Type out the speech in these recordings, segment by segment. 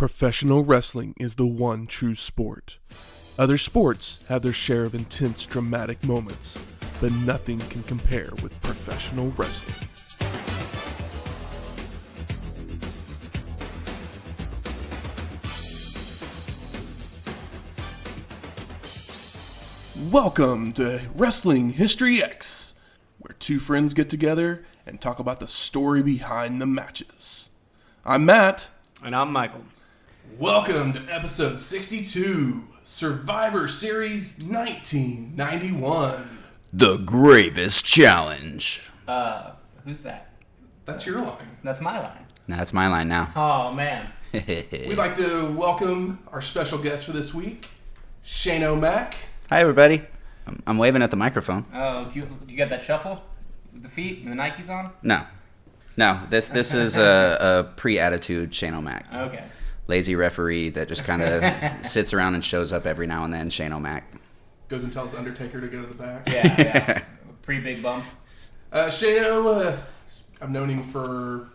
Professional wrestling is the one true sport. Other sports have their share of intense, dramatic moments, but nothing can compare with professional wrestling. Welcome to Wrestling History X, where two friends get together and talk about the story behind the matches. I'm Matt. And I'm Michael. Welcome to episode 62, Survivor Series 1991. The Gravest Challenge. Who's that? That's your line. That's my line. No, that's my line now. Oh, man. We'd like to welcome our special guest for this week, Shane O'Mac. Hi, everybody. I'm waving at the microphone. Oh, you got that shuffle with the feet and the Nikes on? No. This is a pre-attitude Shane O'Mac. Okay. Lazy referee that just kind of sits around and shows up every now and then, Shane O'Mac. Goes and tells Undertaker to go to the back. Yeah. Pre-big bump. Shane O, I've known him for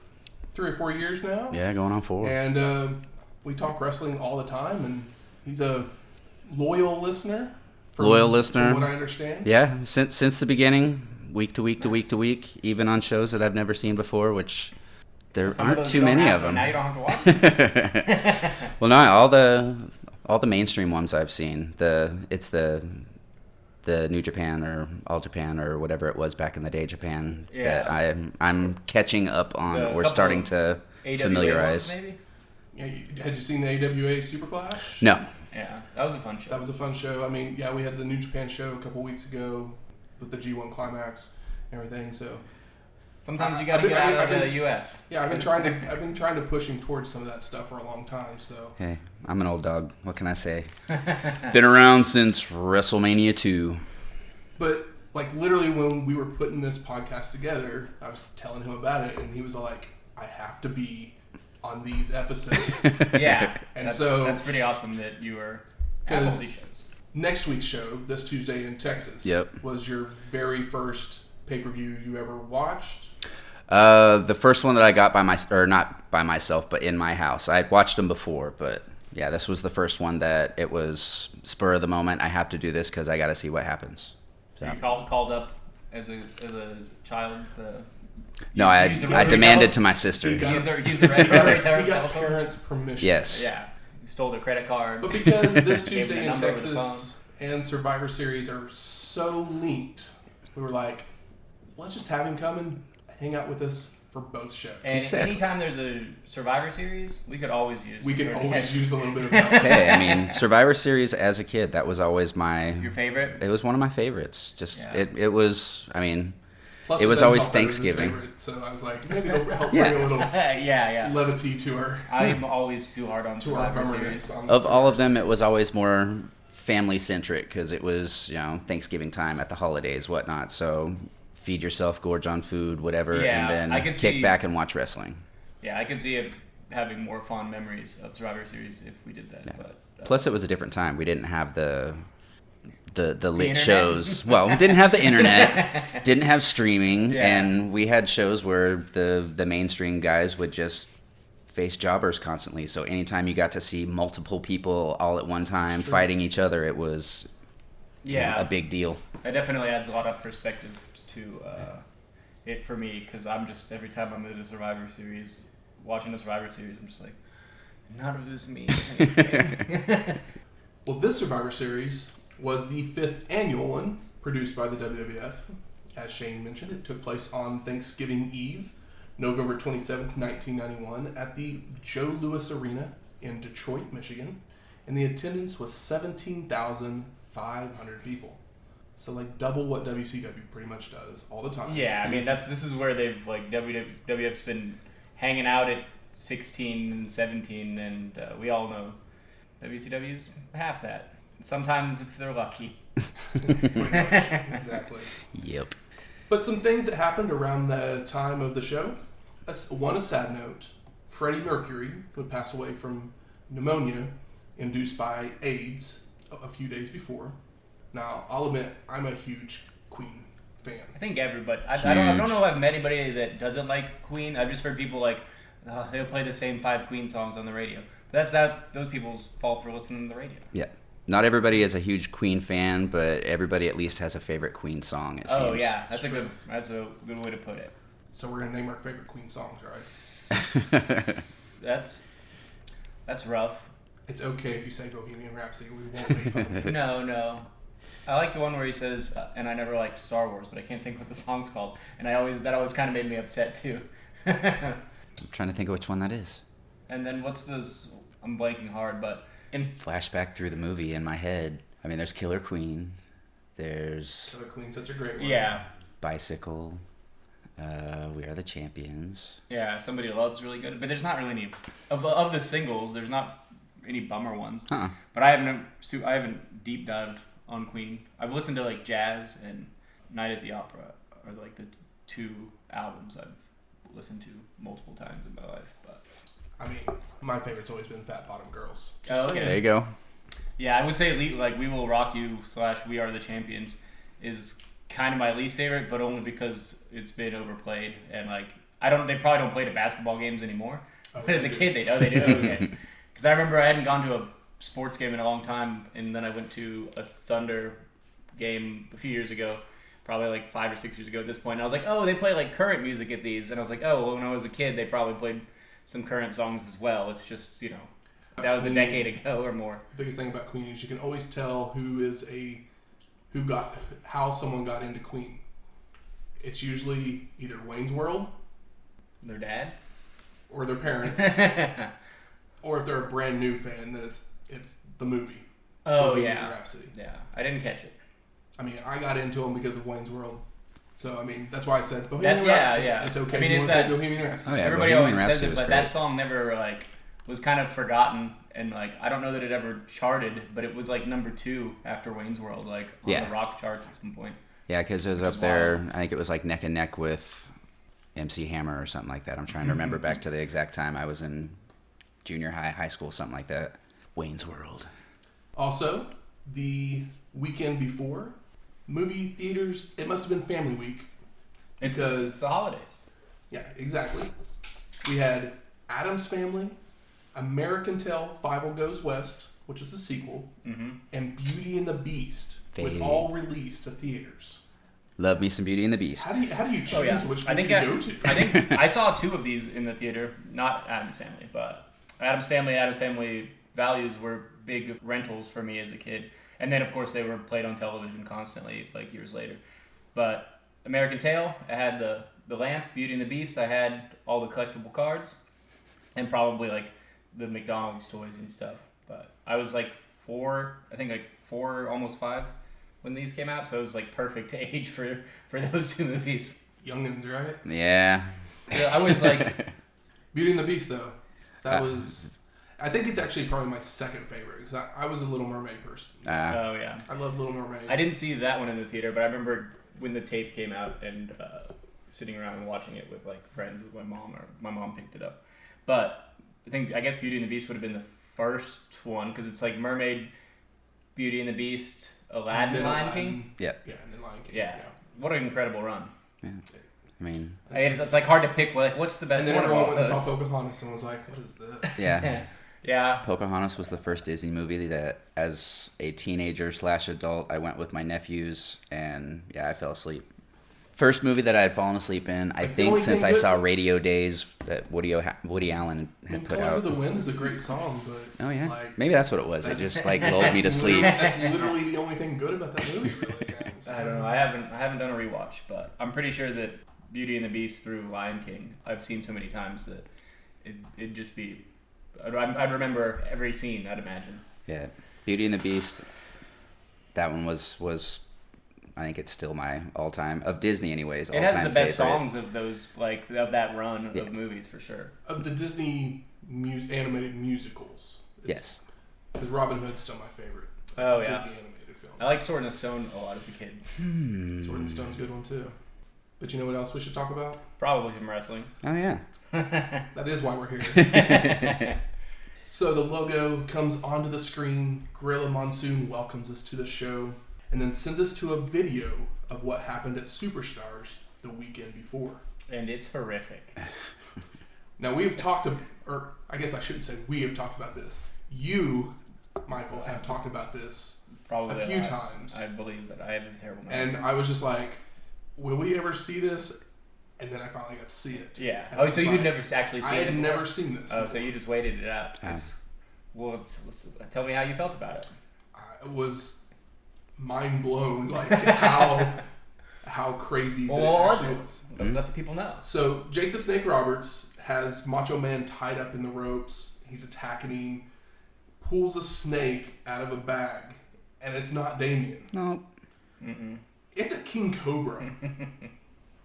3 or 4 years now. Yeah, going on 4. And we talk wrestling all the time, and he's a loyal listener. From what I understand. Yeah, since the beginning, week to week to week to week, even on shows that I've never seen before, which there aren't too many of them. Now you don't have to watch them. Well, no, all the mainstream ones I've seen. It's the New Japan or All Japan or whatever it was back in the day, Japan, that I'm catching up on or starting to familiarize. Maybe? Yeah, had you seen the AWA Super Clash? No. Yeah, that was a fun show. That was a fun show. I mean, yeah, we had the New Japan show a couple weeks ago with the G1 Climax and everything. So sometimes you got to get out of the U.S. Yeah, I've been trying to push him towards some of that stuff for a long time. So hey, I'm an old dog. What can I say? Been around since WrestleMania 2. But like literally, when we were putting this podcast together, I was telling him about it, and he was like, "I have to be on these episodes." Yeah, and that's pretty awesome that you were at all these shows. Next week's show, this Tuesday in Texas, was your very first pay-per-view you ever watched? The first one that I got not by myself, but in my house. I had watched them before, but yeah, this was the first one that it was spur of the moment. I have to do this because I got to see what happens. So you called up as a child. No, I demanded to my sister. Use the red he got parents' permission. Yes. Yeah. You stole their credit card. But because this Tuesday in Texas and Survivor Series are so linked, we were like, let's just have him come and hang out with us for both shows. And anytime there's a Survivor Series, we could always use a little bit of that. Hey, I mean, Survivor Series as a kid, that was always your favorite? It was one of my favorites. It was, I mean... Plus, it was always Thanksgiving. Favorite, so I was like, maybe it'll help bring a little levity to her. I'm always too hard on Survivor Series. Of all of them, it was always more family-centric because it was, Thanksgiving time at the holidays, whatnot. So feed yourself, gorge on food, whatever, and then kick back and watch wrestling. Yeah, I could see it having more fond memories of Survivor Series if we did that. Yeah. But plus, it was a different time. We didn't have the lit shows. Well, we didn't have the internet, didn't have streaming, and we had shows where the mainstream guys would just face jobbers constantly. So anytime you got to see multiple people all at one time fighting each other, it was a big deal. It definitely adds a lot of perspective to it for me, because I'm just, every time I'm in a Survivor Series, watching a Survivor Series, I'm just like, none of this means anything. Well, this Survivor Series was the 5th annual one, produced by the WWF. As Shane mentioned, it took place on Thanksgiving Eve, November 27th, 1991, at the Joe Louis Arena in Detroit, Michigan, and the attendance was 17,500 people. So, like, double what WCW pretty much does all the time. Yeah, I mean, this is where they've, like, WWF's been hanging out at 16 and 17, and we all know WCW's half that. Sometimes if they're lucky. Exactly. Yep. But some things that happened around the time of the show. A sad note. Freddie Mercury would pass away from pneumonia induced by AIDS a few days before. Now, I'll admit, I'm a huge Queen fan. I think everybody. I don't know if I've met anybody that doesn't like Queen. I've just heard people like, they'll play the same 5 Queen songs on the radio. But those people's fault for listening to the radio. Yeah. Not everybody is a huge Queen fan, but everybody at least has a favorite Queen song, it seems. Oh, yeah. That's a good way to put it. So we're going to name our favorite Queen songs, right? That's rough. It's okay if you say Bohemian Rhapsody. We won't make fun of it. No. I like the one where he says, and I never liked Star Wars, but I can't think what the song's called. And that always kind of made me upset, too. I'm trying to think of which one that is. And then what's this? I'm blanking hard, but... Flashback through the movie in my head. I mean, there's Killer Queen. There's... Killer Queen's such a great one. Yeah. Bicycle. We Are the Champions. Yeah, Somebody Loves really good. But there's not really any... Of the singles, there's not any bummer ones. Huh. But I haven't deep dived on Queen. I've listened to like Jazz and Night at the Opera are like the 2 albums I've listened to multiple times in my life. But I mean, my favorite's always been Fat Bottom Girls. Okay. There you go. Yeah, I would say like We Will Rock You / We Are the Champions is kind of my least favorite, but only because it's been overplayed and like they probably don't play to basketball games anymore. But as a kid, they do. Okay. Because I remember I hadn't gone to a sports game in a long time, and then I went to a Thunder game a few years ago, probably like 5 or 6 years ago at this point. And I was like, oh, they play like current music at these, and I was like, oh, well, when I was a kid, they probably played some current songs as well. It's just that was a decade ago or more. The biggest thing about Queen is you can always tell how someone got into Queen. It's usually either Wayne's World, Their dad, or their parents, or if they're a brand new fan, then it's the movie. Oh, Bohemian Rhapsody. Yeah, I didn't catch it. I mean, I got into them because of Wayne's World. So, I mean, that's why I said Bohemian Rhapsody. It's okay. I mean, you want to say Bohemian Rhapsody. Oh, yeah, everybody Bohemian always Rhapsody says it, was but great. that song never was kind of forgotten, and I don't know that it ever charted, but it was number 2 after Wayne's World, on the rock charts at some point. Yeah, because it was up there. I think it was neck and neck with MC Hammer or something like that. I'm trying to remember back to the exact time I was in junior high school, something like that. Wayne's World. Also, the weekend before, movie theaters, it must have been Family Week. It's the holidays. Yeah, exactly. We had Addams Family, American Tail, Fievel Goes West, which is the sequel, and Beauty and the Beast, with all released to theaters. Love me some Beauty and the Beast. How do you choose which movie to go to? I think I saw 2 of these in the theater, not Addams Family, but Addams Family Values were big rentals for me as a kid. And then, of course, they were played on television constantly, years later. But American Tail, I had the lamp. Beauty and the Beast, I had all the collectible cards. And probably, the McDonald's toys and stuff. But I was, 4, almost 5 when these came out. So it was, perfect age for those 2 movies. Youngins, right? Yeah. I was, Beauty and the Beast, though. That was... I think it's actually probably my second favorite because I was a Little Mermaid person. Oh, yeah. I love Little Mermaid. I didn't see that one in the theater, but I remember when the tape came out and sitting around and watching it with friends with my mom, or my mom picked it up. But I guess Beauty and the Beast would have been the first one because it's Mermaid, Beauty and the Beast, Aladdin, Lion King. Yeah. Yeah, and then Lion King. Yeah. What an incredible run. Yeah. I mean, it's hard to pick. What's the best one? And then one everyone of all went and those? saw Pocahontas and was like, "What is this?" Yeah. Yeah. Pocahontas was the first Disney movie that, as a teenager / adult, I went with my nephews, and I fell asleep. First movie that I had fallen asleep in, I think, since I saw Radio Days that Woody Allen had put out. "Color of the Wind" is a great song, but maybe that's what it was. It just lulled me to sleep. That's literally the only thing good about that movie, really. I don't know. I haven't done a rewatch, but I'm pretty sure that Beauty and the Beast through Lion King I've seen so many times that it'd just be. I'd remember every scene, I'd imagine. Yeah. Beauty and the Beast, that one was I think it's still my all-time, of Disney anyways, all-time favorite. It has the best songs of those, of that run of movies, for sure. Of the Disney animated musicals. Yes. Because Robin Hood's still my favorite. Oh, yeah. Disney animated films. I like Sword in the Stone a lot as a kid. Sword in the Stone's a good one, too. But you know what else we should talk about? Probably some wrestling. Oh, yeah. That is why we're here. So the logo comes onto the screen. Gorilla Monsoon welcomes us to the show and then sends us to a video of what happened at Superstars the weekend before. And it's horrific. Now, we have talked, or I guess I shouldn't say we have talked about this. You, Michael, have talked about this Probably a few times. I believe that I have a terrible memory. And I was just like, will we ever see this? And then I finally got to see it. Yeah. And Oh, so you'd never actually seen it? I had before? never seen this. Oh, before. so you just waited it out. Well, tell me how you felt about it. I was mind blown, like how crazy that it actually was. Let the people know. So Jake the Snake Roberts has Macho Man tied up in the ropes. He's attacking him, pulls a snake out of a bag, and it's not Damien. No. It's a king cobra.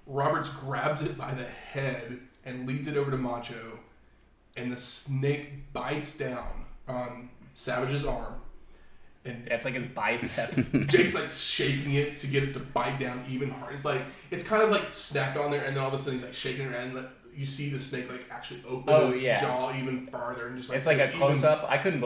Roberts grabs it by the head and leads it over to Macho, and the snake bites down on Savage's arm. And That's like his bicep. Jake's like shaking it to get it to bite down even harder. It's kind of like snapped on there, and then all of a sudden he's like shaking it, and you see the snake like actually open his jaw even farther, and just like it's like a close up. I can't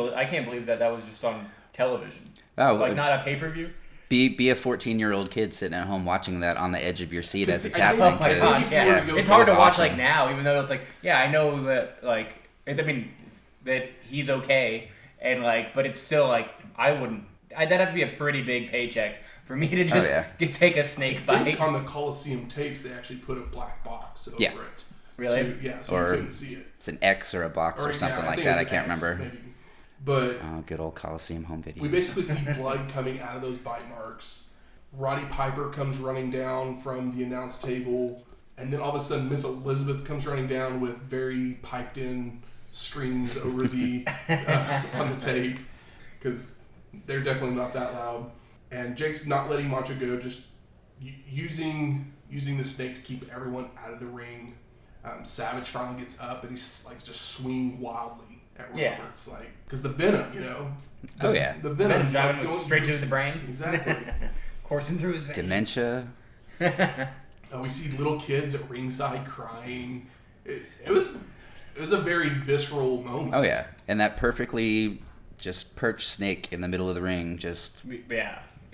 believe that was just on television. Oh, like not a pay-per-view. Be a 14-year-old kid sitting at home watching that on the edge of your seat as it's I happening. Oh my god, yeah. It's hard to watch like now, even though it's like, yeah, I know that like, I mean, that he's okay, and like, but it's still like, that'd have to be a pretty big paycheck for me to just take a snake bite. On the Coliseum tapes, they actually put a black box over it. Really? So you couldn't see it. It's an X or a box or something like that. I can't remember. Maybe. But good old Coliseum home video. We basically see blood coming out of those bite marks. Roddy Piper comes running down from the announce table, and then all of a sudden Miss Elizabeth comes running down with very piped in screams over the on the tape, because they're definitely not that loud. And Jake's not letting Macho go, just using the snake to keep everyone out of the ring. Savage finally gets up and he's like just swinging wildly at Roberts, like, because the venom, the venom driving going straight to the brain. Exactly. Coursing through his veins. Dementia. We see little kids at ringside crying. It was a very visceral moment. Oh yeah, and that perfectly just perched snake in the middle of the ring, just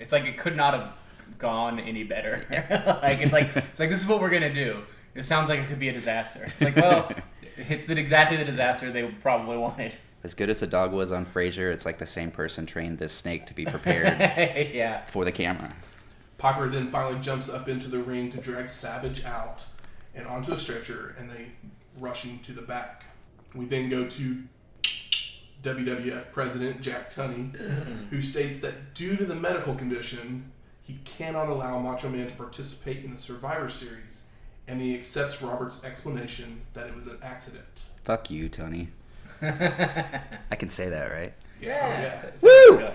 it's like it could not have gone any better. It's like this is what we're gonna do. It sounds like it could be a disaster. It's like, well, it's exactly the disaster they probably wanted. As good as the dog was on Frasier, it's like the same person trained this snake to be prepared for the camera. Piper then finally jumps up into the ring to drag Savage out and onto a stretcher, and they rush him to the back. We then go to WWF President Jack Tunney, who states that due to the medical condition, he cannot allow Macho Man to participate in the Survivor Series, and he accepts Robert's explanation that it was an accident. Fuck you, Tony. I can say that, right? Yeah. Woo!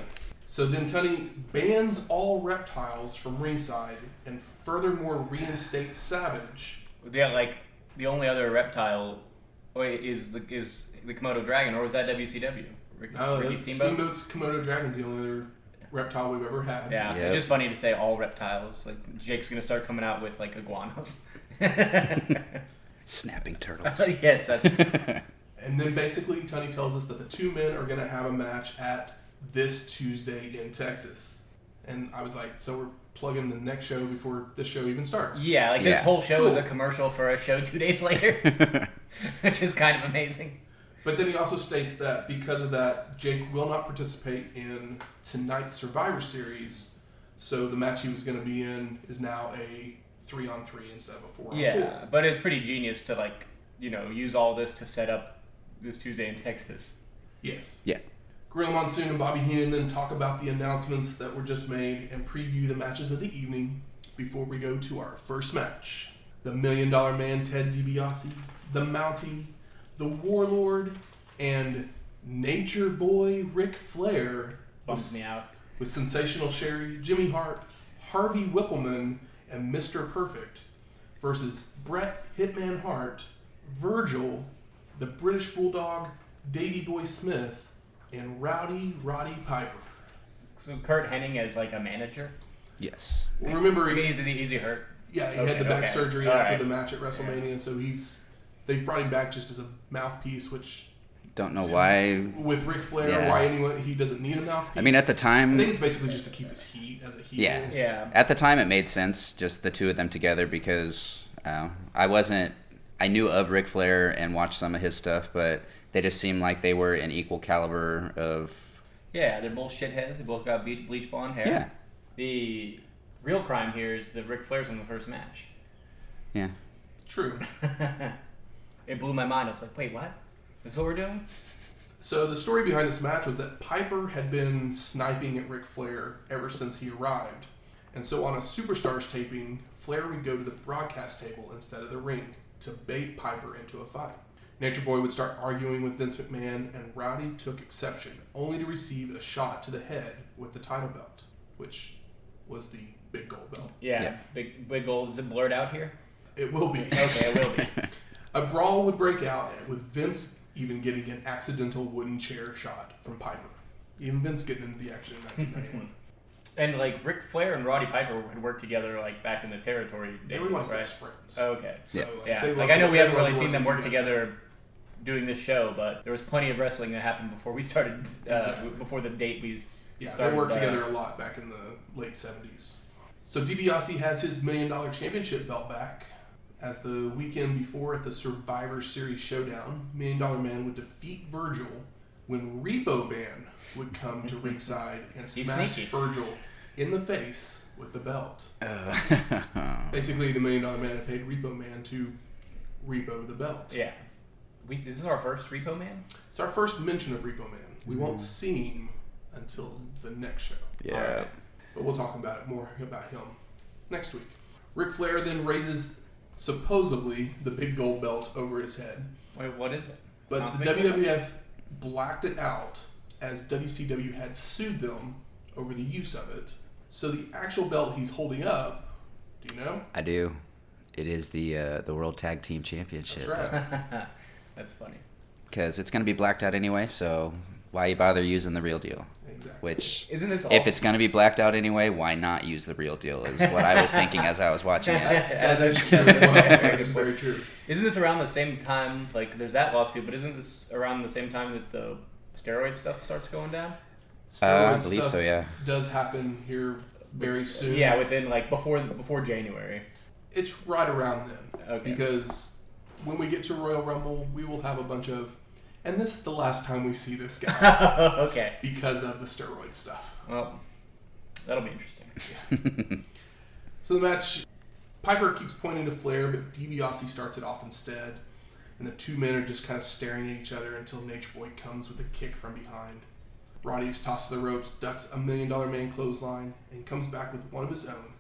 So then Tunney bans all reptiles from ringside and furthermore reinstates Savage. Yeah, like the only other reptile is the Komodo dragon, or was that WCW? Ricky Steamboat's Komodo dragon's the only other reptile we've ever had. Yeah, It's just funny to say all reptiles. Like Jake's gonna start coming out with like iguanas. Snapping turtles. Yes, that's. And then basically Tunney tells us that the two men are going to have a match at this Tuesday in Texas. And I was like, so we're plugging the next show before this show even starts. Yeah, this whole show is a commercial for a show 2 days later, which is kind of amazing. But then he also states that because of that, Jake will not participate in tonight's Survivor Series. So the match he was going to be in is now a 3-on-3 instead of a 4-on-4. Yeah, but it's pretty genius to use all this to set up this Tuesday in Texas. Yes. Yeah. Gorilla Monsoon and Bobby Heenan then talk about the announcements that were just made and preview the matches of the evening before we go to our first match. The $1 Million Man Ted DiBiase, the Mountie, the Warlord, and Nature Boy Ric Flair Bumps me out. With Sensational Sherri, Jimmy Hart, Harvey Wippleman, and Mr. Perfect versus Bret Hitman Hart, Virgil, the British Bulldog, Davey Boy Smith, and Rowdy Roddy Piper. So Kurt Hennig as like a manager? Yes. Well, remember, Is he hurt? Yeah, he had the back surgery after the match at WrestleMania, so they brought him back just as a mouthpiece, which don't know why with Ric Flair, why he doesn't need a mouthpiece. I mean, at the time, I think it's basically just to keep his heat as a heel. Yeah. At the time, it made sense, just the two of them together, because I wasn't I knew of Ric Flair and watched some of his stuff, but they just seemed like they were an equal caliber of... Yeah, they're both shitheads. They both got bleach blonde hair. Yeah. The real crime here is that Ric Flair's in the first match. Yeah. True. It blew my mind. I was like, wait, what? Is what we're doing? So the story behind this match was that Piper had been sniping at Ric Flair ever since he arrived. And so on a Superstars taping, Flair would go to the broadcast table instead of the ring to bait Piper into a fight. Nature Boy would start arguing with Vince McMahon, and Rowdy took exception, only to receive a shot to the head with the title belt, which was the big gold belt. Yeah. Big gold. Is it blurred out here? It will be. Okay, it will be. A brawl would break out, with Vince even getting an accidental wooden chair shot from Piper. Even Vince getting into the action in 1991. And like Ric Flair and Roddy Piper had worked together like back in the territory days, They were like right? best friends. Okay. So, Yeah. they Like loved- I know we they haven't really loved seen them working work together doing this show, but there was plenty of wrestling that happened before we started, Exactly. before the date we Yeah, started. they worked together a lot back in the late 70s. So DiBiase has his $1 Million Championship belt back. As the weekend before at the Survivor Series Showdown, $1 Million Man would defeat Virgil when Repo Man would come to ringside and He's smash sneaky. Virgil in the face with the belt. Basically, the $1 Million Man had paid Repo Man to repo the belt. Yeah. This is our first Repo Man? It's our first mention of Repo Man. We won't see him until the next show. Yeah. Alright. But we'll talk more about him next week. Ric Flair then raises, supposedly, the big gold belt over his head. Wait, what is it? It's But not the big gold? WWF blacked it out as WCW had sued them over the use of it. So the actual belt he's holding up, do you know? I do. It is the World Tag Team Championship. That's right. That's funny. Because it's going to be blacked out anyway, so why bother using the real deal? Exactly. Which, Isn't this if it's going to be blacked out anyway, why not use the real deal is what I was thinking as I was watching it. That's actually true as well. That is very true. Isn't this around the same time, like, there's that lawsuit, but isn't this around the same time that the steroid stuff starts going down? I Steroid believe stuff so, yeah. does happen here very soon. Yeah, within, like, before January. It's right around then. Okay. Because when we get to Royal Rumble, we will have a bunch of, and this is the last time we see this guy Okay. because of the steroid stuff. Well, that'll be interesting. So the match, Piper keeps pointing to Flair, but DiBiase starts it off instead. And the two men are just kind of staring at each other until Nature Boy comes with a kick from behind. Roddy is tossed to the ropes, ducks a $1 Million Man clothesline, and comes back with one of his own,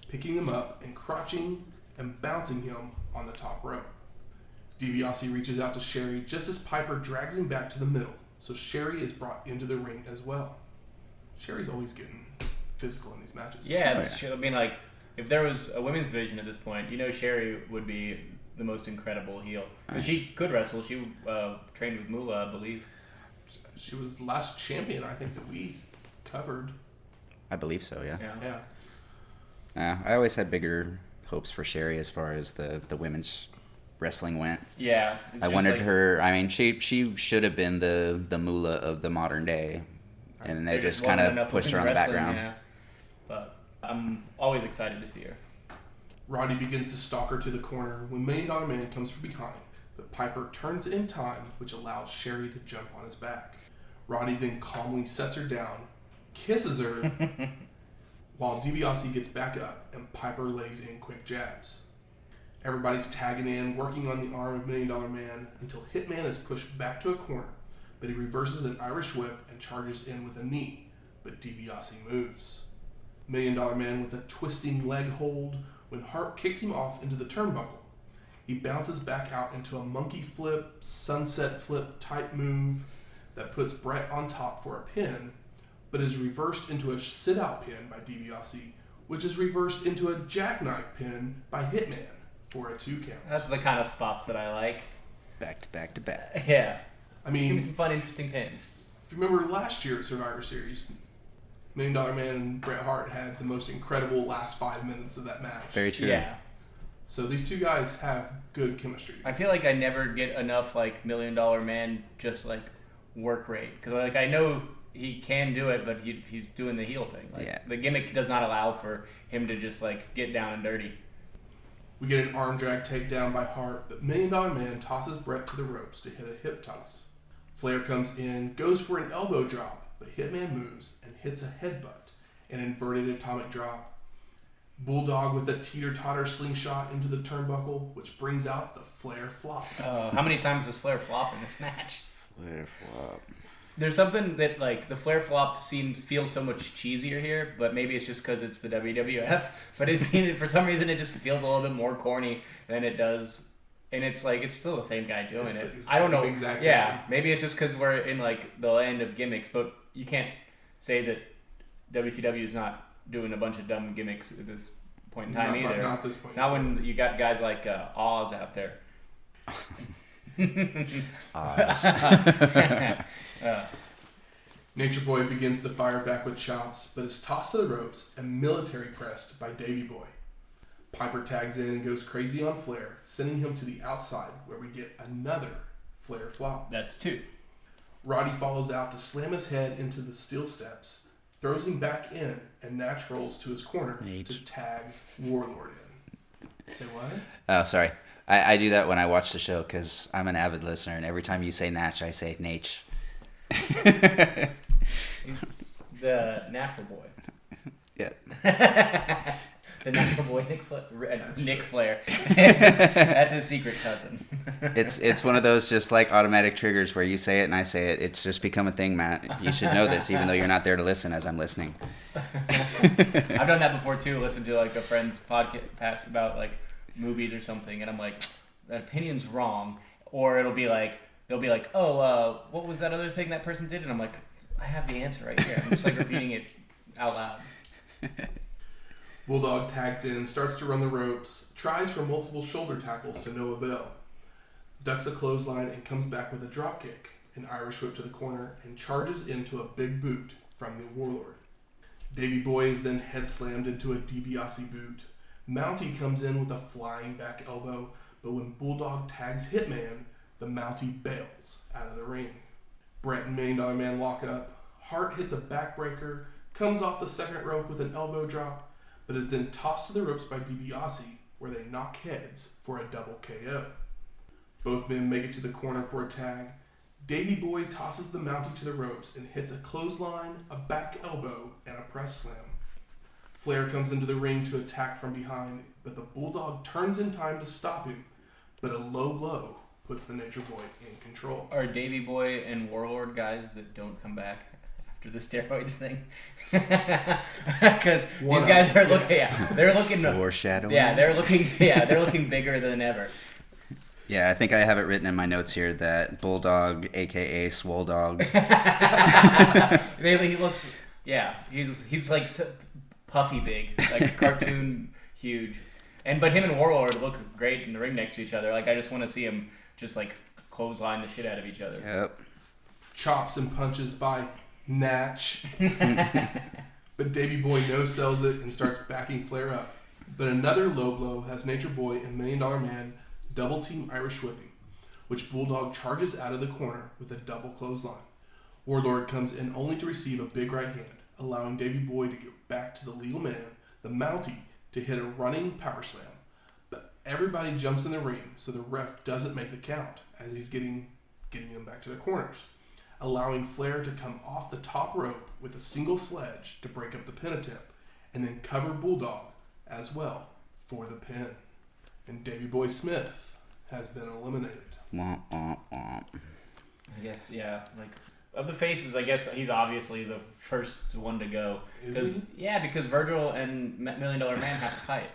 picking him up and crotching and bouncing him on the top rope. DiBiase reaches out to Sherri just as Piper drags him back to the middle, so Sherri is brought into the ring as well. Sherri's always getting physical in these matches. Yeah, I mean, like, if there was a women's division at this point, you know Sherri would be the most incredible heel. Because she could wrestle. She trained with Moolah, I believe. She was the last champion, I think, that we covered. I believe so, yeah. Yeah. I always had bigger hopes for Sherri as far as the women's wrestling went. Yeah. I wanted her. I mean, she should have been the Moolah of the modern day, and they There just wasn't kind of enough pushed her on women's the wrestling, background. Yeah. But I'm always excited to see her. Roddy begins to stalk her to the corner when $1 Million Man comes from behind, but Piper turns in time, which allows Sherri to jump on his back. Roddy then calmly sets her down, kisses her, while DiBiase gets back up and Piper lays in quick jabs. Everybody's tagging in, working on the arm of $1 Million Man until Hitman is pushed back to a corner, but he reverses an Irish whip and charges in with a knee, but DiBiase moves. $1 Million Man with a twisting leg hold when Hart kicks him off into the turnbuckle. He bounces back out into a monkey flip, sunset flip type move that puts Brett on top for a pin, but is reversed into a sit-out pin by DiBiase, which is reversed into a jackknife pin by Hitman for a 2 count. That's the kind of spots that I like. Back to back to back. Yeah. I Give me mean, some fun, interesting pins. if you remember last year at Survivor Series, $1 Million Man and Bret Hart had the most incredible last 5 minutes of that match. Very true. Yeah. So these two guys have good chemistry. I feel like I never get enough, like, $1 Million Man just, like, work rate. Because, like, I know he can do it, but he's doing the heel thing. Like, Yeah. The gimmick does not allow for him to just, like, get down and dirty. We get an arm drag takedown by Hart, but $1 Million Man tosses Bret to the ropes to hit a hip toss. Flair comes in, goes for an elbow drop, but Hitman moves and hits a headbutt, an inverted atomic drop. Bulldog with a teeter-totter slingshot into the turnbuckle, which brings out the Flair flop. How many times does Flair flop in this match? Flair flop. There's something that, like, the Flair flop feels so much cheesier here, but maybe it's just because it's the WWF. But for some reason, it just feels a little bit more corny than it does. And it's like, it's still the same guy doing it. I don't know. Exactly. Yeah, maybe it's just because we're in, like, the land of gimmicks, but you can't say that WCW is not doing a bunch of dumb gimmicks at this point in time either. Not this point. Not when you got guys like Oz out there. Oz. Nature Boy begins to fire back with chops, but is tossed to the ropes and military pressed by Davey Boy. Piper tags in and goes crazy on Flair, sending him to the outside where we get another Flair flop. That's 2. Roddy follows out to slam his head into the steel steps, throws him back in, and Natch rolls to his corner to tag Warlord in. Say what? Oh, sorry. I do that when I watch the show because I'm an avid listener, and every time you say Natch, I say Natch. He's the natural boy. Yeah. The natural boy, Nick Flair. That's his secret cousin. It's one of those just like automatic triggers where you say it and I say it. It's just become a thing, Matt. You should know this, even though you're not there to listen as I'm listening. I've done that before too. Listen to like a friend's podcast about like movies or something, and I'm like, that opinion's wrong. Or it'll be like, they'll be like, oh, what was that other thing that person did? And I'm like, I have the answer right here. I'm just like repeating it out loud. Bulldog tags in, starts to run the ropes, tries for multiple shoulder tackles to no avail. Ducks a clothesline and comes back with a dropkick, an Irish whip to the corner, and charges into a big boot from the Warlord. Davey Boy is then head slammed into a DiBiase boot. Mountie comes in with a flying back elbow, but when Bulldog tags Hitman, the Mountie bails out of the ring. Bret and $1 Million Man lock up. Hart hits a backbreaker, comes off the second rope with an elbow drop, but is then tossed to the ropes by DiBiase, where they knock heads for a double KO. Both men make it to the corner for a tag. Davey Boy tosses the Mountie to the ropes and hits a clothesline, a back elbow, and a press slam. Flair comes into the ring to attack from behind, but the Bulldog turns in time to stop him, but a low blow puts the Nature Boy in control. Are Davey Boy and Warlord guys that don't come back after the steroids thing? Because these guys are looking, they're looking foreshadowing. They're looking bigger than ever. Yeah, I think I have it written in my notes here that Bulldog, aka Swole Dog. He looks, he's like puffy big, like cartoon huge, but him and Warlord look great in the ring next to each other. Like I just want to see him just like clothesline the shit out of each other. Yep. Chops and punches by Natch. But Davey Boy no-sells it and starts backing Flair up. But another low blow has Nature Boy and $1 Million Man double team Irish whipping, which Bulldog charges out of the corner with a double clothesline. Warlord comes in only to receive a big right hand, allowing Davey Boy to go back to the legal man, the Mountie, to hit a running power slam. But everybody jumps in the ring, so the ref doesn't make the count as he's getting them back to the corners, allowing Flair to come off the top rope with a single sledge to break up the pin attempt, and then cover Bulldog as well for the pin. And Davey Boy Smith has been eliminated. Womp, womp, womp. I guess, like, of the faces, I guess he's obviously the first one to go. Because Virgil and $1 Million Man have to fight.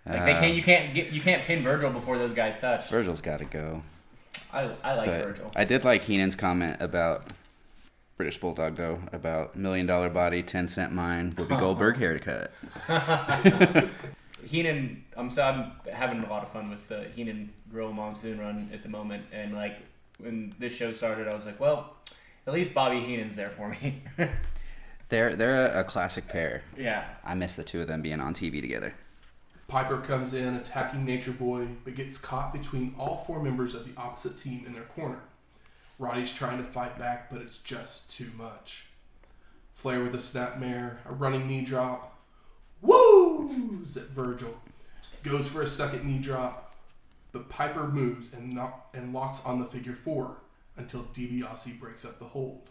Like you can't pin Virgil before those guys touch. Virgil's got to go. I like Virgil. I did like Heenan's comment about British Bulldog though, about $1 million body, 10-cent mind, Whoopi Goldberg haircut. Heenan, I'm having a lot of fun with the Heenan Grill Monsoon run at the moment, and like when this show started, I was like, well, at least Bobby Heenan's there for me. They're a classic pair. Yeah. I miss the two of them being on TV together. Piper comes in attacking Nature Boy, but gets caught between all four members of the opposite team in their corner. Roddy's trying to fight back, but it's just too much. Flair with a snapmare, a running knee drop. Woos at Virgil. goes for a second knee drop, but Piper moves and locks on the figure 4 until DiBiase breaks up the hold.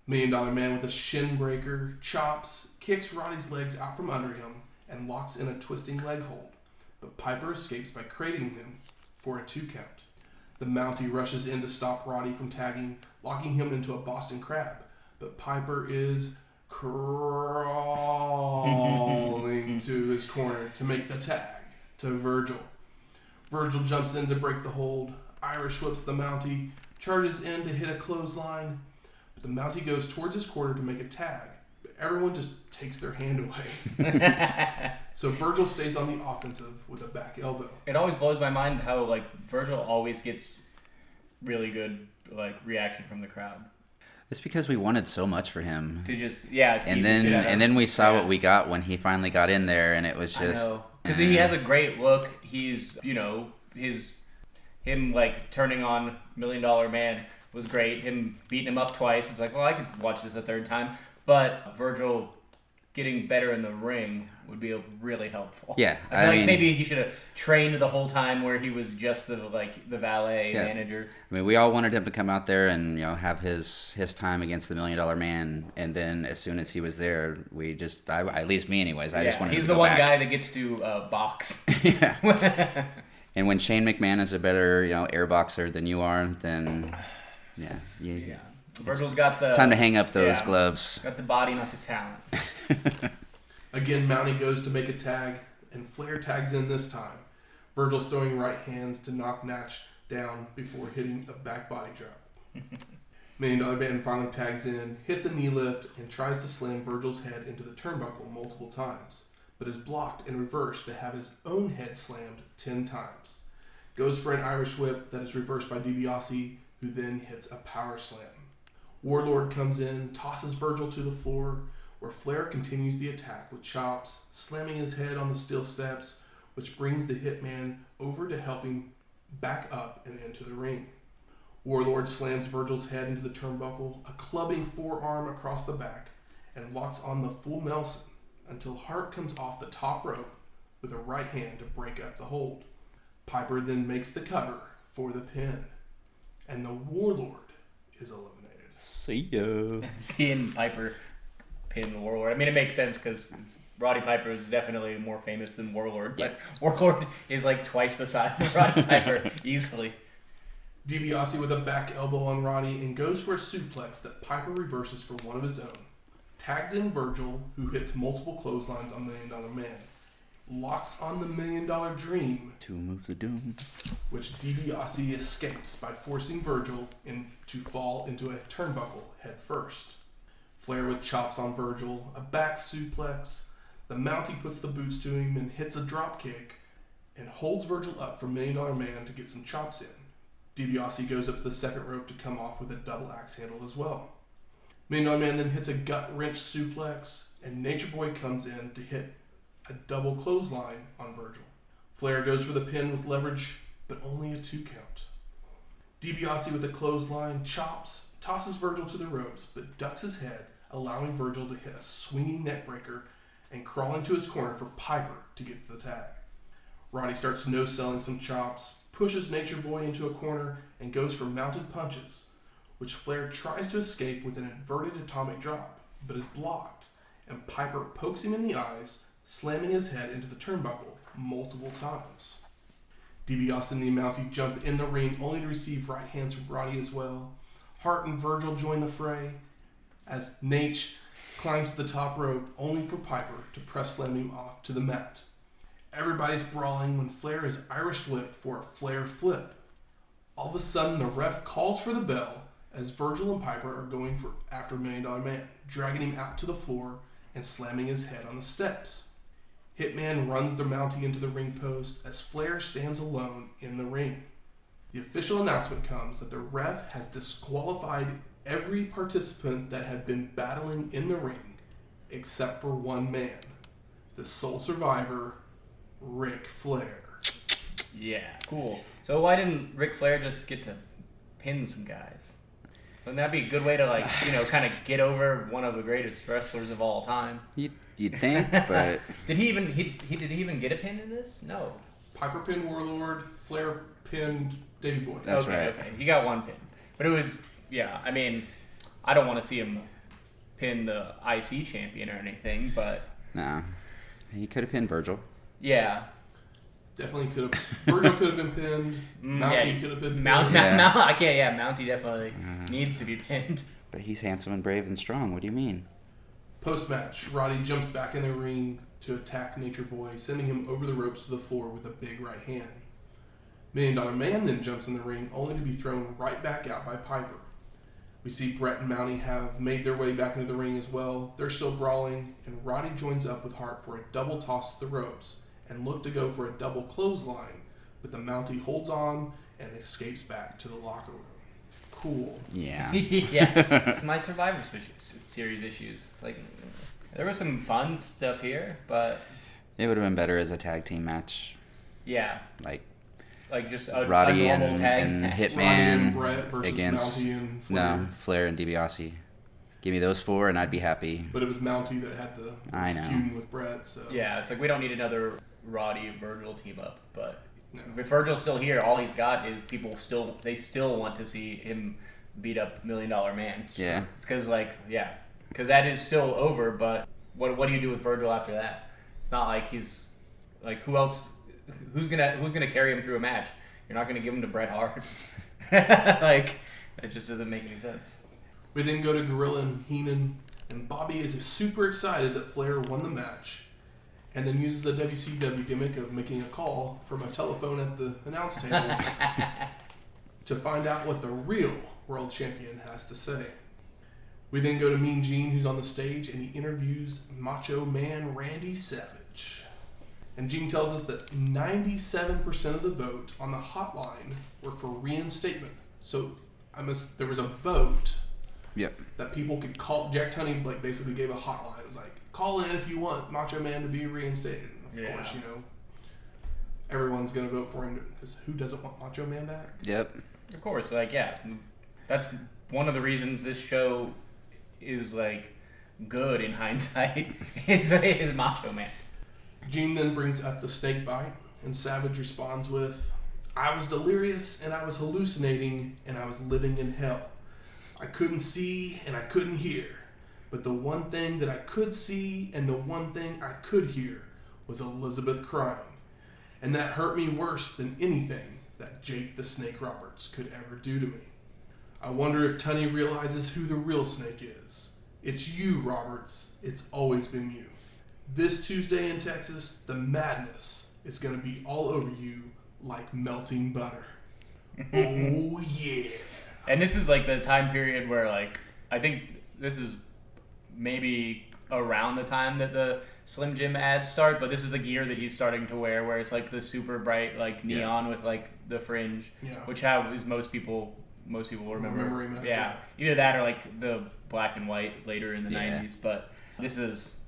$1 Million Man with a shin breaker, chops, kicks Roddy's legs out from under him, and locks in a twisting leg hold, but Piper escapes by cradling him for a 2 count. The Mountie rushes in to stop Roddy from tagging, locking him into a Boston Crab, but Piper is crawling to his corner to make the tag to Virgil. Virgil jumps in to break the hold. Irish whips the Mountie, charges in to hit a clothesline, but the Mountie goes towards his corner to make a tag, but everyone just takes their hand away. So Virgil stays on the offensive with a back elbow. It always blows my mind how Virgil always gets really good reaction from the crowd. It's because we wanted so much for him. To just and then we saw what we got when he finally got in there, and it was just because he has a great look. He's him turning on $1 Million Man was great. Him beating him up twice. It's I could watch this a third time. But Virgil getting better in the ring would be really helpful. Yeah, I mean, maybe he should have trained the whole time where he was just the valet manager. I mean, we all wanted him to come out there and have his time against the $1 Million Man, and then as soon as he was there, at least me anyways, I just wanted he's to go the one back. guy that gets to box. Yeah. And when Shane McMahon is a better air boxer than you are, then Virgil's got the time to hang up those gloves. Got the body, not the talent. Again, Mountie goes to make a tag, and Flair tags in this time. Virgil's throwing right hands to knock Natch down before hitting a back body drop. $1 Million Man finally tags in, hits a knee lift, and tries to slam Virgil's head into the turnbuckle multiple times, but is blocked and reversed to have his own head slammed 10 times. Goes for an Irish whip that is reversed by DiBiase, who then hits a power slam. Warlord comes in, tosses Virgil to the floor, where Flair continues the attack with chops, slamming his head on the steel steps, which brings the Hitman over to help him back up and into the ring. Warlord slams Virgil's head into the turnbuckle, a clubbing forearm across the back, and locks on the full Nelson until Hart comes off the top rope with a right hand to break up the hold. Piper then makes the cover for the pin, and the Warlord is eliminated. See ya. Seeing Piper pin the Warlord. I mean, it makes sense because Roddy Piper is definitely more famous than Warlord. Yeah. But Warlord is twice the size of Roddy Piper, easily. DiBiase with a back elbow on Roddy and goes for a suplex that Piper reverses for one of his own. Tags in Virgil, who hits multiple clotheslines on $1 Million Man. Locks on the $1 Million Dream. 2 moves of doom. Which DiBiase escapes by forcing Virgil to fall into a turnbuckle head first. Flair with chops on Virgil, a back suplex. The Mountie puts the boots to him and hits a drop kick and holds Virgil up for $1 Million Man to get some chops in. DiBiase goes up to the second rope to come off with a double axe handle as well. $1 Million Man then hits a gut wrench suplex, and Nature Boy comes in to hit a double clothesline on Virgil. Flair goes for the pin with leverage, but only a 2 count. DiBiase with a clothesline, chops, tosses Virgil to the ropes, but ducks his head, allowing Virgil to hit a swinging neckbreaker and crawl into his corner for Piper to get to the tag. Roddy starts no-selling some chops, pushes Nature Boy into a corner, and goes for mounted punches, which Flair tries to escape with an inverted atomic drop, but is blocked, and Piper pokes him in the eyes, slamming his head into the turnbuckle multiple times. DiBiase and the Mountie jump in the ring only to receive right hands from Roddy as well. Hart and Virgil join the fray as Nate climbs to the top rope only for Piper to press slam him off to the mat. Everybody's brawling when Flair is Irish whipped for a Flair flip. All of a sudden the ref calls for the bell as Virgil and Piper are going after $1 Million Man, dragging him out to the floor and slamming his head on the steps. Hitman runs the Mountie into the ring post as Flair stands alone in the ring. The official announcement comes that the ref has disqualified every participant that had been battling in the ring except for one man, the sole survivor, Ric Flair. Yeah, cool. So why didn't Ric Flair just get to pin some guys? Wouldn't that be a good way to kind of get over one of the greatest wrestlers of all time? You'd think, but did he even get a pin in this? No. Piper pinned Warlord. Flair pinned Davey Boy. That's right. Okay, he got one pin, but it was I mean, I don't want to see him pin the IC champion or anything, but no, he could have pinned Virgil. Yeah. Definitely could have. Virgil could have been pinned. Mountie could have been pinned. Mountie definitely needs to be pinned. But he's handsome and brave and strong. What do you mean? Post-match, Roddy jumps back in the ring to attack Nature Boy, sending him over the ropes to the floor with a big right hand. $1 Million Man then jumps in the ring, only to be thrown right back out by Piper. We see Brett and Mountie have made their way back into the ring as well. They're still brawling, and Roddy joins up with Hart for a double toss to the ropes and look to go for a double clothesline, but the Mountie holds on and escapes back to the locker room. Cool. Yeah. It's my Survivor Series issues. It's like, there was some fun stuff here, but... It would have been better as a tag team match. Yeah. Like just a Roddy a normal tag and match. Roddy Hitman and Brett versus against Mountie and Flair. Flair and DiBiase. Give me those 4 and I'd be happy. But it was Mountie that had the feud with Brett. So. Yeah, it's like we don't need another Roddy Virgil team up, but no. If Virgil's still here, all he's got is people still want to see him beat up $1 Million Man. Yeah. It's because because that is still over, but what do you do with Virgil after that? It's not like he's like who's gonna carry him through a match? You're not gonna give him to Bret Hart. It just doesn't make any sense. We then go to Gorilla and Heenan, and Bobby is super excited that Flair won the match, and then uses the WCW gimmick of making a call from a telephone at the announce table to find out what the real world champion has to say. We then go to Mean Gene, who's on the stage, and he interviews Macho Man Randy Savage. And Gene tells us that 97% of the vote on the hotline were for reinstatement. So there was a vote that people could call. Jack Tunney basically gave a hotline. It was like, call in if you want Macho Man to be reinstated. And of course, everyone's going to vote for him because who doesn't want Macho Man back? Yep. Of course, that's one of the reasons this show is good in hindsight is Macho Man. Gene then brings up the snake bite, and Savage responds with, I was delirious and I was hallucinating and I was living in hell. I couldn't see and I couldn't hear, but the one thing that I could see and the one thing I could hear was Elizabeth crying. And that hurt me worse than anything that Jake the Snake Roberts could ever do to me. I wonder if Tunney realizes who the real Snake is. It's you, Roberts. It's always been you. This Tuesday in Texas, the madness is going to be all over you like melting butter. Oh, yeah. And this is the time period where I think this is maybe around the time that the Slim Jim ads start, but this is the gear that he's starting to wear, where it's the super bright neon with the fringe, which is most people remember. Yeah, either that or the black and white later in the 90s. But this is,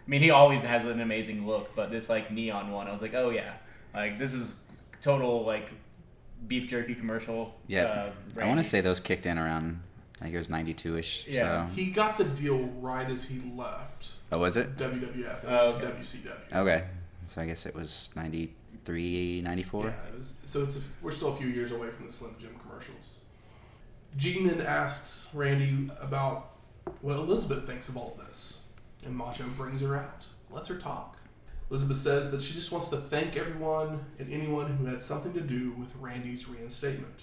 he always has an amazing look, but this neon one, I was like, oh yeah, this is total beef jerky commercial. Yeah, I want to say those kicked in around, I think it was 92-ish. Yeah, so. He got the deal right as he left. Oh, was it? WWF and to WCW. Okay, so I guess it was 93, 94? Yeah, it was, so we're still a few years away from the Slim Jim commercials. Gene then asks Randy about what Elizabeth thinks of all this, and Macho brings her out, lets her talk. Elizabeth says that she just wants to thank everyone and anyone who had something to do with Randy's reinstatement.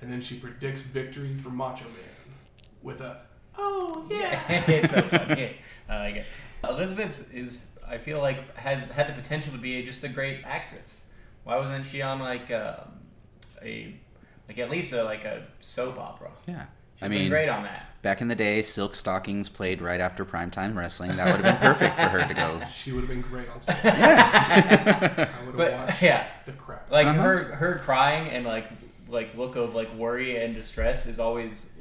And then she predicts victory for Macho Man with a, oh yeah. It's so funny. I like it. Elizabeth I feel has had the potential to be just a great actress. Why wasn't she on at least a soap opera? Yeah. She'd been great on that. Back in the day, Silk Stockings played right after primetime wrestling. That would have been perfect for her to go. She would have been great on stage. I would have watched the crap. Her crying and look of worry and distress is always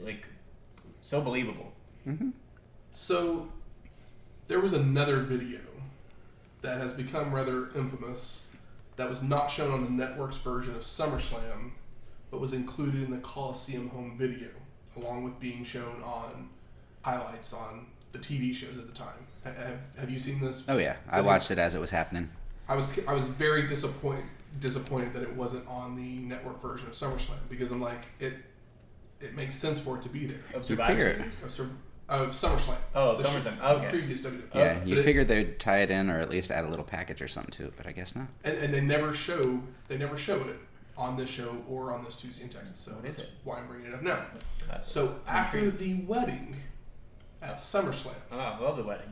so believable. Mm-hmm. So there was another video that has become rather infamous that was not shown on the network's version of SummerSlam, but was included in the Coliseum home video along with being shown on highlights on the TV shows at the time. Have you seen this? Oh yeah, I watched it as it was happening. I was very disappointed that it wasn't on the network version of SummerSlam, because I'm like, it makes sense for it to be there. Of Survivor Series? Of SummerSlam. Oh, of SummerSlam. Okay. The previous WWE. Yeah, you figured they'd tie it in or at least add a little package or something to it, but I guess not. And they never show it on this show or on this Tuesday in Texas. So that's why I'm bringing it up now. So after the wedding at SummerSlam, oh, I love the wedding.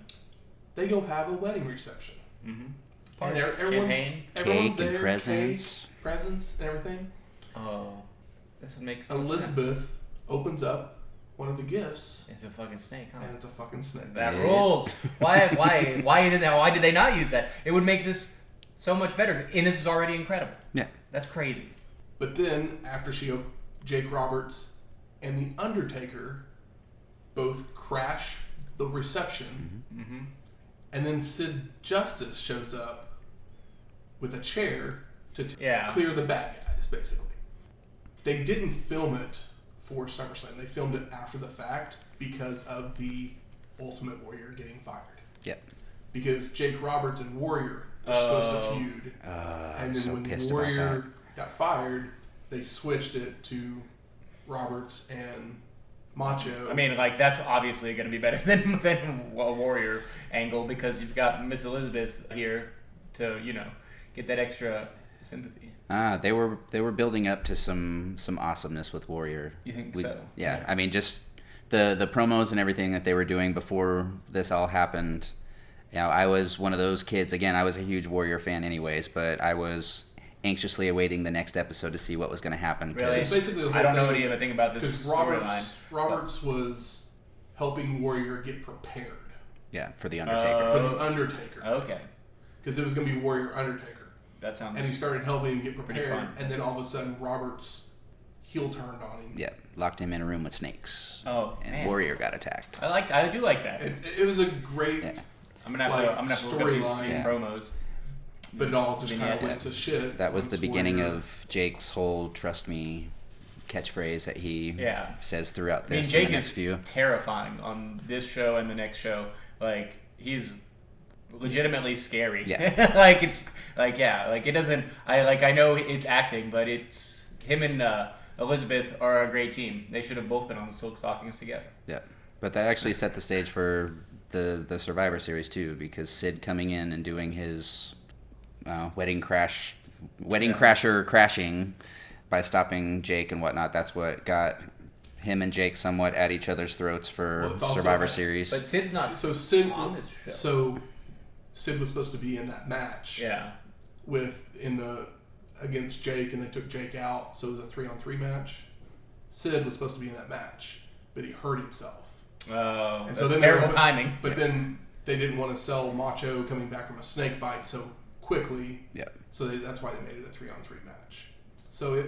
they go have a wedding reception. Mm-hmm. And Champagne, everyone's cake there, and presents, and everything. Oh, this would make Elizabeth opens up one of the gifts. It's a fucking snake, huh? And it's a fucking snake. That rules. Why did they not use that? It would make this so much better, and this is already incredible. Yeah, that's crazy. But then after Jake Roberts and the Undertaker both crash the reception, mm-hmm. and then Sid Justice shows up with a chair to clear the bad guys, basically. They didn't film it for SummerSlam. They filmed it after the fact because of the Ultimate Warrior getting fired. Yep. Because Jake Roberts and Warrior were supposed to feud. And then when Warrior got fired, they switched it to Roberts and Macho. I mean, like, that's obviously going to be better than a Warrior angle, because you've got Miss Elizabeth here to, get that extra sympathy. They were building up to some awesomeness with Warrior. You think so? Yeah, I mean, just the promos and everything that they were doing before this all happened. I was one of those kids. Again, I was a huge Warrior fan anyways, but I was anxiously awaiting the next episode to see what was going to happen. Really? Basically, I don't know anything about this storyline. Roberts was helping Warrior get prepared. Yeah, for the Undertaker. For the Undertaker. Okay. Because it was going to be Warrior Undertaker. That sounds. And he started helping him get prepared, and then all of a sudden Roberts heel turned on him. Yeah, locked him in a room with snakes. Oh, and man. Warrior got attacked. I do like that. It was a great. Yeah. I'm gonna have to storyline promos. But it all just kind of went to shit. That was the beginning of Jake's whole "trust me" catchphrase that he says throughout this. Jake and the next is few. terrifying on this show and the next show. Like, he's legitimately scary. Yeah. It doesn't. I know it's acting, but it's him and Elizabeth are a great team. They should have both been on the Silk Stockings together. Yeah, but that actually set the stage for the Survivor Series too, because Sid coming in and doing his wedding crasher crashing by stopping Jake and whatnot. That's what got him and Jake somewhat at each other's throats for Survivor Series. But Sid's not on this show. So Sid was supposed to be in that match. Yeah. Against Jake, and they took Jake out, so it was a 3-on-3 match. Sid was supposed to be in that match, but he hurt himself. Oh, and so then terrible timing. But then they didn't want to sell Macho coming back from a snake bite so quickly. Yeah. So that's why they made it a 3-on-3 match. So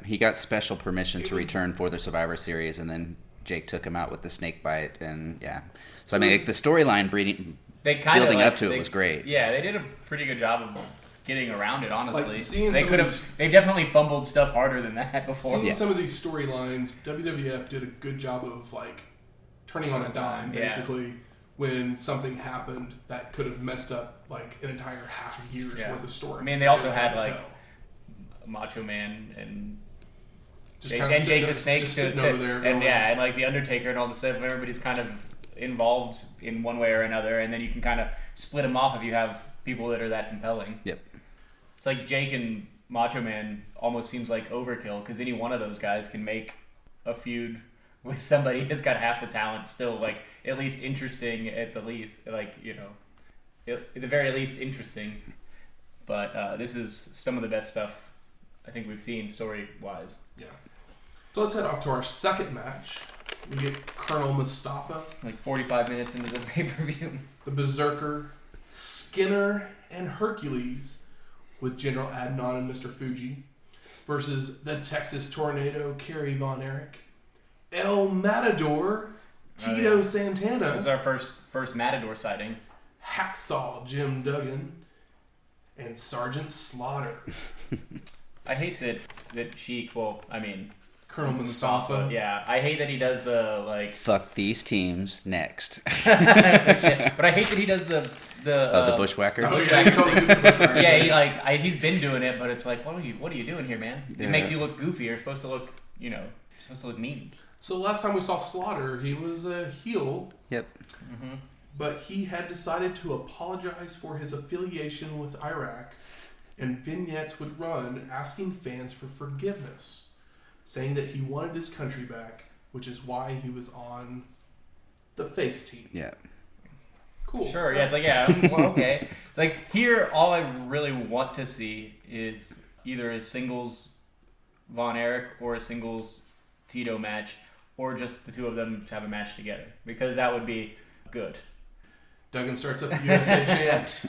he got special permission to return for the Survivor Series, and then Jake took him out with the snake bite, and So I mean, the storyline building up to it was great. Yeah, they did a pretty good job of getting around it, honestly. They they definitely fumbled stuff harder than that before. Seeing some of these storylines, WWF did a good job of turning on a dime, basically, when something happened that could have messed up an entire half a year's worth of story. I mean, they also had Macho Man and Jake the Snake and the Undertaker and all the stuff. Everybody's kind of involved in one way or another, and then you can kind of split them off if you have people that are that compelling. Yep. It's like Jake and Macho Man almost seems like overkill, because any one of those guys can make a feud with somebody that's got half the talent still, at least interesting at the least, at the very least interesting. But this is some of the best stuff I think we've seen story-wise. Yeah. So let's head off to our second match. We get Colonel Mustafa. 45 minutes into the pay-per-view. The Berzerker, Skinner, and Hercules with General Adnan and Mr. Fuji versus the Texas Tornado, Kerry Von Erich, El Matador, Tito Santana. This is our first Matador sighting. Hacksaw, Jim Duggan, and Sergeant Slaughter. I hate that Sheik, Colonel Mustafa. Yeah, I hate that he does the like. Fuck these teams next. But I hate that he does the Bushwhacker. Oh yeah, he totally did the Bushwhacker. Yeah, he's been doing it, but it's like, what are you doing here, man? It makes you look goofy. You're supposed to look, mean. So last time we saw Slaughter, he was a heel. Yep. Mm-hmm. But he had decided to apologize for his affiliation with Iraq, and vignettes would run asking fans for forgiveness, saying that he wanted his country back, which is why he was on the face team. Yeah. Cool. Sure, yeah, it's like, well, okay. It's like, here, all I really want to see is either a singles Von Erich or a singles Tito match, or just the two of them to have a match together, because that would be good. Duggan starts up the USA chant.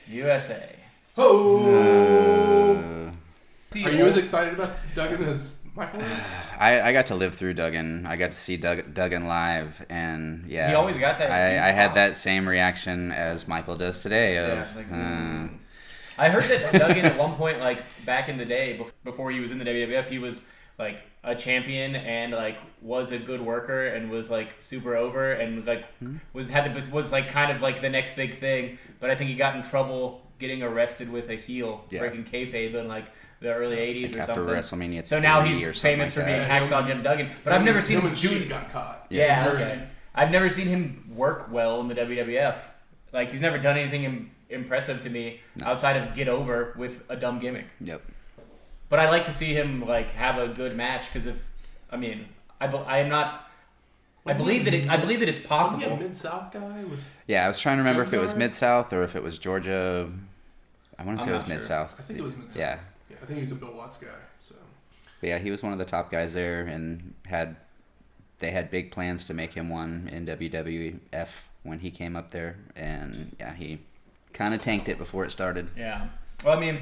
USA. Ho! Are you as excited about Duggan as Michael is? I got to live through Duggan. I got to see Duggan live, and yeah, He always got that. I had that same reaction as Michael does today. I heard that Duggan at one point, like back in the day, before he was in the WWF, he was like a champion and like was a good worker and was like super over and like was like kind of like the next big thing. But I think he got in trouble getting arrested with a heel, breaking kayfabe in like the early '80s or something. WrestleMania. So now he's famous for being Hacksaw Jim Duggan. But I've never seen him do. Got caught. Yeah, in Jersey. okay. I've never seen him work well in the WWF. Like he's never done anything impressive to me outside of get over with a dumb gimmick. Yep. But I'd like to see him like have a good match because I believe that it's possible. Was he a Mid-South guy? Yeah, I was trying to remember if it was Jim Mid-South or if it was Georgia. I want to say it was sure. Mid-South. I think it was Mid-South. Yeah. I think he was a Bill Watts guy. So. But yeah, he was one of the top guys there, and they had big plans to make him one in WWF when he came up there, and yeah, he kind of tanked it before it started. Yeah. Well, I mean,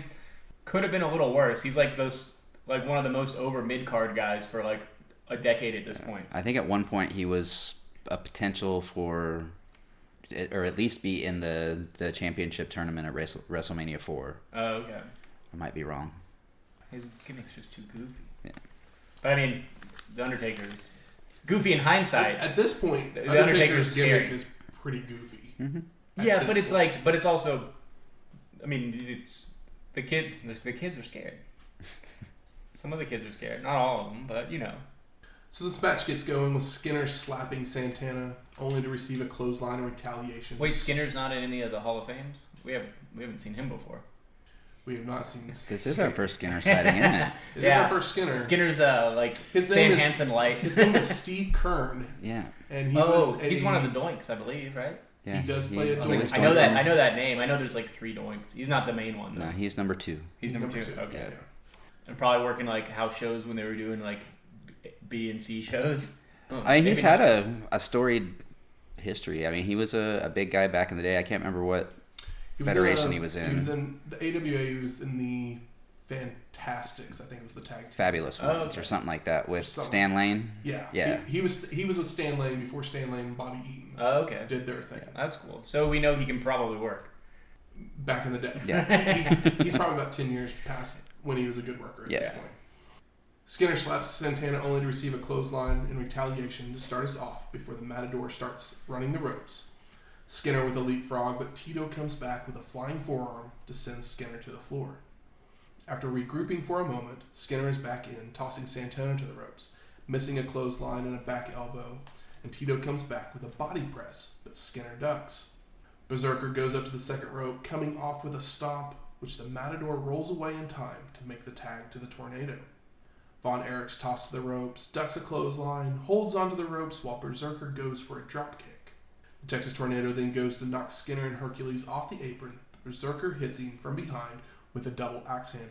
could have been a little worse. He's like one of the most over mid-card guys for like a decade at this point. I think at one point he was a potential for, or at least be in the championship tournament at WrestleMania 4. Oh, okay. I might be wrong. His gimmick's just too goofy. Yeah. But I mean, the Undertaker's goofy in hindsight. At this point, the Undertaker's gimmick scary. is pretty goofy. Mm-hmm. Yeah, but it's like, but it's also, I mean, it's the kids. The kids are scared. Some of the kids are scared, not all of them, but you know. So this match gets going with Skinner slapping Santana, only to receive a clothesline in retaliation. Wait, Skinner's not in any of the Hall of Fames? We haven't seen him before. We have not seen This is our first Skinner sighting, isn't it? It is our first Skinner. Skinner's like His Sam name is- Hansen light. His name is Steve Kern, Yeah. and He's one of the Doinks, I believe, right? Yeah. He does play a I, was Doink. like, I know that. I know that name. I know there's like 3 Doinks. He's not the main one. Though. No, he's number 2. He's number 2. Okay. Yeah. And probably working like house shows when they were doing like B and C shows. I mean, he's had a storied history. I mean, he was a big guy back in the day. I can't remember what federation he was in. He was in the AWA. He was in the Fantastics. I think it was the tag team. Fabulous Ones or something like that with Something. Stan Lane. Yeah. Yeah. He was with Stan Lane before Stan Lane and Bobby Eaton Oh, okay. did their thing That's cool. So we know he can probably work. back in the day. Yeah. He's probably about 10 years past when he was a good worker at this point. Skinner slaps Santana only to receive a clothesline in retaliation to start us off before the Matador starts running the ropes. Skinner with a leapfrog, but Tito comes back with a flying forearm to send Skinner to the floor. After regrouping for a moment, Skinner is back in, tossing Santana to the ropes, missing a clothesline and a back elbow, and Tito comes back with a body press, but Skinner ducks. Berzerker goes up to the second rope, coming off with a stomp, which the Matador rolls away in time to make the tag to the tornado. Von Erich's tossed to the ropes, ducks a clothesline, holds onto the ropes while Berzerker goes for a dropkick. The Texas Tornado then goes to knock Skinner and Hercules off the apron, but Berzerker hits him from behind with a double axe handle.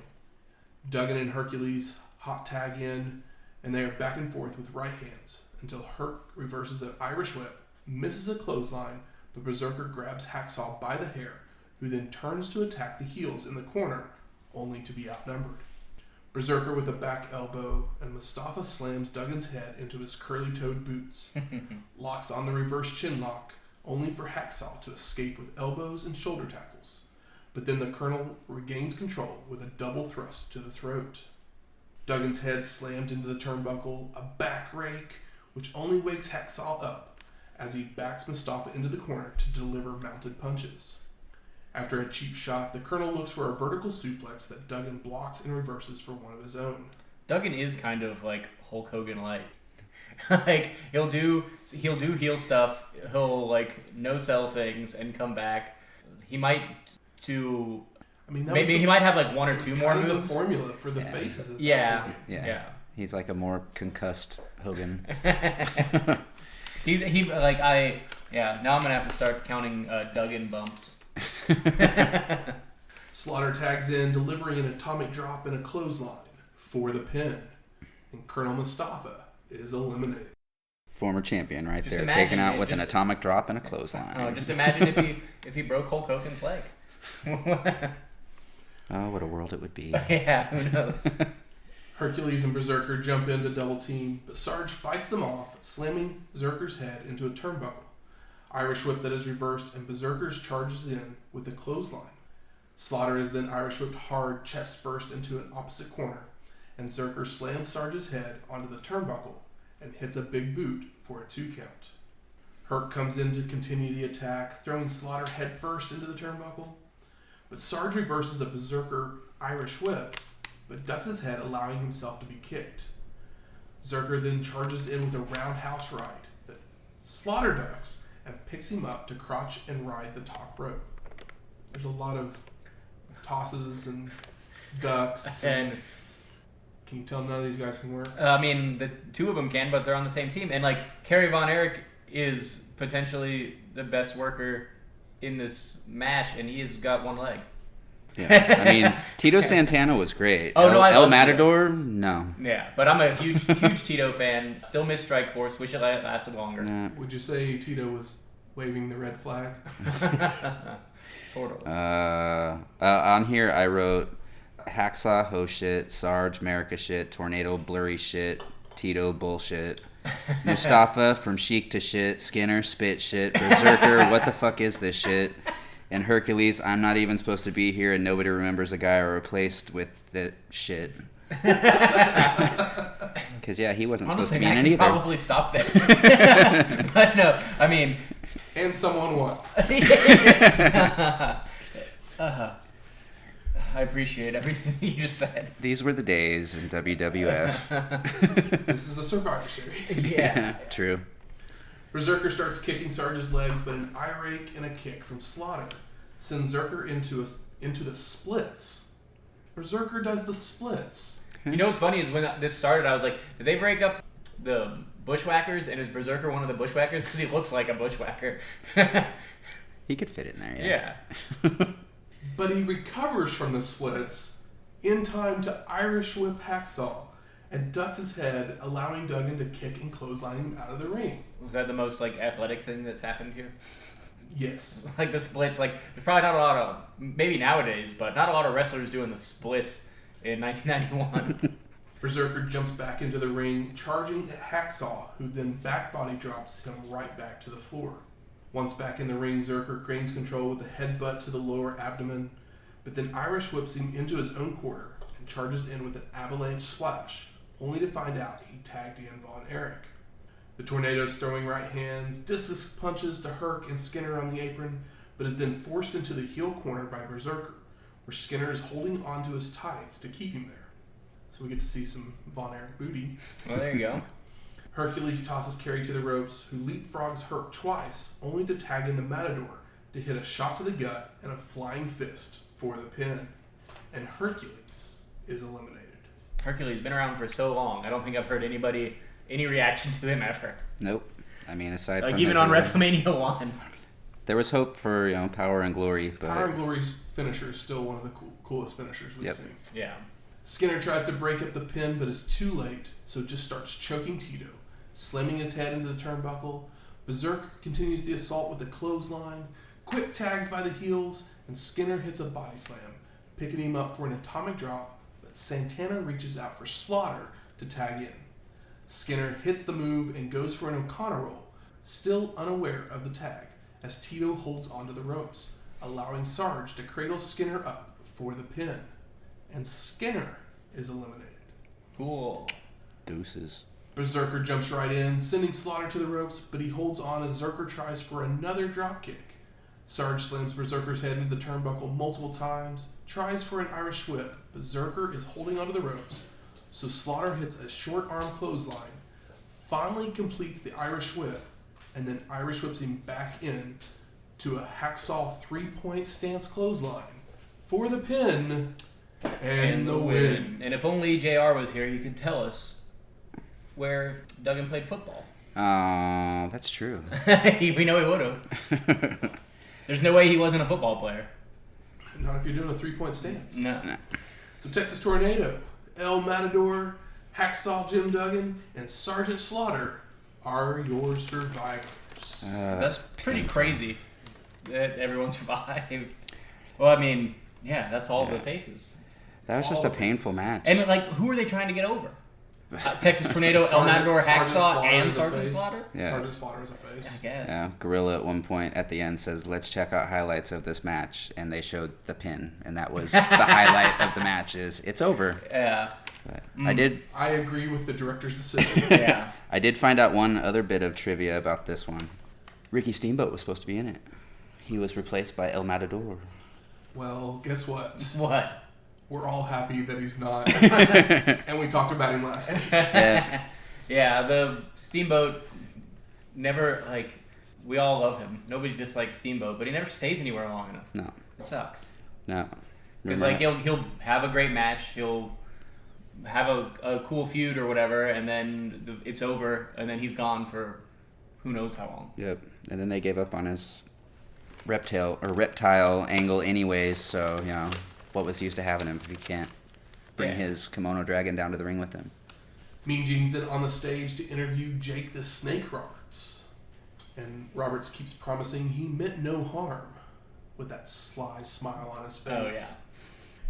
Duggan and Hercules hot tag in, and they are back and forth with right hands until Herc reverses an Irish whip, misses a clothesline, but Berzerker grabs Hacksaw by the hair, who then turns to attack the heels in the corner, only to be outnumbered. Berzerker with a back elbow, and Mustafa slams Duggan's head into his curly-toed boots. Locks on the reverse chin lock, only for Hacksaw to escape with elbows and shoulder tackles. But then the Colonel regains control with a double thrust to the throat. Duggan's head slammed into the turnbuckle, a back rake, which only wakes Hacksaw up as he backs Mustafa into the corner to deliver mounted punches. After a cheap shot, the Colonel looks for a vertical suplex that Duggan blocks and reverses for one of his own. Duggan is kind of like Hulk Hogan-like. Like, he'll do heel stuff, he'll like no-sell things and come back. He might do... I mean, he might have like one or two more moves. The formula for the faces. Yeah. He's like a more concussed Hogan. Now I'm gonna have to start counting Duggan bumps. Slaughter tags in, delivering an atomic drop and a clothesline for the pin, and Colonel Mustafa is eliminated. Former champion, right there, taken out with an atomic drop and a clothesline. Oh, just imagine if he broke Hulk Hogan's leg. Oh, what a world it would be. Yeah, who knows? Hercules and Berzerker jump in to double team, but Sarge fights them off, slamming Berzerker's head into a turnbuckle. Irish whip that is reversed, and Berzerker's charges in with a clothesline. Slaughter is then Irish whipped hard, chest first, into an opposite corner, and Zerker slams Sarge's head onto the turnbuckle and hits a big boot for a 2 count. Herc comes in to continue the attack, throwing Slaughter head first into the turnbuckle, but Sarge reverses a Berzerker Irish whip, but ducks his head, allowing himself to be kicked. Zerker then charges in with a roundhouse right that Slaughter ducks and picks him up to crotch and ride the top rope. There's a lot of tosses and ducks. And can you tell none of these guys can work? I mean, the two of them can, but they're on the same team. And like Kerry Von Erich is potentially the best worker in this match, and he has got one leg. Yeah, I mean, Tito Santana was great. Oh, no, I El love Matador, no. Yeah, but I'm a huge Tito fan. Still miss Strike Force. Wish it lasted longer. Would you say Tito was waving the red flag? Totally. On here, I wrote Hacksaw, ho shit, Sarge, America shit, Tornado, blurry shit, Tito, bullshit, Mustafa, from chic to shit, Skinner, spit shit, Berzerker, what the fuck is this shit? And Hercules, I'm not even supposed to be here and nobody remembers a guy I replaced with the shit. Because, yeah, he wasn't supposed to be in it either. Probably stop there. But no, I mean... And someone won. I appreciate everything you just said. These were the days in WWF. This is a Survivor Series. Yeah. True. Berzerker starts kicking Sarge's legs, but an eye rake and a kick from Slaughter sends Zerker into the splits. Berzerker does the splits. You know what's funny is when this started, I was like, did they break up the Bushwhackers, and is Berzerker one of the Bushwhackers? Because he looks like a Bushwhacker. He could fit in there, yeah. But he recovers from the splits in time to Irish whip Hacksaw and ducks his head, allowing Duggan to kick and clothesline him out of the ring. Was that the most like athletic thing that's happened here? Yes. Like the splits, like there's probably not a lot of, maybe nowadays, but not a lot of wrestlers doing the splits in 1991. Berzerker jumps back into the ring, charging at Hacksaw, who then back body drops him right back to the floor. Once back in the ring, Zerker gains control with a headbutt to the lower abdomen, but then Irish whips him into his own quarter and charges in with an avalanche splash, only to find out he tagged in Von Erich. The Tornado's throwing right hands, discus punches to Herc and Skinner on the apron, but is then forced into the heel corner by Berzerker, where Skinner is holding onto his tights to keep him there. So we get to see some Von Erich booty. Well, there you go. Hercules tosses Kerry to the ropes, who leapfrogs Herc twice, only to tag in the Matador to hit a shot to the gut and a flying fist for the pin. And Hercules is eliminated. Hercules been around for so long. I don't think I've heard any reaction to him ever. Nope. I mean, aside like from even on WrestleMania 1. There was hope for Power and Glory, but Power and Glory's finisher is still one of the coolest finishers we've seen. Yeah. Skinner tries to break up the pin, but is too late, so just starts choking Tito, slamming his head into the turnbuckle. Berzerker continues the assault with a clothesline, quick tags by the heels, and Skinner hits a body slam, picking him up for an atomic drop, but Santana reaches out for Slaughter to tag in. Skinner hits the move and goes for an O'Connor roll, still unaware of the tag, as Tito holds onto the ropes, allowing Sarge to cradle Skinner up for the pin. And Skinner is eliminated. Cool. Deuces. Berzerker jumps right in, sending Slaughter to the ropes, but he holds on as Zerker tries for another dropkick. Sarge slams Berzerker's head into the turnbuckle multiple times, tries for an Irish whip, but Zerker is holding onto the ropes, so Slaughter hits a short arm clothesline, finally completes the Irish whip, and then Irish whips him back in to a Hacksaw 3-point stance clothesline for the pin and the win. And if only JR was here, he could tell us where Duggan played football. Oh, that's true. We know he would have. There's no way he wasn't a football player. Not if you're doing a 3-point stance. No. So Texas Tornado, El Matador, Hacksaw Jim Duggan, and Sergeant Slaughter are your survivors. That's pretty crazy that everyone survived. Well, I mean, yeah, that's all the faces. That was just a painful match. And, like, who are they trying to get over? Texas Tornado, El Matador, Hacksaw, and Sergeant Slaughter? Yeah. Sergeant Slaughter is a face. I guess. Yeah, Gorilla at one point at the end says, "Let's check out highlights of this match," and they showed the pin, and that was the highlight of the match. Is it's over. Yeah. But I agree with the director's decision. Yeah. I did find out one other bit of trivia about this one. Ricky Steamboat was supposed to be in it. He was replaced by El Matador. Well, guess what? What? We're all happy that he's not. And we talked about him last week. Yeah. Yeah, the Steamboat never, like, we all love him. Nobody dislikes Steamboat, but he never stays anywhere long enough. No. It sucks. No. Because, like, he'll have a great match, he'll have a cool feud or whatever, and then it's over, and then he's gone for who knows how long. Yep. And then they gave up on his reptile angle anyways, so, you know, what was used to having him if he can't bring his kimono dragon down to the ring with him? Mean Gene's then on the stage to interview Jake the Snake Roberts. And Roberts keeps promising he meant no harm with that sly smile on his face. Oh, yeah.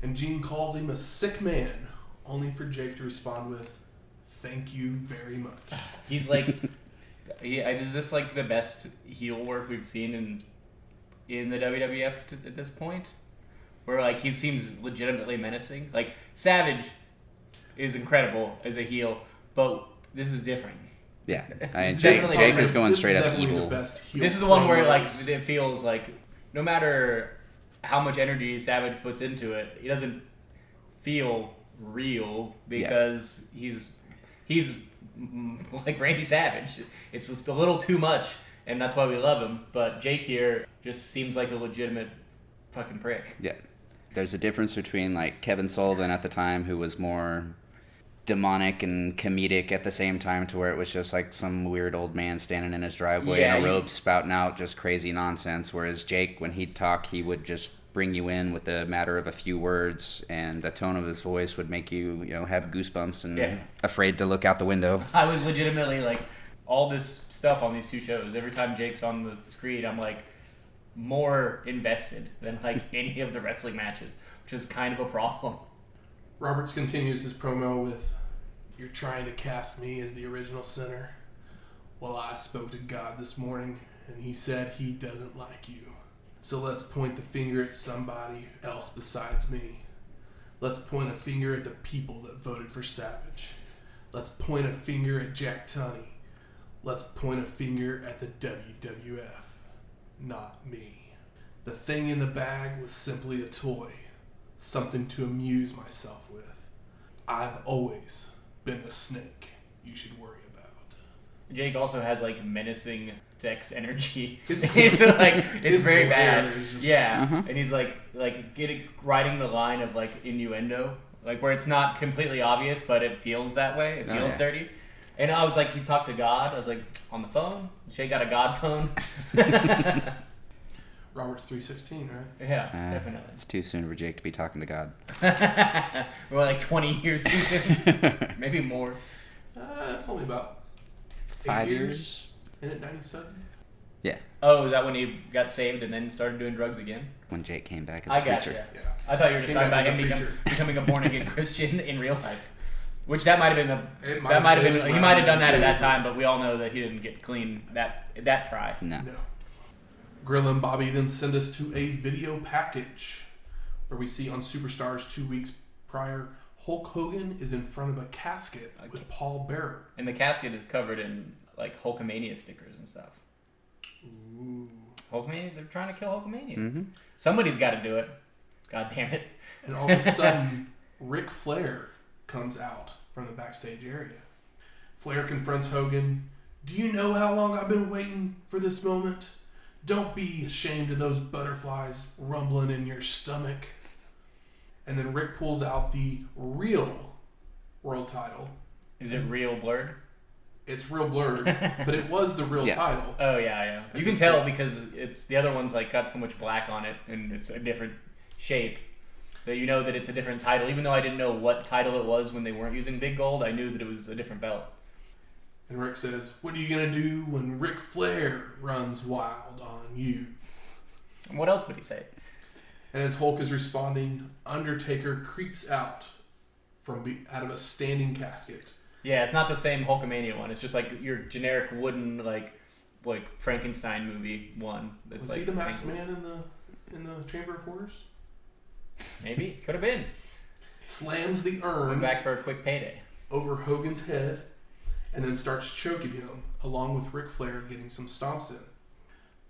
And Gene calls him a sick man, only for Jake to respond with, "Thank you very much." He's like, is this like the best heel work we've seen in the WWF at this point? Where like he seems legitimately menacing. Like Savage is incredible as a heel, but this is different. Yeah, Jake is going straight up evil. This is the one where like it feels like no matter how much energy Savage puts into it, he doesn't feel real because he's like Randy Savage. It's a little too much, and that's why we love him. But Jake here just seems like a legitimate fucking prick. Yeah. There's a difference between like Kevin Sullivan at the time, who was more demonic and comedic at the same time, to where it was just like some weird old man standing in his driveway in a robe spouting out just crazy nonsense. Whereas Jake, when he'd talk, he would just bring you in with a matter of a few words, and the tone of his voice would make you, have goosebumps and afraid to look out the window. I was legitimately like, all this stuff on these two shows, every time Jake's on the screen, I'm like more invested than like any of the wrestling matches, which is kind of a problem. Roberts continues his promo with, "You're trying to cast me as the original sinner. Well, I spoke to God this morning, and he said he doesn't like you. So let's point the finger at somebody else besides me. Let's point a finger at the people that voted for Savage. Let's point a finger at Jack Tunney. Let's point a finger at the WWF. Not me. The thing in the bag was simply a toy, something to amuse myself with. I've always been the snake you should worry about." Jake also has like menacing sex energy. It's very bad. And he's like riding the line of like innuendo, like where it's not completely obvious, but it feels that way. It feels dirty. And I was like, he talked to God. I was like, on the phone? Jake got a God phone. Roberts 3:16, right? Yeah, definitely. It's too soon for Jake to be talking to God. We're like 20 years too soon. Maybe more. It's only about 5 years. In it 97? Yeah. Oh, is that when he got saved and then started doing drugs again? When Jake came back as a preacher. Gotcha. Yeah. I thought you were just talking about him becoming a born-again Christian in real life. Which that might have been he might have done that at that time, but we all know that he didn't get clean that try. No. Gorilla and Bobby then send us to a video package where we see on Superstars 2 weeks prior Hulk Hogan is in front of a casket with Paul Bearer. And the casket is covered in like Hulkamania stickers and stuff. Ooh. Hulkamania, they're trying to kill Hulkamania. Mm-hmm. Somebody's got to do it. God damn it. And all of a sudden, Ric Flair comes out from the backstage area. Flair confronts Hogan. Do you know how long I've been waiting for this moment? Don't be ashamed of those butterflies rumbling in your stomach. And then Rick pulls out the real world title. Is it real blurred? It's real blurred, but it was the real title. Oh, yeah. You can tell because it's the other one's like got so much black on it and it's a different shape that you know that it's a different title. Even though I didn't know what title it was when they weren't using big gold, I knew that it was a different belt. And Rick says, what are you going to do when Ric Flair runs wild on you? And what else would he say? And as Hulk is responding, Undertaker creeps out out of a standing casket. Yeah, it's not the same Hulkamania one. It's just like your generic wooden like Frankenstein movie one. That's Was like he the masked man in the Chamber of Horrors? Maybe. Could have been. Slams the urn Went back for a quick payday. over Hogan's head and then starts choking him, along with Ric Flair getting some stomps in.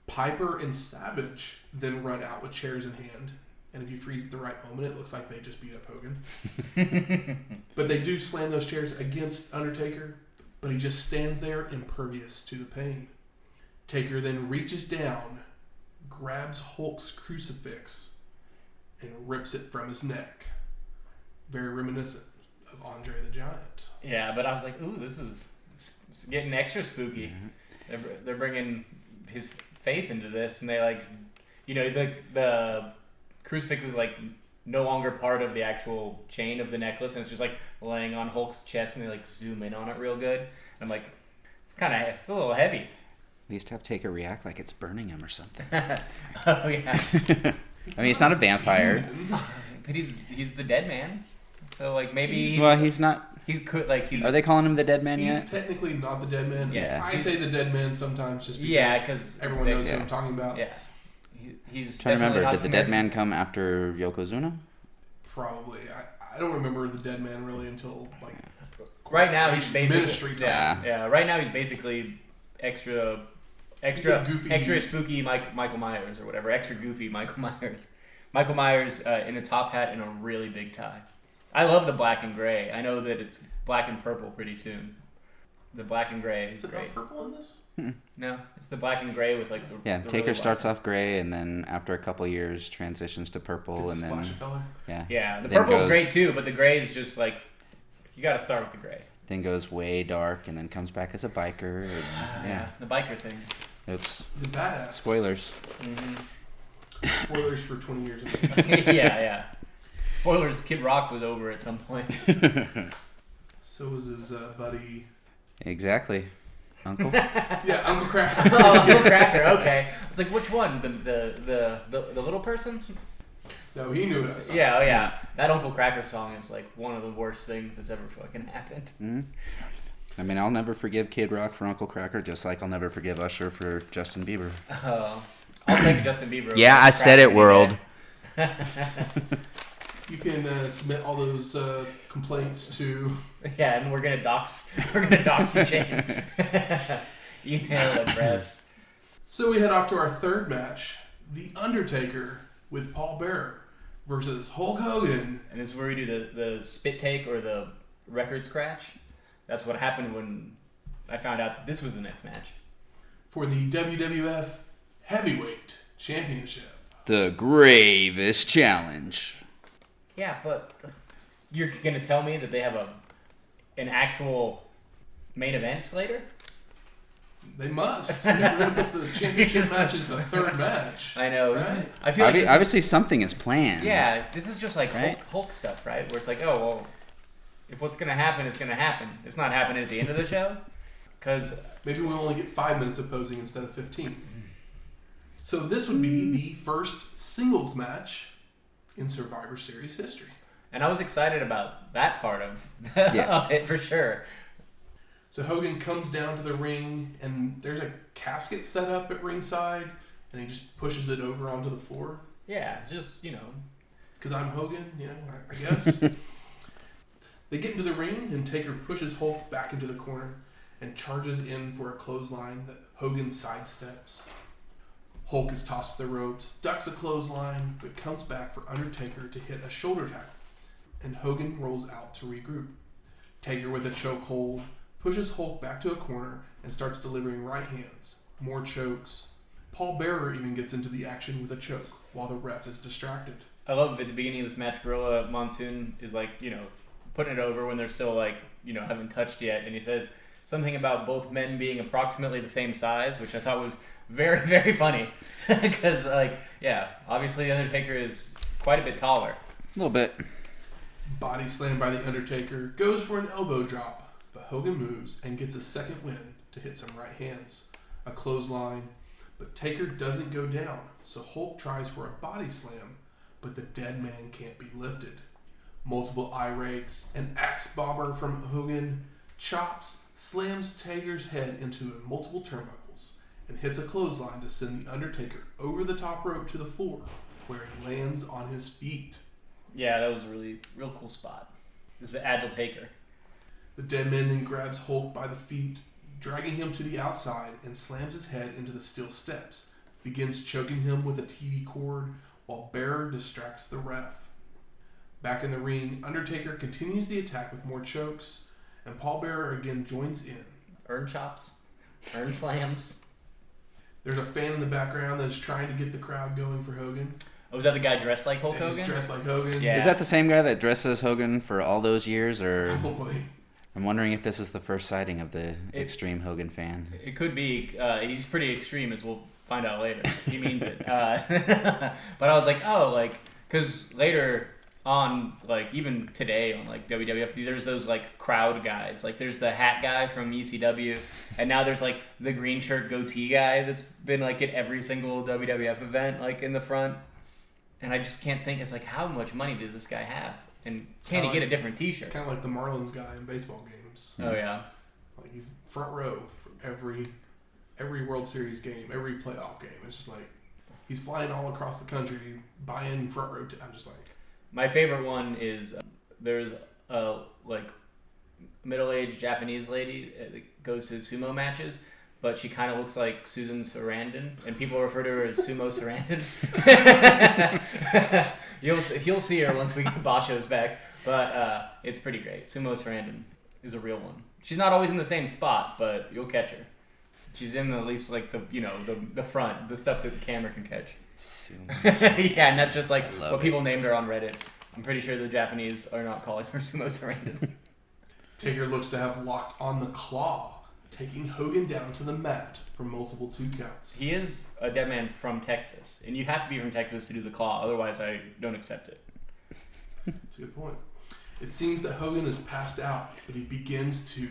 Piper and Savage then run out with chairs in hand, and if you freeze at the right moment, it looks like they just beat up Hogan. But they do slam those chairs against Undertaker, but he just stands there impervious to the pain. Taker then reaches down, grabs Hulk's crucifix, and rips it from his neck. Very reminiscent of Andre the Giant. Yeah, but I was like, ooh, this is getting extra spooky. Mm-hmm. They're bringing his faith into this, and they like, you know, the crucifix is like no longer part of the actual chain of the necklace, and it's just like laying on Hulk's chest, and they like zoom in on it real good. And I'm like, it's a little heavy. At least have Taker react like it's burning him or something. Oh yeah. I mean, he's not a vampire. But he's the dead man. So like maybe he's not. He's like. Are they calling him the dead man yet? He's technically not the dead man. Yeah. I say the dead man sometimes just because everyone knows who I'm talking about. Yeah. He's trying to remember. Did the dead man come after Yokozuna? Probably. I don't remember the dead man really until like. Right now he's basically ministry time. Yeah. Right now he's basically extra spooky Michael Myers or whatever. Extra goofy Michael Myers. Michael Myers in a top hat and a really big tie. I love the black and gray. I know that it's black and purple pretty soon. The black and gray is great. Is it not purple in this? No, it's the black and gray with like the Taker really starts off gray and then after a couple years transitions to purple. Gets and a then splash of color. Yeah, the purple's great too, but the gray is just like you got to start with the gray. Then goes way dark and then comes back as a biker. And, yeah, the biker thing. Oops. He's a badass. Spoilers. Mm-hmm. Spoilers for 20 years ago. Yeah. Spoilers, Kid Rock was over at some point. So was his buddy. Exactly. Uncle? Yeah, Uncle Cracker. Oh, Uncle Cracker, okay. It's like, which one? The little person? No, he knew what I was talking Yeah. That Uncle Cracker song is like one of the worst things that's ever fucking happened. Mm-hmm. I mean, I'll never forgive Kid Rock for Uncle Cracker, just like I'll never forgive Usher for Justin Bieber. Oh. I'll take Justin Bieber. Yeah, I said it, world. You can submit all those complaints to. Yeah, and we're gonna dox you, Shane. Email address. So we head off to our third match: The Undertaker with Paul Bearer versus Hulk Hogan. And this is where we do the spit take or the record scratch. That's what happened when I found out that this was the next match for the WWF Heavyweight Championship. The gravest challenge. Yeah, but you're gonna tell me that they have an actual main event later? They must. If we're gonna put the championship match as the third match. I know. Right? I feel like obviously something is planned. Yeah, this is just like right? Hulk stuff, right? Where it's like, oh well, if what's gonna happen is gonna happen. It's not happening at the end of the show, because maybe we'll only get 5 minutes of posing instead of 15. So this would be the first singles match in Survivor Series history. And I was excited about that part of it for sure. So Hogan comes down to the ring, and there's a casket set up at ringside, and he just pushes it over onto the floor. Yeah, just, because I'm Hogan, I guess. They get into the ring, and Taker pushes Hulk back into the corner and charges in for a clothesline that Hogan sidesteps. Hulk is tossed to the ropes, ducks a clothesline, but comes back for Undertaker to hit a shoulder tackle, and Hogan rolls out to regroup. Taker with a chokehold pushes Hulk back to a corner and starts delivering right hands. More chokes. Paul Bearer even gets into the action with a choke while the ref is distracted. I love at the beginning of this match, Gorilla Monsoon is like, putting it over when they're still like, haven't touched yet. And he says something about both men being approximately the same size, which I thought was very, very funny. Because, obviously the Undertaker is quite a bit taller. A little bit. Body slam by the Undertaker, goes for an elbow drop, but Hogan moves and gets a second win to hit some right hands. A clothesline, but Taker doesn't go down, so Hulk tries for a body slam, but the dead man can't be lifted. Multiple eye rakes, an axe bobber from Hogan, chops, slams Taker's head into multiple turnbuckles, and hits a clothesline to send the Undertaker over the top rope to the floor, where he lands on his feet. Yeah, that was a real cool spot. This is an agile Taker. The dead man then grabs Hulk by the feet, dragging him to the outside, and slams his head into the steel steps, begins choking him with a TV cord, while Bearer distracts the ref. Back in the ring, Undertaker continues the attack with more chokes, and Paul Bearer again joins in. Earn chops, earn slams. There's a fan in the background that's trying to get the crowd going for Hogan. Oh, was that the guy dressed like Hulk Hogan? He's dressed like Hogan. Yeah. Is that the same guy that dresses Hogan for all those years, or? Probably. I'm wondering if this is the first sighting of the extreme Hogan fan. It could be. He's pretty extreme, as we'll find out later. He means it. But I was like, because later on, even today on WWF, there's those crowd guys. There's the hat guy from ECW, and now there's the green shirt goatee guy that's been at every single WWF event in the front. And I just can't think. It's how much money does this guy have? And can he get a different T-shirt? It's kind of like the Marlins guy in baseball games. Oh yeah. He's front row for every World Series game, every playoff game. It's just he's flying all across the country, buying front row. I'm just My favorite one is there's a middle-aged Japanese lady that goes to sumo matches, but she kind of looks like Susan Sarandon, and people refer to her as Sumo Sarandon. You'll see her once we get Basho's back, but it's pretty great. Sumo Sarandon is a real one. She's not always in the same spot, but you'll catch her. She's in at least the front, the stuff that the camera can catch. Yeah, and that's just what people named her on Reddit. I'm pretty sure the Japanese are not calling her Sumo Sarandon. Taker looks to have locked on the claw, taking Hogan down to the mat for multiple 2 counts. He is a dead man from Texas, and you have to be from Texas to do the claw, otherwise I don't accept it. That's a good point. It seems that Hogan is passed out, but he begins to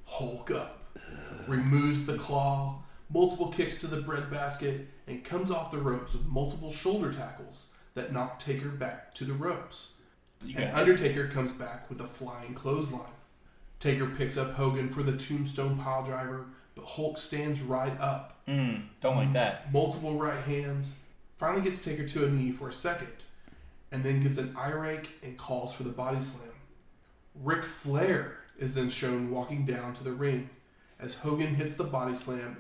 Hulk up, removes the claw, multiple kicks to the breadbasket, and comes off the ropes with multiple shoulder tackles that knock Taker back to the ropes. And Undertaker comes back with a flying clothesline. Taker picks up Hogan for the tombstone piledriver, but Hulk stands right up. Don't like that. Multiple right hands. Finally gets Taker to a knee for a second, and then gives an eye rake and calls for the body slam. Ric Flair is then shown walking down to the ring as Hogan hits the body slam,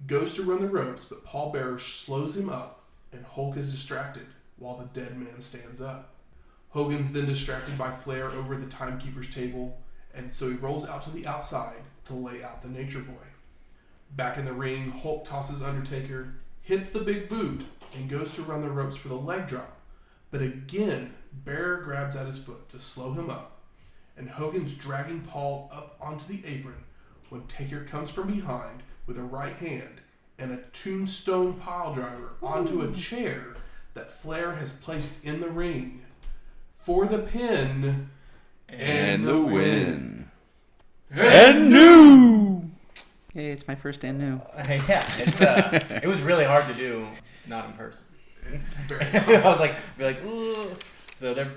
goes to run the ropes, but Paul Bearer slows him up, and Hulk is distracted while the dead man stands up. Hogan's then distracted by Flair over the timekeeper's table, and so he rolls out to the outside to lay out the Nature Boy. Back in the ring, Hulk tosses Undertaker, hits the big boot, and goes to run the ropes for the leg drop. But again, Bearer grabs at his foot to slow him up, and Hogan's dragging Paul up onto the apron when Taker comes from behind with a right hand and a tombstone piledriver onto a chair that Flair has placed in the ring for the pin and the win. And new! Hey, it's my first and new. Yeah, it was really hard to do, not in person. I was ooh. So they're,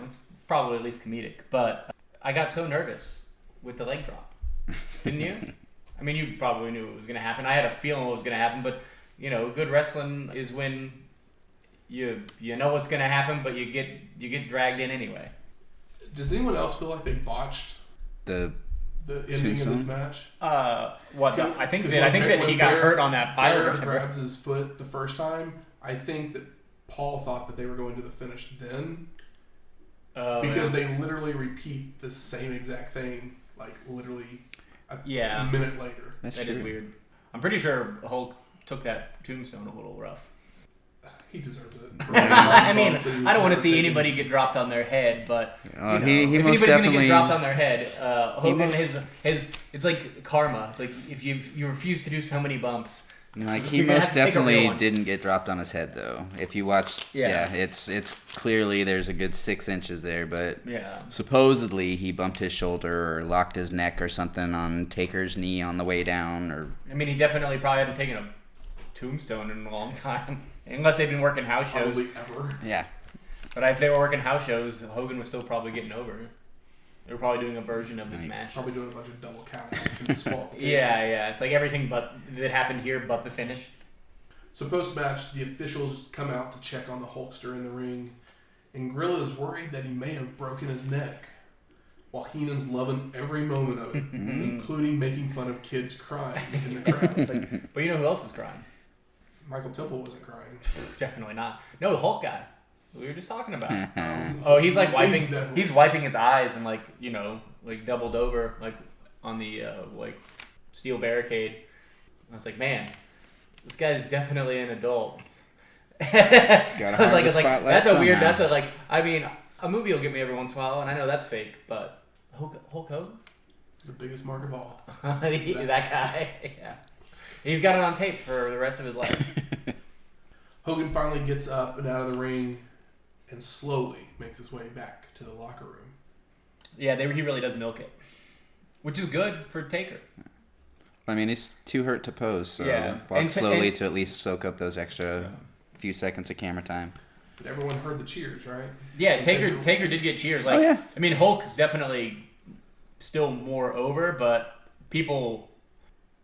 it's probably at least comedic. But I got so nervous with the leg drop. Didn't you? I mean, you probably knew it was going to happen. I had a feeling what was going to happen, but good wrestling is when you know what's going to happen, but you get dragged in anyway. Does anyone else feel like they botched the ending of this match? I think that he got hurt on that pile driver. Grabs his foot the first time. I think that Paul thought that they were going to the finish then. Because they literally repeat the same exact thing, like literally a minute later. That is weird. I'm pretty sure Hulk took that tombstone a little rough. He deserved it. I mean, I don't want to see anybody get dropped on their head, but he if most anybody's definitely going to get dropped on their head, Hogan, it's like karma. It's like if you refuse to do so many bumps. Like he most definitely didn't get dropped on his head though. If you watched, it's clearly there's a good 6 inches there, but supposedly he bumped his shoulder or locked his neck or something on Taker's knee on the way down. Or I mean, he definitely probably hadn't taken a tombstone in a long time, unless they've been working house shows. Probably ever. Yeah. But if they were working house shows, Hogan was still probably getting over. They were probably doing a version of this match. Probably doing a bunch of double counts and disqualifications. Yeah. It's like everything but that happened here but the finish. So post-match, the officials come out to check on the Hulkster in the ring, and Gorilla is worried that he may have broken his neck, while Heenan's loving every moment of it, including making fun of kids crying in the crowd. It's like, but you know who else is crying? Michael Temple wasn't crying. Definitely not. No, the Hulk guy. We were just talking about. He's like wiping. He's wiping his eyes and like doubled over like on the steel barricade. I was like, man, this guy's definitely an adult. So it's like that's a weird. That's a like. I mean, a movie will get me every once in a while, and I know that's fake, but Hulk Hogan, the biggest mark of all. that guy. Yeah, he's got it on tape for the rest of his life. Hogan finally gets up and out of the ring and slowly makes his way back to the locker room. Yeah, he really does milk it, which is good for Taker. I mean, he's too hurt to pose, so walk slowly to at least soak up those extra few seconds of camera time. But everyone heard the cheers, right? Yeah, Taker did get cheers. Like, I mean, Hulk is definitely still more over, but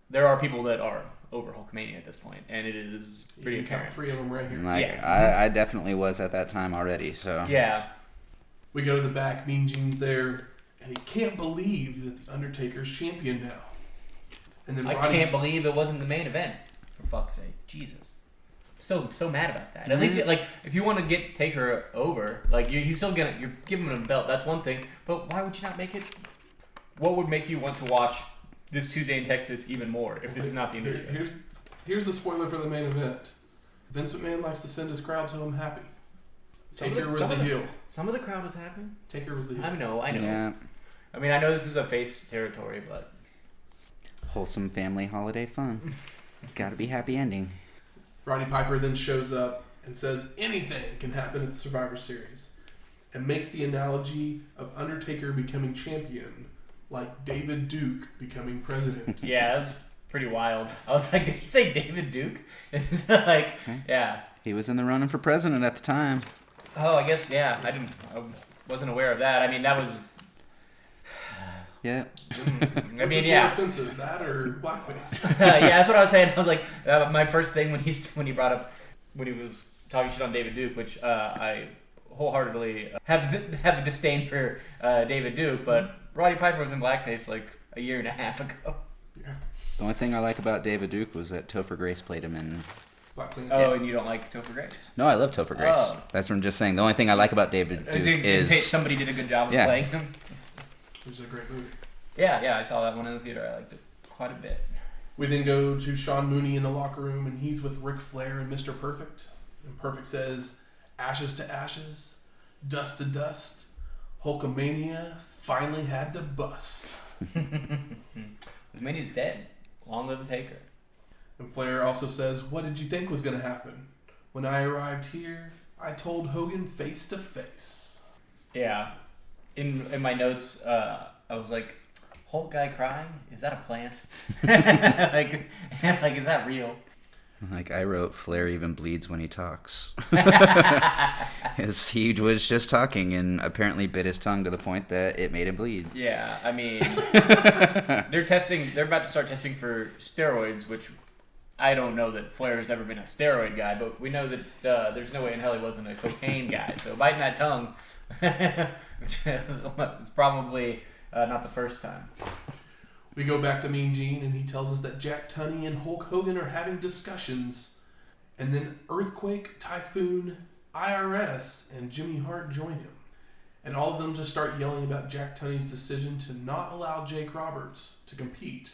there are people that are over Hulkamania at this point, and it is pretty apparent. Top 3 of them right here. Like, I definitely was at that time already, so. Yeah. We go to the back, Mean Gene's there, and he can't believe that the Undertaker's champion now. And then I can't believe it wasn't the main event, for fuck's sake. Jesus. I'm so mad about that. At least, like, if you want to get Taker over, like, you're giving him a belt, that's one thing, but why would you not make it? What would make you want to watch this Tuesday in Texas even more if this is not the initial? Here's the spoiler for the main event. Vince McMahon likes to send his crowds home happy. Taker was the heel. Some of the crowd was happy. Taker was the heel. I know. Yeah. I mean, I know this is a face territory, but wholesome family holiday fun. Gotta be happy ending. Roddy Piper then shows up and says anything can happen at the Survivor Series, and makes the analogy of Undertaker becoming champion like David Duke becoming president. Yeah, that's pretty wild. I was like, did he say David Duke? It's like, yeah. He was in the running for president at the time. Oh, I guess, yeah. I wasn't aware of that. I mean, that was... Yeah. I mean, yeah. More offensive, that or blackface? Yeah, that's what I was saying. I was like, my first thing when he brought up, when he was talking shit on David Duke, which I wholeheartedly have a disdain for David Duke, but Roddy Piper was in blackface like a year and a half ago. Yeah. The only thing I like about David Duke was that Topher Grace played him in... Oh, and you don't like Topher Grace? No, I love Topher Grace. Oh. That's what I'm just saying. The only thing I like about David Duke is... Somebody did a good job of playing him. It was a great movie. Yeah, I saw that one in the theater. I liked it quite a bit. We then go to Sean Mooney in the locker room, and he's with Ric Flair and Mr. Perfect. And Perfect says, ashes to ashes, dust to dust, Hulkamania finally had to bust. Hulkamania's dead. Long live the Taker. And Flair also says, what did you think was going to happen? When I arrived here, I told Hogan face to face. Yeah. In my notes, I was like, Hulk guy crying? Is that a plant? like, is that real? Like I wrote, Flair even bleeds when he talks. As he was just talking and apparently bit his tongue to the point that it made him bleed. Yeah, I mean, they're about to start testing for steroids, which I don't know that Flair has ever been a steroid guy, but we know that there's no way in hell he wasn't a cocaine guy. So biting that tongue, Which is probably not the first time. We go back to Mean Gene, and he tells us that Jack Tunney and Hulk Hogan are having discussions. And then Earthquake, Typhoon, IRS, and Jimmy Hart join him. And all of them just start yelling about Jack Tunney's decision to not allow Jake Roberts to compete.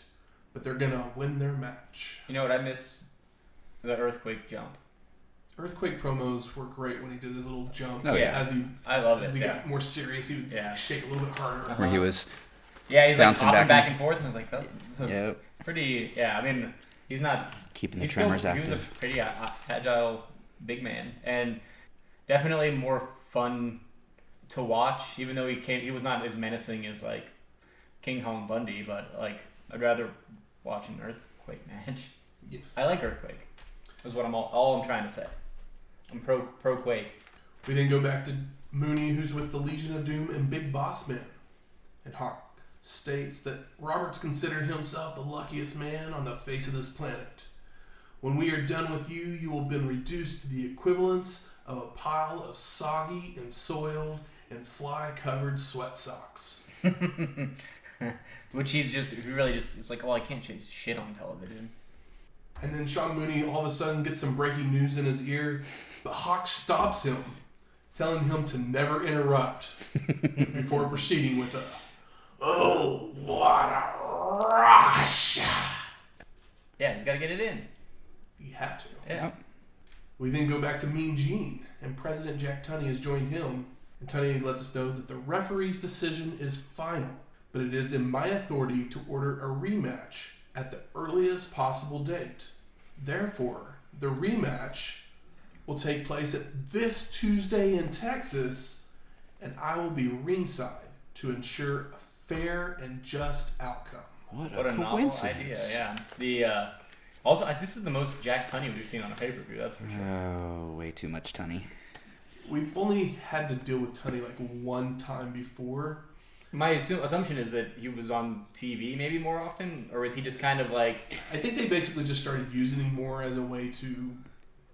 But they're going to win their match. You know what I miss? The Earthquake jump. Earthquake promos were great when he did his little jump. Oh, yeah. I love it. As he got more serious, he would shake a little bit harder. Where he was he's like bouncing hopping back and forth, and I was like, that's pretty, I mean, he's not... keeping the tremors active. He was a pretty agile big man, and definitely more fun to watch, even though he was not as menacing as, like, King Kong Bundy, but, like, I'd rather watch an Earthquake match. Yes. I like Earthquake. That's what all I'm trying to say. I'm pro Quake. We then go back to Mooney, who's with the Legion of Doom and Big Boss Man. And Hart states that Roberts considered himself the luckiest man on the face of this planet. When we are done with you, you will have been reduced to the equivalence of a pile of soggy and soiled and fly-covered sweat socks. Which it's like, I can't shit on television. And then Sean Mooney all of a sudden gets some breaking news in his ear, but Hawk stops him, telling him to never interrupt before proceeding with "Oh, what a rush!" Yeah, he's got to get it in. You have to. Yeah. We then go back to Mean Gene, and President Jack Tunney has joined him, and Tunney lets us know that the referee's decision is final, but it is in my authority to order a rematch at the earliest possible date. Therefore, the rematch will take place at this Tuesday in Texas, and I will be ringside to ensure a fair and just outcome. What a coincidence. novel idea, yeah. Also, this is the most Jack Tunney we've seen on a pay-per-view, that's for sure. Oh, way too much Tunney. We've only had to deal with Tunney like one time before. My assumption is that he was on TV maybe more often, or was he just kind of like... I think they basically just started using him more as a way to...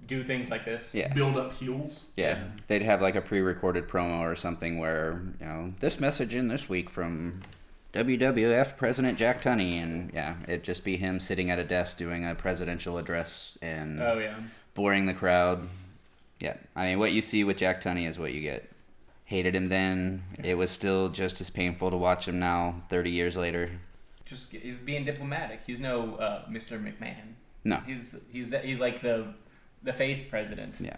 do things like this? Yeah. Build up heels. Yeah. They'd have like a pre-recorded promo or something where, this message in this week from WWF President Jack Tunney, and it'd just be him sitting at a desk doing a presidential address and boring the crowd. Yeah. I mean, what you see with Jack Tunney is what you get. Hated him then. It was still just as painful to watch him now, 30 years later. He's being diplomatic. He's no Mr. McMahon. No. He's like the face president. Yeah.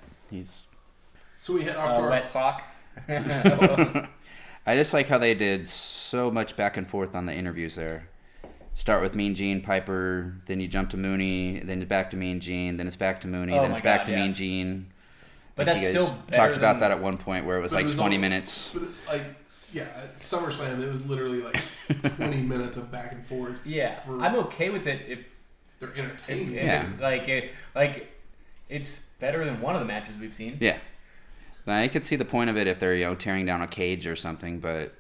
So we head off to our wet sock. I just like how they did so much back and forth on the interviews there. Start with Mean Gene, Piper, then you jump to Mooney, then it's back to Mean Gene, then it's back to Mooney, then it's back to Mean Gene. But like that's you guys still better talked about that at one point where it was like 20 minutes. But at SummerSlam, it was literally like 20 minutes of back and forth. Yeah, I'm okay with it if they're entertaining. It's it's better than one of the matches we've seen. Yeah, I could see the point of it if they're tearing down a cage or something, but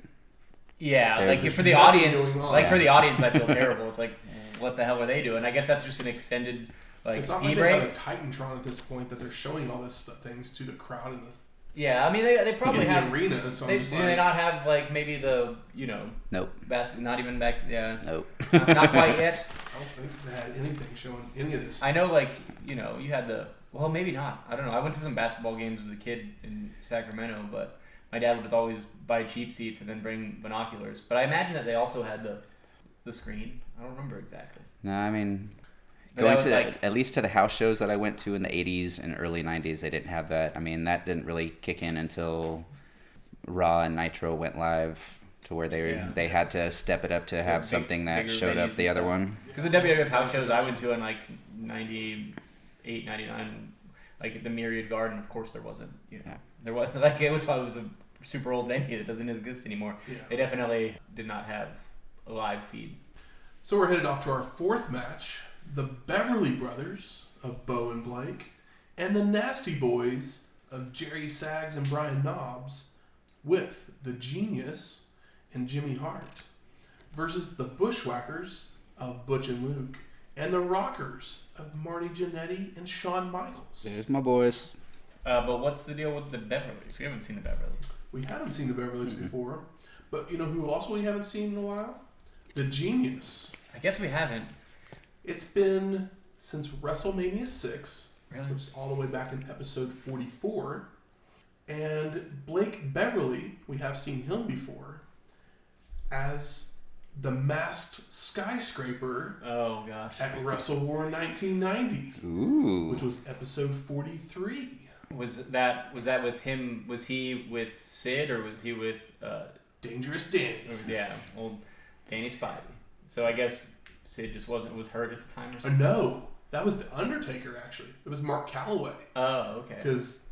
for the audience, for the audience, I feel terrible. It's like, what the hell are they doing? I guess that's just an extended. It's not like they have a Titantron at this point that they're showing all this things to the crowd in this. Yeah, I mean they probably have the arena. So do they not have like maybe the nope not even back nope not quite yet. I don't think they had anything showing any of this. I know you had maybe not. I don't know. I went to some basketball games as a kid in Sacramento, but my dad would always buy cheap seats and then bring binoculars. But I imagine that they also had the screen. I don't remember exactly. No, I mean. Going to at least to the house shows that I went to in the 80s and early 90s, they didn't have that. I mean, that didn't really kick in until Raw and Nitro went live, to where they had to step it up to have something that showed up the other one. Because the WWF house shows I went to in like 98, 99, like at the Myriad Garden, of course there wasn't. There was it was a super old venue that doesn't exist anymore. Yeah. They definitely did not have a live feed. So we're headed off to our fourth match. The Beverly Brothers of Beau and Blake, and the Nasty Boys of Jerry Sags and Brian Knobbs, with the Genius and Jimmy Hart, versus the Bushwhackers of Butch and Luke, and the Rockers of Marty Jannetty and Shawn Michaels. There's my boys. But what's the deal with the Beverlys? We haven't seen the Beverlys. We haven't seen the Beverlys before, but you know who also we haven't seen in a while? The Genius. I guess we haven't. It's been since WrestleMania 6, Really? which is all the way back in episode 44. And Blake Beverly, we have seen him before, as the masked skyscraper Oh gosh. at Wrestle War 1990, Ooh. which was episode 43. Was that with him? Was he with Sid or was he with Dangerous Danny. old Danny Spivey? So I guess Sid just was hurt at the time or something. No, that was the Undertaker actually. It was Mark Calloway Oh, okay. because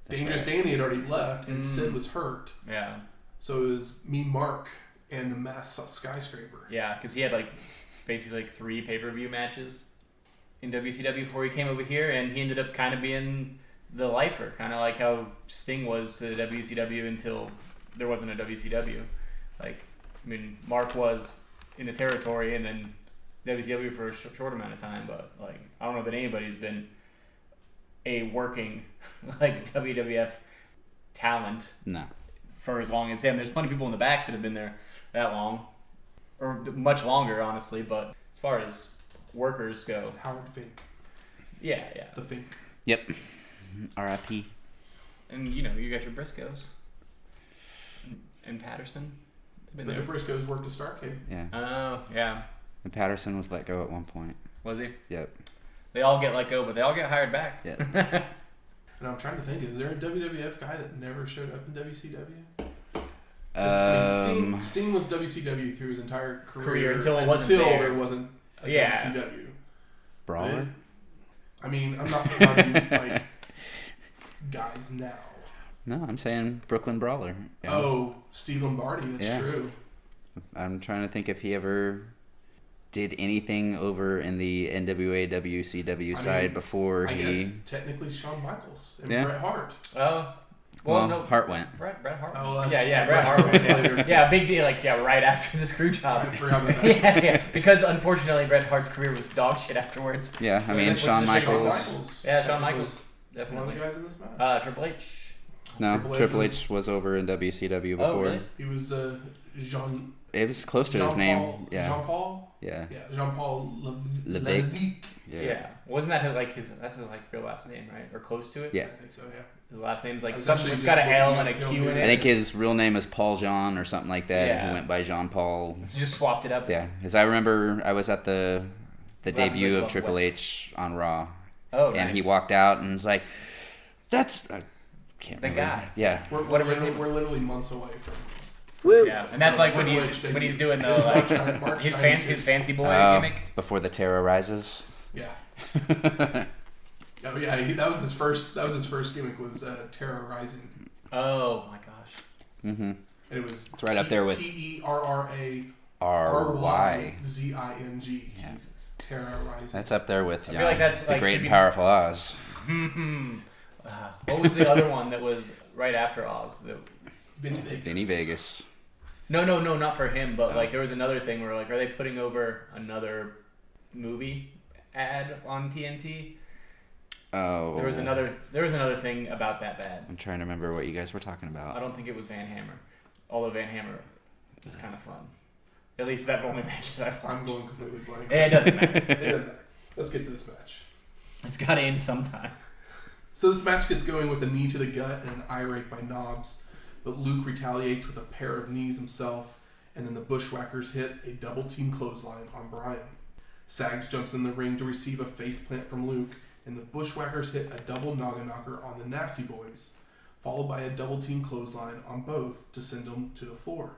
Dangerous right. Danny had already left and Sid was hurt. Yeah. So it was me, Mark, and the masked skyscraper. Yeah, because he had basically 3 pay-per-view matches in WCW before he came over here, and he ended up kind of being the lifer, kind of like how Sting was to WCW until there wasn't a WCW. Mark was in the territory and then WCW for a short amount of time, but I don't know that anybody's been a working WWF talent No. for as long as him. There's plenty of people in the back that have been there that long, or much longer, honestly. But as far as workers go, Howard Fink. yeah. The Fink. Yep. R.I.P. And you got your Briscoes and Patterson. Been But there. the Briscoes worked at Starrcade. Yeah. Oh, yeah. And Patterson was let go at one point. Was he? Yep. They all get let go, but they all get hired back. Yep. And I'm trying to think, is there a WWF guy that never showed up in WCW? Sting was WCW through his entire career until it wasn't there. there wasn't a WCW. Brawler? I'm not counting guys now. No, I'm saying Brooklyn Brawler. Yeah. Oh, Steve Lombardi, that's true. I'm trying to think if he ever did anything over in the NWA WCW side before I he. guess technically Shawn Michaels and Yeah. Bret Hart. Oh. Well, no. Hart went. Bret Hart. Oh, that's Bret Hart went. later. Yeah, big deal. Right after the screw job. I forgot about that. yeah. Because unfortunately, Bret Hart's career was dog shit afterwards. Yeah, I mean, Which Shawn is Michaels. Yeah, Shawn Michaels. One of Definitely. the guys in this match. Triple H. No, Triple H Triple H was over in WCW before. Oh, really? He was Jean. It was close to his name. Yeah. Jean-Paul? Yeah. Yeah, Jean-Paul Levic. Levic. Yeah. Wasn't that that's his real last name, right? Or close to it? Yeah. I think so, yeah. His last name's I was something. actually It's got just an L looking and a up Q in Bill it. I think his real name is Paul John or something like that. And Yeah. he went by Jean Paul. You just swapped it up. Yeah, because I remember I was at the His last debut name of Triple was- H on Raw. Oh, And he nice. walked out and was like, "That's I can't The remember." guy. Yeah. We're literally months away from Yeah, and that's when Triple he's H when he's debut. doing the March his 92. his fancy boy Oh, gimmick. before the terror rises. Yeah. Oh yeah, that was his first. That was his first gimmick was terrorizing. Oh my gosh. Mm-hmm. And it was It's right up there with TERRARYZING. Yeah. Jesus, terrorizing. That's up there with I feel like that's, the Great should and be- Powerful Oz. What was the other one that was right after Oz? Vinny Vegas. Vinny Vegas. No, not for him, but there was another thing where are they putting over another movie ad on TNT? Oh. There was another thing about that bad. I'm trying to remember what you guys were talking about. I don't think it was Van Hammer, although Van Hammer is kind of fun. At least that only match that I I'm watched. going completely blank. It doesn't matter. It doesn't matter. Let's get to this match. It's got to end sometime. So this match gets going with a knee to the gut and an eye rake by Knobs, but Luke retaliates with a pair of knees himself, and then the Bushwhackers hit a double team clothesline on Brian. Sags jumps in the ring to receive a face plant from Luke, and the Bushwhackers hit a double noggin knocker on the Nasty Boys, followed by a double team clothesline on both to send them to the floor.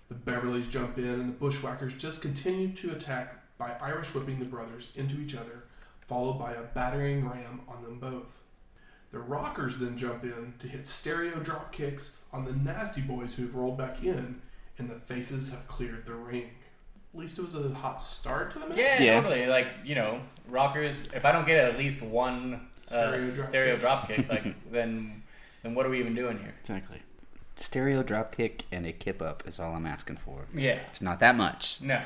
The Beverlys jump in, and the Bushwhackers just continue to attack by Irish whipping the brothers into each other, followed by a battering ram on them both. The Rockers then jump in to hit stereo drop kicks on the Nasty Boys who have rolled back in, and the faces have cleared the ring. At least it was a hot start to the match. Yeah, totally. Rockers. If I don't get at least one stereo drop kick, then what are we even doing here? Exactly. Stereo drop kick and a kip up is all I'm asking for. Yeah. It's not that much. No.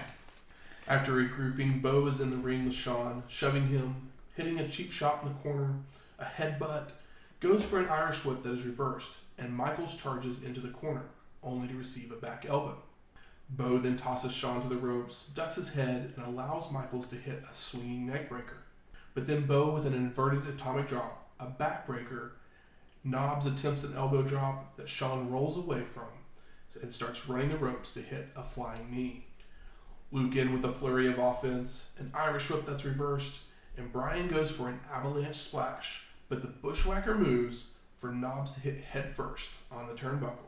After regrouping, Beau is in the ring with Shawn, shoving him, hitting a cheap shot in the corner, a headbutt, goes for an Irish whip that is reversed. and Michaels charges into the corner, only to receive a back elbow. Beau then tosses Shawn to the ropes, ducks his head, and allows Michaels to hit a swinging neckbreaker. But then Beau with an inverted atomic drop, a backbreaker, Knobs attempts an elbow drop that Shawn rolls away from and starts running the ropes to hit a flying knee. Luke in with a flurry of offense, an Irish whip that's reversed, and Bryan goes for an avalanche splash, but the Bushwhacker moves for Knobs to hit head first on the turnbuckle.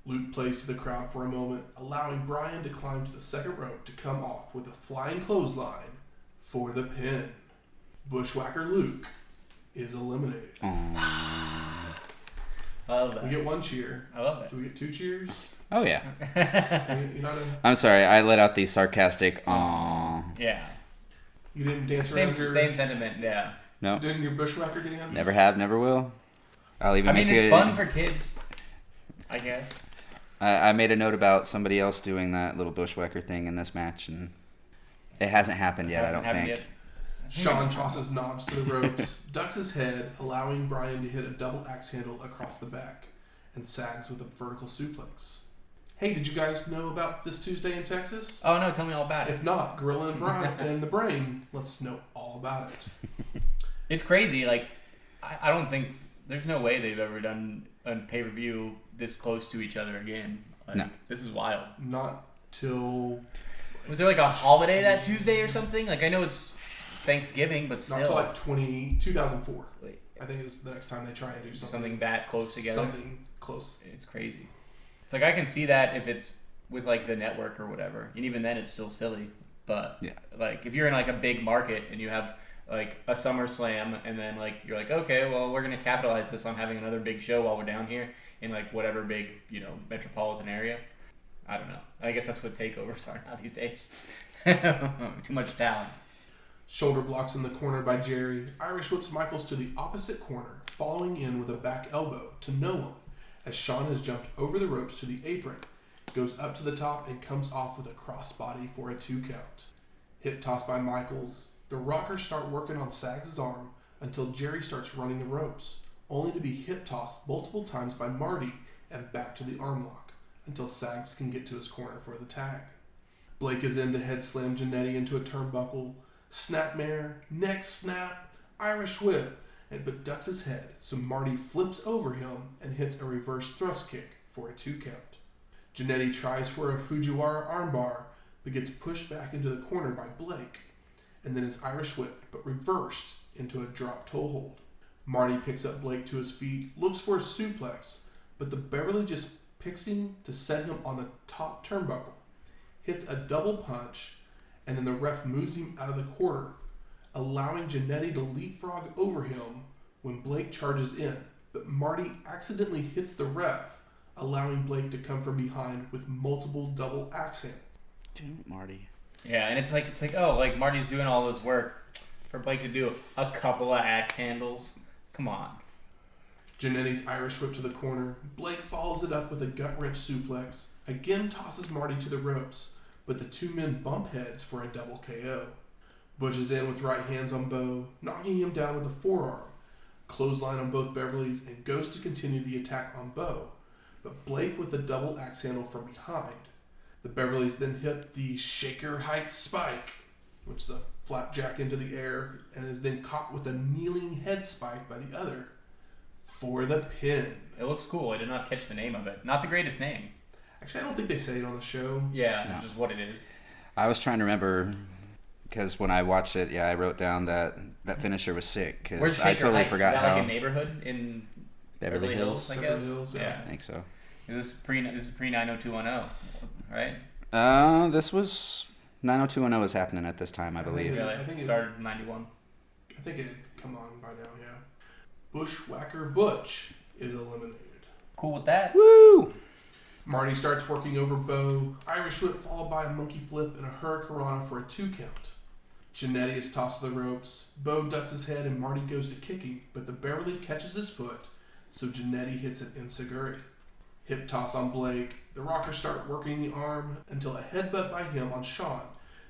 Luke plays to the crowd for a moment, allowing Bryan to climb to the second rope to come off with a flying clothesline for the pin. Bushwhacker Luke is eliminated. I love that. We get one cheer. I love it. Do we get two cheers? Oh, yeah. You're not I'm sorry, I let out the sarcastic aww. Yeah. You didn't dance around your... Same sentiment, yeah. No. Doing your Bushwhacker dance? Never have, never will. I'll even make it's fun for kids, I guess. I made a note about somebody else doing that little Bushwhacker thing in this match, and it hasn't happened yet, I don't think. Yet. Shawn tosses Knobs to the ropes, ducks his head, allowing Bryan to hit a double axe handle across the back, and sags with a vertical suplex. Hey, did you guys know about this Tuesday in Texas? Oh no, tell me all about it. If not, Gorilla and the Brain lets us know all about it. It's crazy. Like, I don't think there's no way they've ever done a pay-per-view this close to each other again. Like, no. This is wild. Not till... Was there like a holiday that Tuesday or something? Like, I know it's Thanksgiving, but still. Not till like 2004. Wait, I think it's the next time they try and do something that close together. Something close. It's crazy. It's like I can see that if it's with like the network or whatever, and even then it's still silly. But yeah, like if you're in like a big market and you have like a SummerSlam, and then like you're like, okay, well we're gonna capitalize this on having another big show while we're down here in like whatever big metropolitan area. I don't know. I guess that's what takeovers are now these days. Too much talent. Shoulder blocks in the corner by Jerry. Irish whips Michaels to the opposite corner, following in with a back elbow to no one, as Shawn has jumped over the ropes to the apron, goes up to the top and comes off with a crossbody for a 2 count. Hip toss by Michaels. The Rockers start working on Sags' arm until Jerry starts running the ropes, only to be hip tossed multiple times by Marty and back to the arm lock until Sags can get to his corner for the tag. Blake is in to head slam Jannetty into a turnbuckle, snapmare, neck snap, Irish whip, but ducks his head, so Marty flips over him and hits a reverse thrust kick for a 2 count. Jannetty tries for a Fujiwara armbar, but gets pushed back into the corner by Blake, and then is Irish whipped, but reversed into a drop toe hold. Marty picks up Blake to his feet, looks for a suplex, but the Beverly just picks him to set him on the top turnbuckle, hits a double punch, and then the ref moves him out of the quarter, allowing Jannetty to leapfrog over him when Blake charges in, but Marty accidentally hits the ref, allowing Blake to come from behind with multiple double axe handles. Damn it, Marty. Yeah, and it's like oh, like Marty's doing all this work for Blake to do a couple of axe handles. Come on. Jannetty's Irish whip to the corner. Blake follows it up with a gut wrench suplex, again tosses Marty to the ropes, but the two men bump heads for a double KO. Butch is in with right hands on Beau, knocking him down with a forearm, clothesline on both Beverlys, and goes to continue the attack on Beau, but Blake with a double axe handle from behind. The Beverlys then hit the Shaker Heights Spike, which is a flapjack into the air, and is then caught with a kneeling head spike by the other for the pin. It looks cool. I did not catch the name of it. Not the greatest name. Actually, I don't think they say it on the show. Yeah, No. just what it is. I was trying to remember, because when I watched it, I wrote down that finisher was sick, Where's because Shaker I totally Heights? forgot Is that how... like a neighborhood in Beverly Hills? I guess. Beverly Hills, yeah. I think so. This is pre 90210, right? This was... 90210 was happening at this time, I believe. Really? I think It it- started in 91. I think it had come on by now, yeah. Bushwhacker Butch is eliminated. Cool with that? Woo! Marty starts working over Beau. Irish whip followed by a monkey flip and a hurricanrana for a 2 count. Jannetty is tossed to the ropes. Beau ducks his head and Marty goes to kicking, but the Beverly catches his foot, so Jannetty hits an enziguri. Hip toss on Blake. The Rockers start working the arm until a headbutt by him on Shawn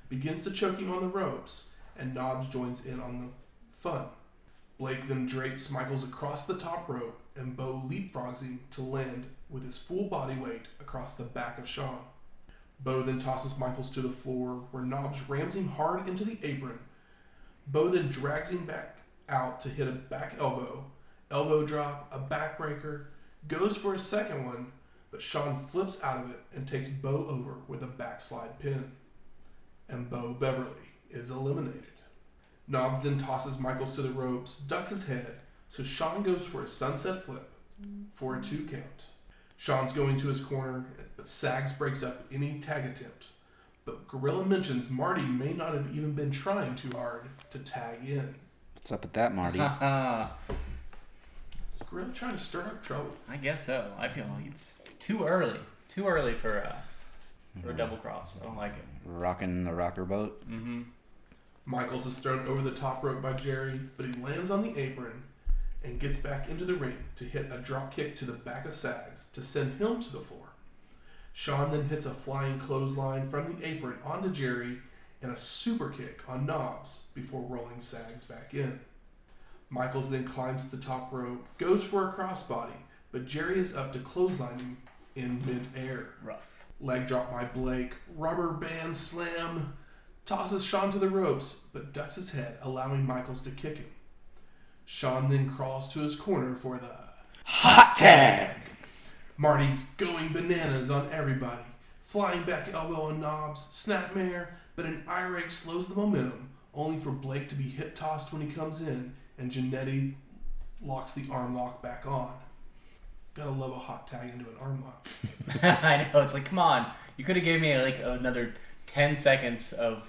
begins to choke him on the ropes, and Knobs joins in on the fun. Blake then drapes Michaels across the top rope, and Beau leapfrogs him to land with his full body weight across the back of Shawn. Beau then tosses Michaels to the floor, where Knobbs rams him hard into the apron. Beau then drags him back out to hit a back elbow drop, a backbreaker, goes for a second one, but Shawn flips out of it and takes Beau over with a backslide pin. And Beverly is eliminated. Knobbs then tosses Michaels to the ropes, ducks his head, so Shawn goes for a sunset flip for a 2 count. Shawn's going to his corner, but Sags breaks up any tag attempt. But Gorilla mentions Marty may not have even been trying too hard to tag in. What's up with that, Marty? Is Gorilla trying to stir up trouble? I guess so. I feel like it's too early. Too early for a double cross. I don't like it. Rocking the rocker boat. Mm-hmm. Michaels is thrown over the top rope by Jerry, but he lands on the apron and gets back into the ring to hit a drop kick to the back of Sags to send him to the floor. Shawn then hits a flying clothesline from the apron onto Jerry and a super kick on Knobbs before rolling Sags back in. Michaels then climbs to the top rope, goes for a crossbody, but Jerry is up to clothesline him in mid-air. Rough. Leg drop by Blake, rubber band slam, tosses Shawn to the ropes, but ducks his head, allowing Michaels to kick him. Shawn then crawls to his corner for the hot tag. Marty's going bananas on everybody, flying back elbow on Knobbs, snapmare, but an eye rake slows the momentum, only for Blake to be hip tossed when he comes in, and Jannetty locks the arm lock back on. Gotta love a hot tag into an arm lock. I know, it's like, come on, you could have gave me like another 10 seconds of,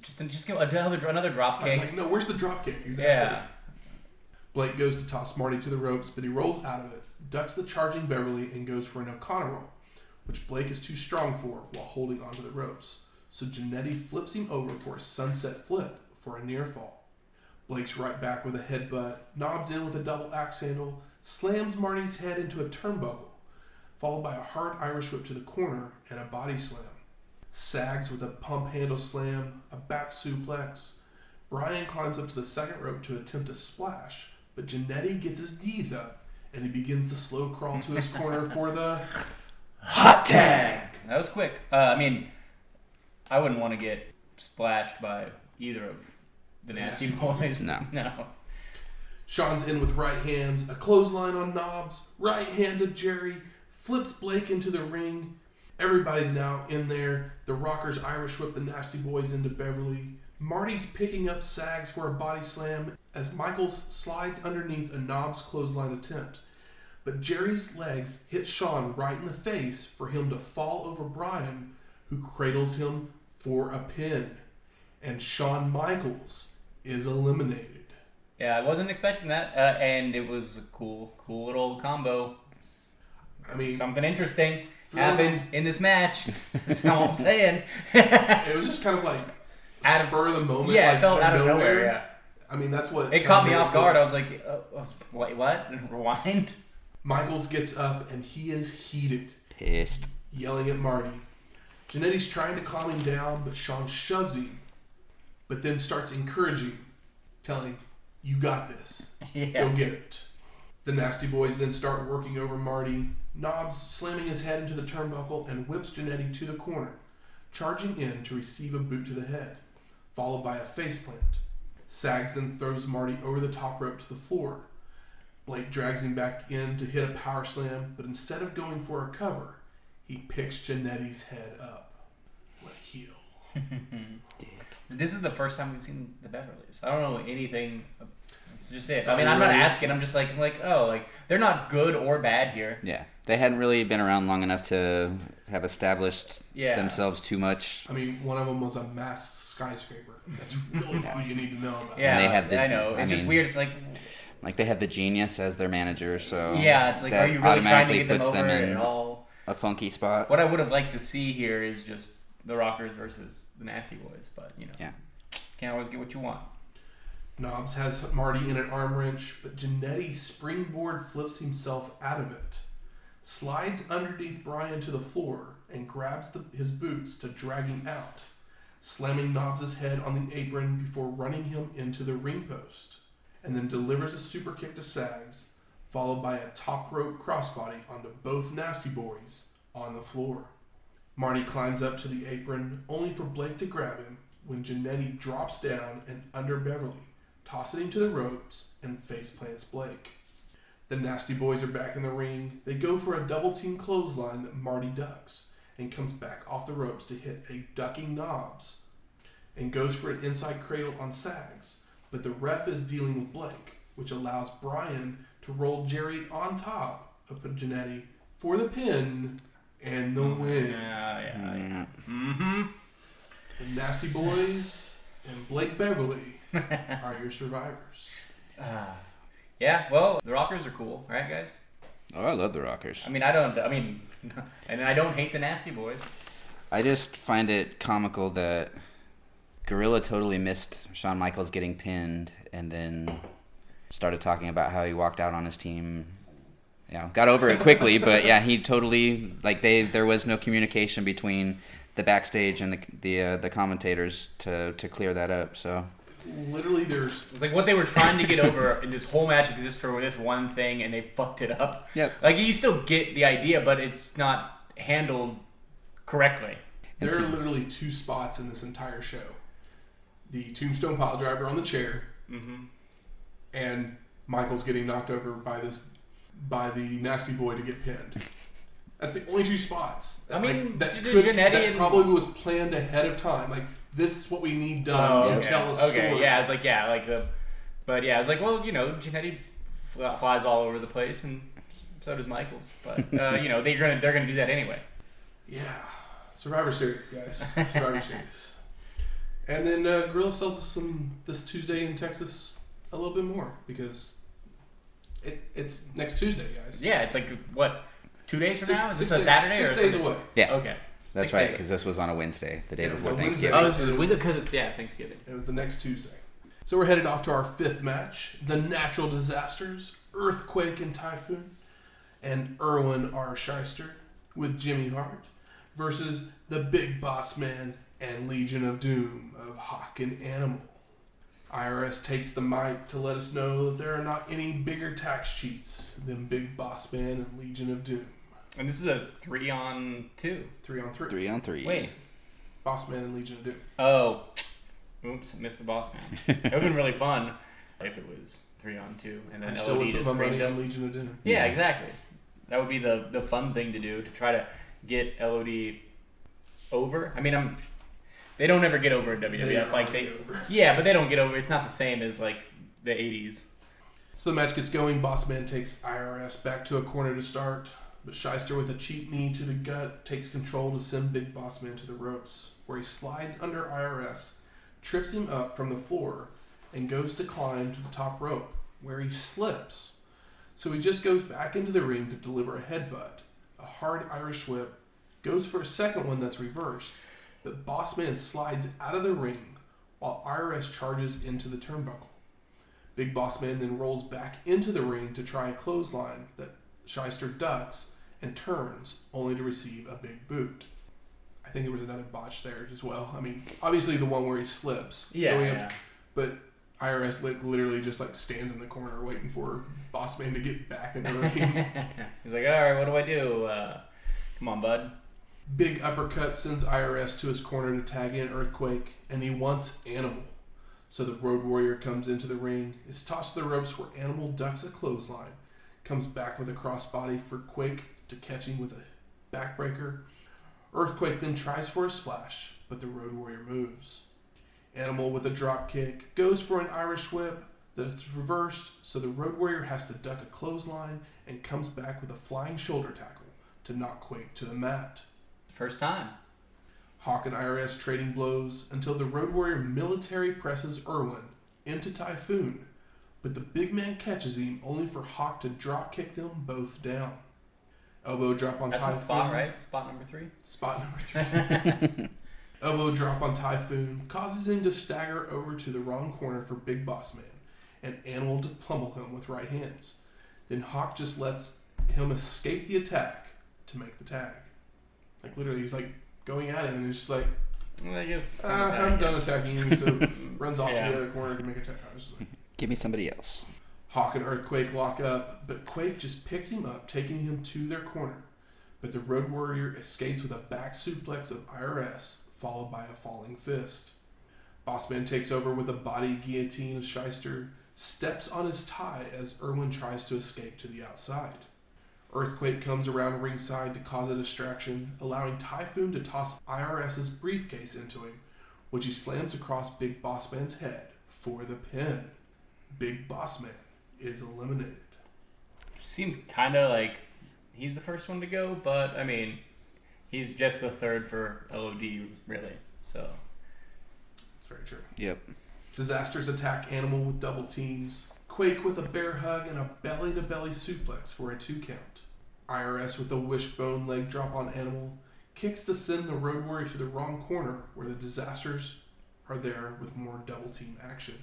just give another drop kick. I was like, no, where's the drop kick? Exactly. Yeah. Blake goes to toss Marty to the ropes, but he rolls out of it, ducks the charging Beverly, and goes for an O'Connor roll, which Blake is too strong for while holding onto the ropes. So Jannetty flips him over for a sunset flip for a near fall. Blake's right back with a headbutt, Knobbs in with a double axe handle, slams Marty's head into a turnbuckle, followed by a hard Irish whip to the corner and a body slam. Sags with a pump handle slam, a back suplex. Brian climbs up to the second rope to attempt a splash, but Jannetty gets his knees up and he begins to slow crawl to his corner for the hot tag. That was quick. I wouldn't want to get splashed by either of the Nasty Boys. No. Shawn's in with right hands, a clothesline on Knobbs, right hand to Jerry, flips Blake into the ring. Everybody's now in there. The Rockers Irish whip the Nasty Boys into Beverly. Marty's picking up Sags for a body slam as Michaels slides underneath a Knobbs clothesline attempt. But Jerry's legs hit Shawn right in the face for him to fall over Brian, who cradles him for a pin. And Shawn Michaels is eliminated. Yeah, I wasn't expecting that, and it was a cool little combo. I mean, something interesting happened in this match. That's all I'm saying. It was just kind of like spur of the moment. Yeah, like, it felt out of nowhere. Yeah. I mean, that's what it caught me off guard. I was like, wait, what? Rewind. Michaels gets up and he is heated, pissed, yelling at Marty. Jannetty's trying to calm him down, but Shawn shoves him, but then starts encouraging, telling him, "You got this. Yeah. Go get it." The Nasty Boys then start working over Marty, Knobbs slamming his head into the turnbuckle and whips Jannetty to the corner, charging in to receive a boot to the head, followed by a faceplant. Sags then throws Marty over the top rope to the floor. Blake drags him back in to hit a power slam, but instead of going for a cover, he picks Jannetty's head up. What a heel. This is the first time we've seen the Beverlys. I don't know anything. It's just it. I mean, I'm not asking. I'm just like, they're not good or bad here. Yeah. They hadn't really been around long enough to have established themselves too much. I mean, one of them was a masked skyscraper. That's really all you need to know about. Yeah, and they have I know. It's just weird. It's like they have the Genius as their manager, so yeah, it's like, are you really trying to get them over at all? A funky spot. What I would have liked to see here is just the Rockers versus the Nasty Boys, but can't always get what you want. Knobbs has Marty in an arm wrench, but Jannetty springboard flips himself out of it, slides underneath Brian to the floor, and grabs his boots to drag him out. slamming Knobbs' head on the apron before running him into the ring post, and then delivers a super kick to Sags, followed by a top rope crossbody onto both Nasty Boys on the floor. Marty climbs up to the apron, only for Blake to grab him when Jannetty drops down and under Beverly, tossing him to the ropes and face plants Blake. The Nasty Boys are back in the ring. They go for a double team clothesline that Marty ducks and comes back off the ropes to hit a ducking Knobbs and goes for an inside cradle on Sags, but the ref is dealing with Blake, which allows Brian to roll Jerry on top of Jannetty for the pin and the win. Yeah. Mm-hmm. The Nasty Boys and Blake Beverly are your survivors. Yeah, well, the Rockers are cool, right, guys? Oh, I love the Rockers. And I don't hate the Nasty Boys. I just find it comical that Gorilla totally missed Shawn Michaels getting pinned and then started talking about how he walked out on his team. Got over it quickly, but yeah, he totally, there was no communication between the backstage and the commentators to clear that up, so. Literally, there's what they were trying to get over in this whole match exists for this one thing, and they fucked it up. Yep. You still get the idea, but it's not handled correctly. There are literally two spots in this entire show: the Tombstone Piledriver on the chair, and Michaels getting knocked over by the Nasty Boy to get pinned. That's the only two spots. That probably was planned ahead of time. This is what we need done to tell a story. Okay, yeah, Jannetty flies all over the place, and so does Michaels. But they're gonna do that anyway. Yeah, Survivor Series, guys. Survivor Series. And then Gorilla sells us this Tuesday in Texas a little bit more because it's next Tuesday, guys. Yeah, it's 2 days from now? Is this a Saturday 6 days away? Yeah. Okay. That's right, because this was on a Wednesday, the day before Thanksgiving. Oh, this was because it's Thanksgiving. It was the next Tuesday. So we're headed off to our fifth match: the Natural Disasters, Earthquake and Typhoon, and Erwin R. Shyster with Jimmy Hart versus the Big Boss Man and Legion of Doom of Hawk and Animal. IRS takes the mic to let us know that there are not any bigger tax cheats than Big Boss Man and Legion of Doom. And this is a 3-on-2. 3-on-3. 3-on-3. Wait. Boss Man and Legion of Doom. Oh. Oops, missed the Boss Man. It would have been really fun if it was 3-on-2 and then I still would LOD put my money up. on Legion of Doom. Yeah, exactly. That would be the fun thing to do, to try to get LOD over. They don't ever get over in WWF. Yeah, but they don't get over. It's not the same as the 80s. So the match gets going. Boss Man takes IRS back to a corner to start, but Shyster with a cheap knee to the gut takes control to send Big Boss Man to the ropes, where he slides under IRS, trips him up from the floor, and goes to climb to the top rope, where he slips. So he just goes back into the ring to deliver a headbutt, a hard Irish whip, goes for a second one that's reversed, but Boss Man slides out of the ring while IRS charges into the turnbuckle. Big Boss Man then rolls back into the ring to try a clothesline that Shyster ducks and turns, only to receive a big boot. I think there was another botch there as well. Obviously the one where he slips. But IRS literally just stands in the corner waiting for Boss Man to get back in the ring. He's like, alright, what do I do? Come on, bud. Big uppercut sends IRS to his corner to tag in Earthquake, and he wants Animal. So the Road Warrior comes into the ring, is tossed to the ropes where Animal ducks a clothesline, comes back with a crossbody for Quake to catch him with a backbreaker. Earthquake then tries for a splash, but the Road Warrior moves. Animal with a drop kick goes for an Irish whip that's reversed, so the Road Warrior has to duck a clothesline and comes back with a flying shoulder tackle to knock Quake to the mat. First time. Hawk and IRS trading blows until the Road Warrior military presses Erwin into Typhoon, but the big man catches him only for Hawk to drop kick them both down. Elbow drop on Typhoon. That's a spot, right? Spot number 3? Spot number 3. Elbow drop on Typhoon causes him to stagger over to the wrong corner for Big Boss Man, and Animal to pummel him with right hands. Then Hawk just lets him escape the attack to make the tag. Literally, he's going at him, and he's just I guess. I'm done attacking you, so runs off to the other corner to make a attack. Give me somebody else. Hawk and Earthquake lock up, but Quake just picks him up, taking him to their corner. But the Road Warrior escapes with a back suplex of IRS, followed by a falling fist. Bossman takes over with a body guillotine of Shyster, steps on his tie as Irwin tries to escape to the outside. Earthquake comes around ringside to cause a distraction, allowing Typhoon to toss IRS's briefcase into him, which he slams across Big Boss Man's head for the pin. Big Boss Man is eliminated. Seems kind of like he's the first one to go, but I mean, he's just the third for LOD, really. So that's very true. Yep. Disasters attack Animal with double teams. Quake with a bear hug and a belly-to-belly suplex for a 2 count. IRS with a wishbone leg drop on Animal. Kicks to send the Road Warrior to the wrong corner where the Disasters are there with more double team action.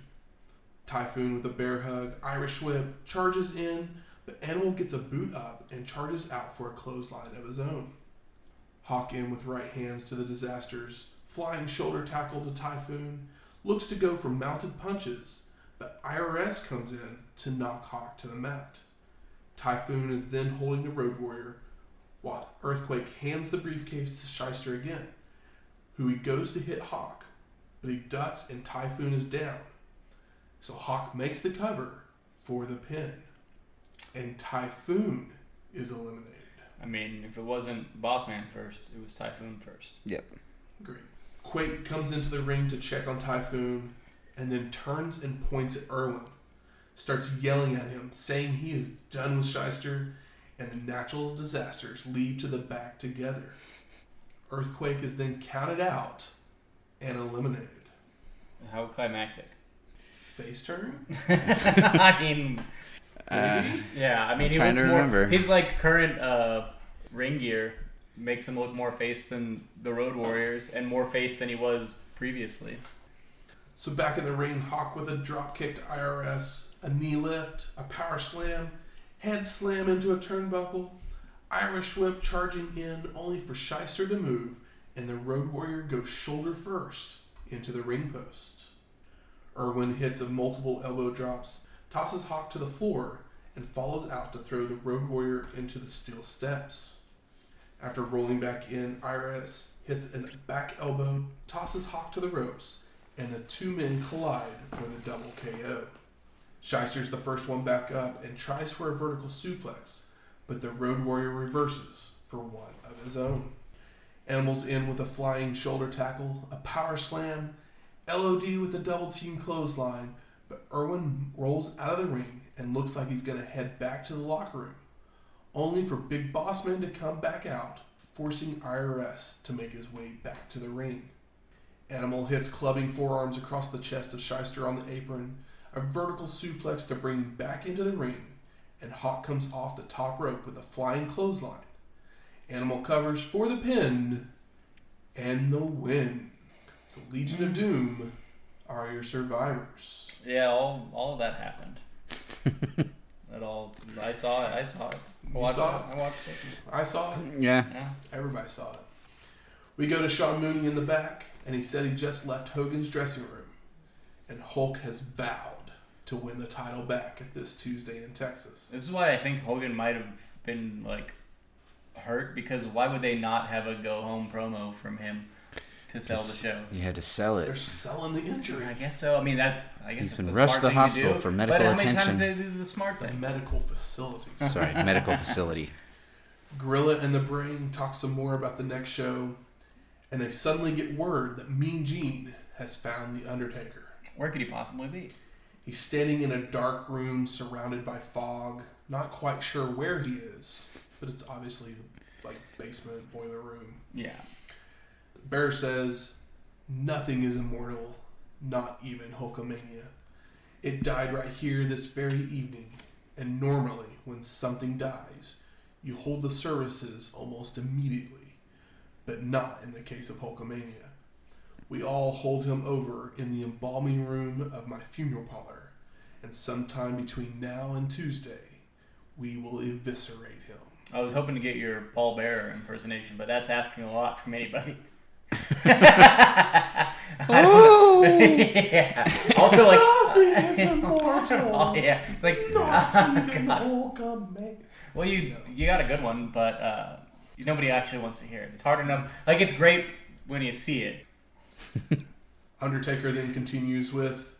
Typhoon with a bear hug, Irish whip, charges in, but Animal gets a boot up and charges out for a clothesline of his own. Hawk in with right hands to the Disasters, flying shoulder tackle to Typhoon, looks to go for mounted punches, but IRS comes in to knock Hawk to the mat. Typhoon is then holding the Road Warrior, while Earthquake hands the briefcase to Shyster again, who he goes to hit Hawk, but he ducks and Typhoon is down. So Hawk makes the cover for the pin, and Typhoon is eliminated. I mean, if it wasn't Bossman first, it was Typhoon first. Yep. Great. Quake comes into the ring to check on Typhoon, and then turns and points at Irwin. Starts yelling at him, saying he is done with Shyster, and the Natural Disasters leave to the back together. Earthquake is then counted out and eliminated. How climactic. Face turn? I mean, yeah. I mean, he looks more. His like current ring gear makes him look more face than the Road Warriors, and more face than he was previously. So back in the ring, Hawk with a drop kick to IRS, a knee lift, a power slam, head slam into a turnbuckle, Irish whip charging in only for Shyster to move, and the Road Warrior goes shoulder first into the ring post. Irwin hits of multiple elbow drops, tosses Hawk to the floor, and follows out to throw the Road Warrior into the steel steps. After rolling back in, IRS hits a back elbow, tosses Hawk to the ropes, and the two men collide for the double KO. Shyster's the first one back up and tries for a vertical suplex, but the Road Warrior reverses for one of his own. Animal's in with a flying shoulder tackle, a power slam, LOD with a double team clothesline, but Irwin rolls out of the ring and looks like he's going to head back to the locker room, only for Big Boss Man to come back out, forcing IRS to make his way back to the ring. Animal hits clubbing forearms across the chest of Shyster on the apron, a vertical suplex to bring him back into the ring, and Hawk comes off the top rope with a flying clothesline. Animal covers for the pin and the win. So Legion of Doom are your survivors. Yeah, all of that happened. I saw it. I watched it. I saw it. Yeah. Everybody saw it. We go to Shawn Mooney in the back, and he said he just left Hogan's dressing room, and Hulk has vowed to win the title back at this Tuesday in Texas. This is why I think Hogan might have been hurt, because why would they not have a go home promo from him to sell the show? You had to sell it. They're selling the injury. I guess so. I mean, he's been rushed to the hospital for medical attention. But how many times did they do the smart thing? The medical facility. Sorry, medical facility. Gorilla and the Brain talk some more about the next show, and they suddenly get word that Mean Gene has found the Undertaker. Where could he possibly be? He's standing in a dark room surrounded by fog, not quite sure where he is, but it's obviously the basement, boiler room. Yeah. Bear says, nothing is immortal, not even Hulkamania. It died right here this very evening, and normally when something dies, you hold the services almost immediately, but not in the case of Hulkamania. We all hold him over in the embalming room of my funeral parlor, and sometime between now and Tuesday, we will eviscerate him. I was hoping to get your Paul Bearer impersonation, but that's asking a lot from anybody. Oh. Yeah. Also, like, Nothing is immortal. Oh, yeah. It's like, Not even God. Hulkamania. Well, you got a good one, but nobody actually wants to hear it. It's hard enough. Like, it's great when you see it. Undertaker then continues with,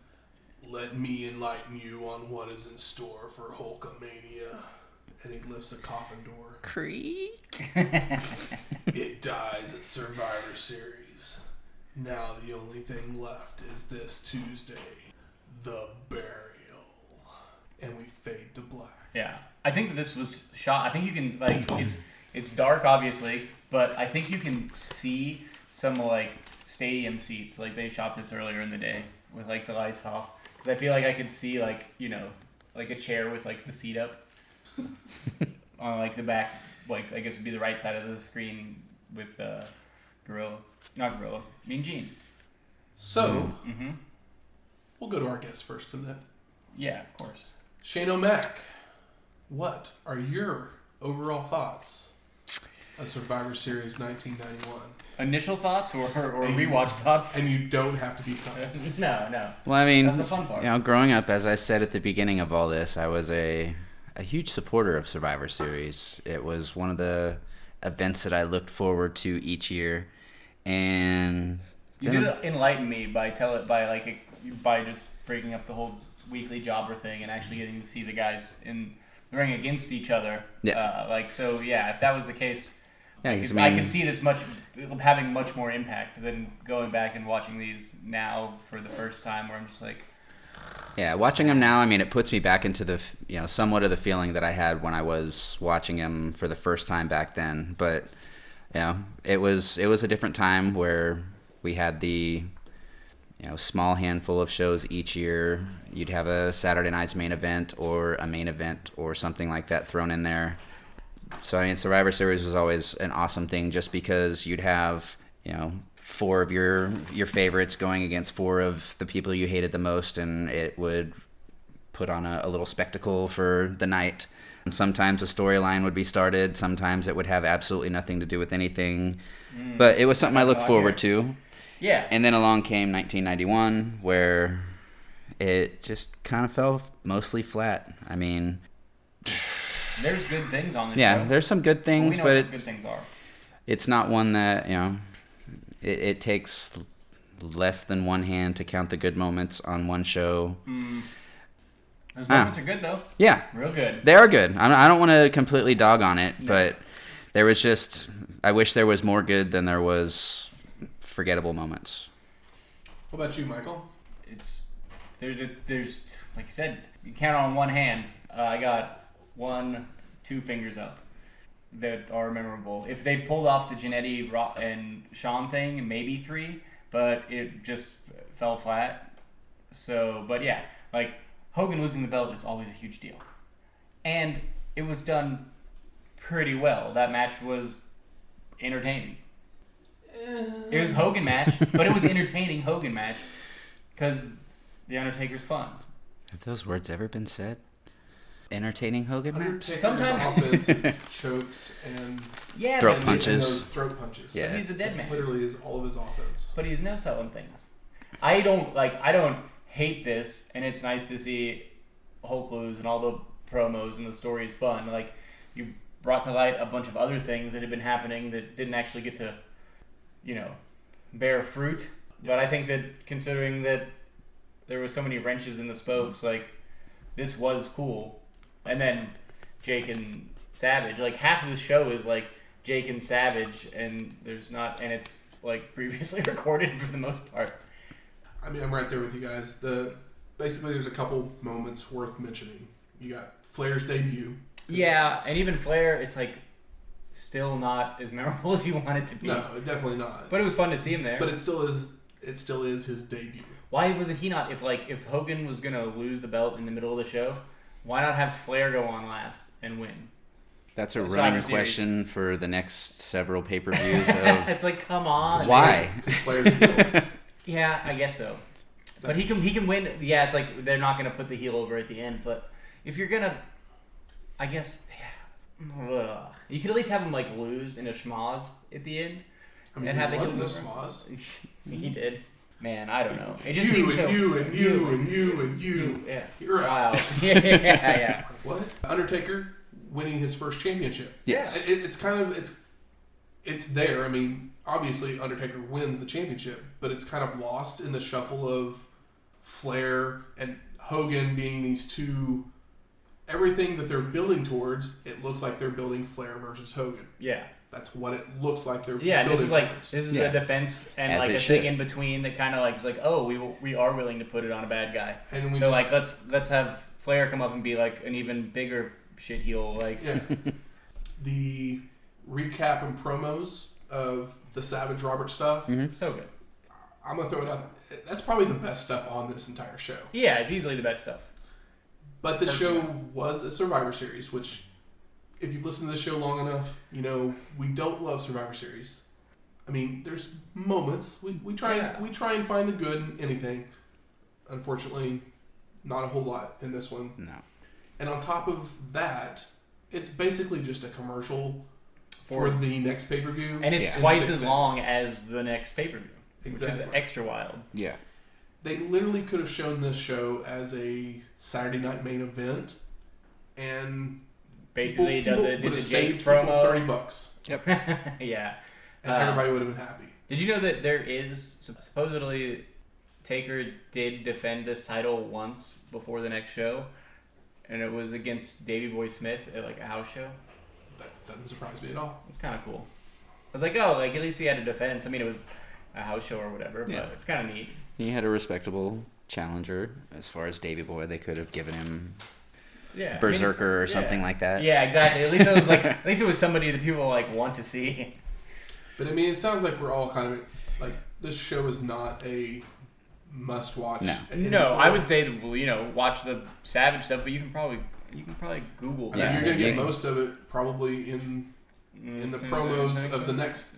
"Let me enlighten you on what is in store for Hulkamania." And he lifts a coffin door. Creak. It dies at Survivor Series. Now the only thing left is this Tuesday, the burial. And we fade to black. Yeah. I think that this was shot. I think you can, like, it's dark, obviously, but I think you can see some, like, stadium seats. Like, they shot this earlier in the day with, like, the lights off. Because I feel like I could see, like, you know, like a chair with, like, the seat up on, like, the back, like, I guess would be the right side of the screen with Mean Gene. So, we'll go to our guest first tonight. Yeah, of course. Shane O'Mac, what are your overall thoughts of Survivor Series 1991? Initial thoughts or rewatch thoughts? And you don't have to be kind. No. Well, I mean, that's the fun part. You know, growing up, as I said at the beginning of all this, I was a huge supporter of Survivor Series. It was one of the events that I looked forward to each year, and you did enlighten me by just breaking up the whole weekly jobber thing and actually getting to see the guys in the ring against each other. Yeah. If that was the case, yeah, I could see this having much more impact than going back and watching these now for the first time, where I'm just like. Yeah, watching them now, I mean, it puts me back into the, you know, somewhat of the feeling that I had when I was watching them for the first time back then. But, you know, it was a different time where we had the, you know, small handful of shows each year. You'd have a Saturday night's main event or a main event or something like that thrown in there. So, I mean, Survivor Series was always an awesome thing just because you'd have, you know, 4 of your favorites going against 4 of the people you hated the most, and it would put on a little spectacle for the night. And sometimes a storyline would be started, sometimes it would have absolutely nothing to do with anything, but it was something I looked forward to. Yeah. And then along came 1991, where it just kind of fell mostly flat. I mean, there's good things on this yeah, show. There's some good things, but but good things are. It's not one that, you know, it takes less than one hand to count the good moments on one show. Those moments are good, though. Yeah. Real good. They are good. I don't want to completely dog on it, but there was just, I wish there was more good than there was forgettable moments. What about you, Michael? There's like you said, you count on one hand. I got 2 fingers up that are memorable. If they pulled off the Jannetty and Shawn thing, maybe 3, but it just fell flat. So, but yeah, like Hogan losing the belt is always a huge deal, and it was done pretty well. That match was entertaining. It was a Hogan match, but it was entertaining Hogan match because the Undertaker's fun. Have those words ever been said? Entertaining Hogan match? Sometimes offense is chokes and throat punches. Throat punches. Yeah. He's a dead man. Literally is all of his offense. But he's no selling things. I don't hate this, and it's nice to see Hulk lose and all the promos and the story is fun. Like, you brought to light a bunch of other things that had been happening that didn't actually get to, you know, bear fruit. But I think that considering that there was so many wrenches in the spokes, like, this was cool. And then Jake and Savage, like half of the show is like Jake and Savage, and it's like previously recorded for the most part. I mean, I'm right there with you guys. Basically, there's a couple moments worth mentioning. You got Flair's debut. Yeah, and even Flair, it's like still not as memorable as you want it to be. No, definitely not. But it was fun to see him there. But it still is his debut. Why wasn't he not? If Hogan was gonna lose the belt in the middle of the show, why not have Flair go on last and win? That's a running question for the next several pay-per-views. It's like, come on. Why? Flair's heel. Yeah, I guess so. But he can win. Yeah, it's like they're not gonna put the heel over at the end. But if you're gonna, I guess, you could at least have him like lose in a schmoz at the end. I mean, And have he they won do the it Smoz. He did. Man, I don't know. It just You seems and so. you and you and you and you. Yeah. You're Wow. out. Yeah. What? Undertaker winning his first championship. Yes. It's kind of it's there. I mean, obviously Undertaker wins the championship, but it's kind of lost in the shuffle of Flair and Hogan being these two. Everything that they're building towards, it looks like they're building Flair versus Hogan. Yeah. That's what it looks like they're Yeah, building this is a defense and As like it a should. thing in between that kind of like is like, oh, we are willing to put it on a bad guy. And we So just- like let's have Flair come up and be like an even bigger shitheel. Like Yeah. The recap and promos of the Savage Robert stuff, so good. I'm going to throw it out. That's probably the best stuff on this entire show. Yeah, it's easily the best stuff. But the show was a Survivor Series, which, if you've listened to the show long enough, you know we don't love Survivor Series. I mean, there's moments we try and find the good in anything. Unfortunately, not a whole lot in this one. No. And on top of that, it's basically just a commercial for the next pay-per-view. And it's twice as long as the next pay-per-view, Exactly. which is extra wild. Yeah. They literally could have shown this show as a Saturday night main event, and Basically, people did would the have Jake saved people promo. $30, Yeah. and everybody would have been happy. Did you know that there is supposedly Taker did defend this title once before the next show, and it was against Davey Boy Smith at like a house show? That doesn't surprise me at all. It's kind of cool. I was like, oh, like at least he had a defense. I mean, it was a house show or whatever, but it's kind of neat. He had a respectable challenger. As far as Davey Boy, they could have given him Yeah, Berzerker or something like that. Yeah, exactly. At least it was like, at least it was somebody that people like want to see. But I mean, it sounds like we're all kind of like this show is not a must-watch. No. No, I would say that, watch the Savage stuff, but you can probably Google. I mean, that. you're gonna get Yeah. most of it probably in the promos of the next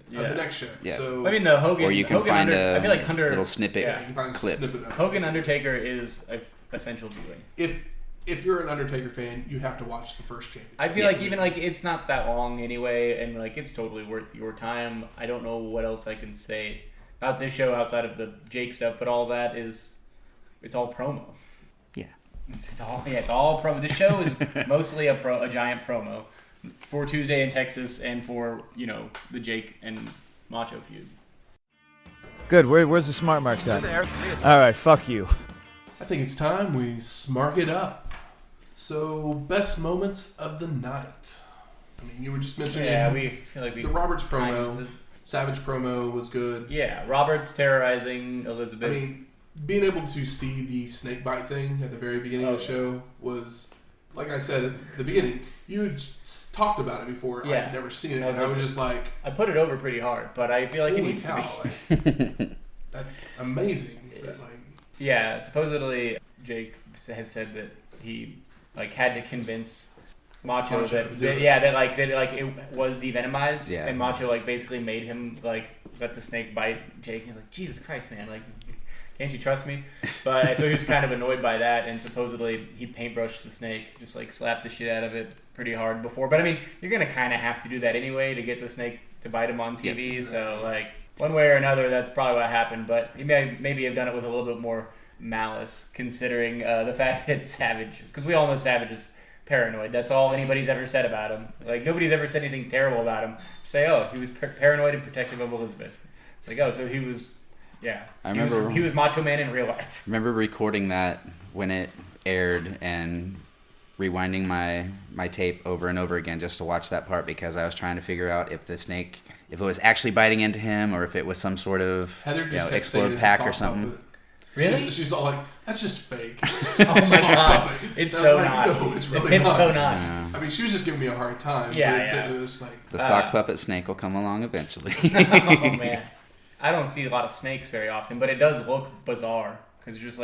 show. Yeah. So I mean, the Hogan. Or you can Hogan find I feel like a little snippet yeah, you can find a clip. snippet of it. Hogan Undertaker is essential viewing. If you're an Undertaker fan, you have to watch the first championship. I feel like even like it's not that long anyway, and like it's totally worth your time. I don't know what else I can say about this show outside of the Jake stuff, but all that it's all promo. Yeah. It's all promo. The show is mostly a giant promo for Tuesday in Texas and for the Jake and Macho feud. Good. Where's the smart marks at? All right. Fuck you. I think it's time we smark it up. So, best moments of the night. I mean, you were just mentioning we feel like the Roberts promo. times this- Savage promo was good. Yeah, Roberts terrorizing Elizabeth. I mean, being able to see the snake bite thing at the very beginning of the show was, like I said at the beginning, you had talked about it before. Yeah. I'd never seen it. I was and I like- was just like, I put it over pretty hard, but I feel like it holy needs cow. to be. Like, that's amazing. That, like, Yeah, supposedly Jake has said that he had to convince Macho Macho that to do it. it was devenomized, Yeah. and Macho basically made him let the snake bite Jake. And like, Jesus Christ, man, can't you trust me? But so he was kind of annoyed by that, and supposedly he paintbrushed the snake, just slapped the shit out of it pretty hard before. But I mean, you're gonna kind of have to do that anyway to get the snake to bite him on TV. Yep. So one way or another, that's probably what happened. But he maybe have done it with a little bit more malice, considering the fact that Savage, because we all know Savage is paranoid. That's all anybody's ever said about him. Nobody's ever said anything terrible about him. Say, oh, he was paranoid and protective of Elizabeth. It's like, oh, so he was, yeah. I remember he was Macho Man in real life. remember recording that when it aired and rewinding my tape over and over again just to watch that part because I was trying to figure out if the snake, if it was actually biting into him or if it was some sort of Heather just kept saying explode it's a pack sock or something. puppet. Really? She's all like, that's just fake. Oh my god, it's And I so was like, not. no, it's really It's not. so not. Yeah. I mean, she was just giving me a hard time. Yeah, but yeah. it was like, The sock puppet snake will come along eventually. Oh man, I don't see a lot of snakes very often, but it does look bizarre because you're just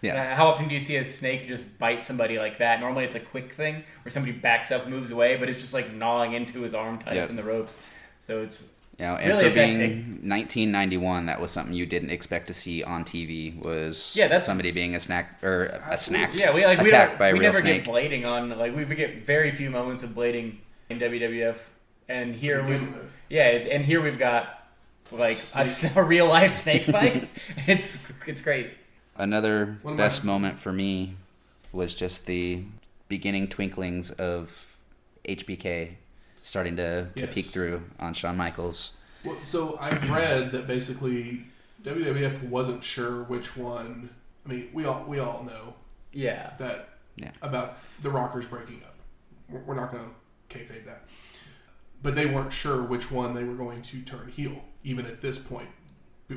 Yeah. how often do you see a snake just bite somebody like that? Normally it's a quick thing where somebody backs up, moves away, but it's just gnawing into his arm tight Yep. in the ropes. So it's And really for being affecting. 1991, that was something you didn't expect to see on TV. Was that's somebody being a snack or a snack? Yeah, we attacked by a we real never snake. get blading on we get very few moments of blading in WWF, and here to we begin with. and here we've got like a real life snake fight. It's crazy. Another best moment for me was just the beginning twinklings of HBK starting to peek through on Shawn Michaels. Well, so I've read that basically WWF wasn't sure which one. I mean, we all know that about the Rockers breaking up. We're not going to kayfabe that. But they weren't sure which one they were going to turn heel, even at this point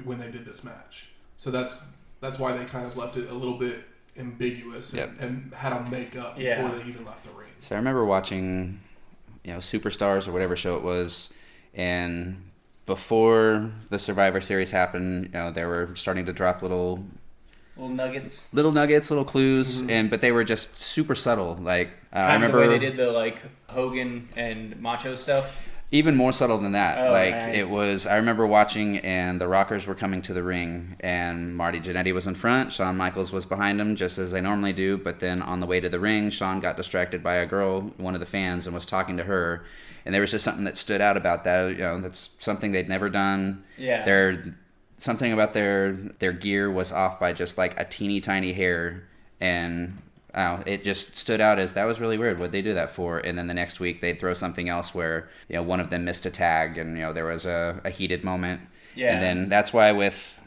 when they did this match. So that's why they kind of left it a little bit ambiguous and had them make up before they even left the ring. So I remember watching, Superstars or whatever show it was, and before the Survivor Series happened, they were starting to drop little nuggets, little clues, but they were just super subtle. Like I remember the way they did the Hogan and Macho stuff. Even more subtle than that. Nice. It was. I remember watching, and the Rockers were coming to the ring, and Marty Jannetty was in front. Shawn Michaels was behind him, just as they normally do. But then on the way to the ring, Shawn got distracted by a girl, one of the fans, and was talking to her. And there was just something that stood out about that. That's something they'd never done. Yeah. Something about their gear was off by just like a teeny tiny hair, and it just stood out as that was really weird. What'd they do that for? And then the next week they'd throw something else where one of them missed a tag, and there was a heated moment. Yeah. And then that's why with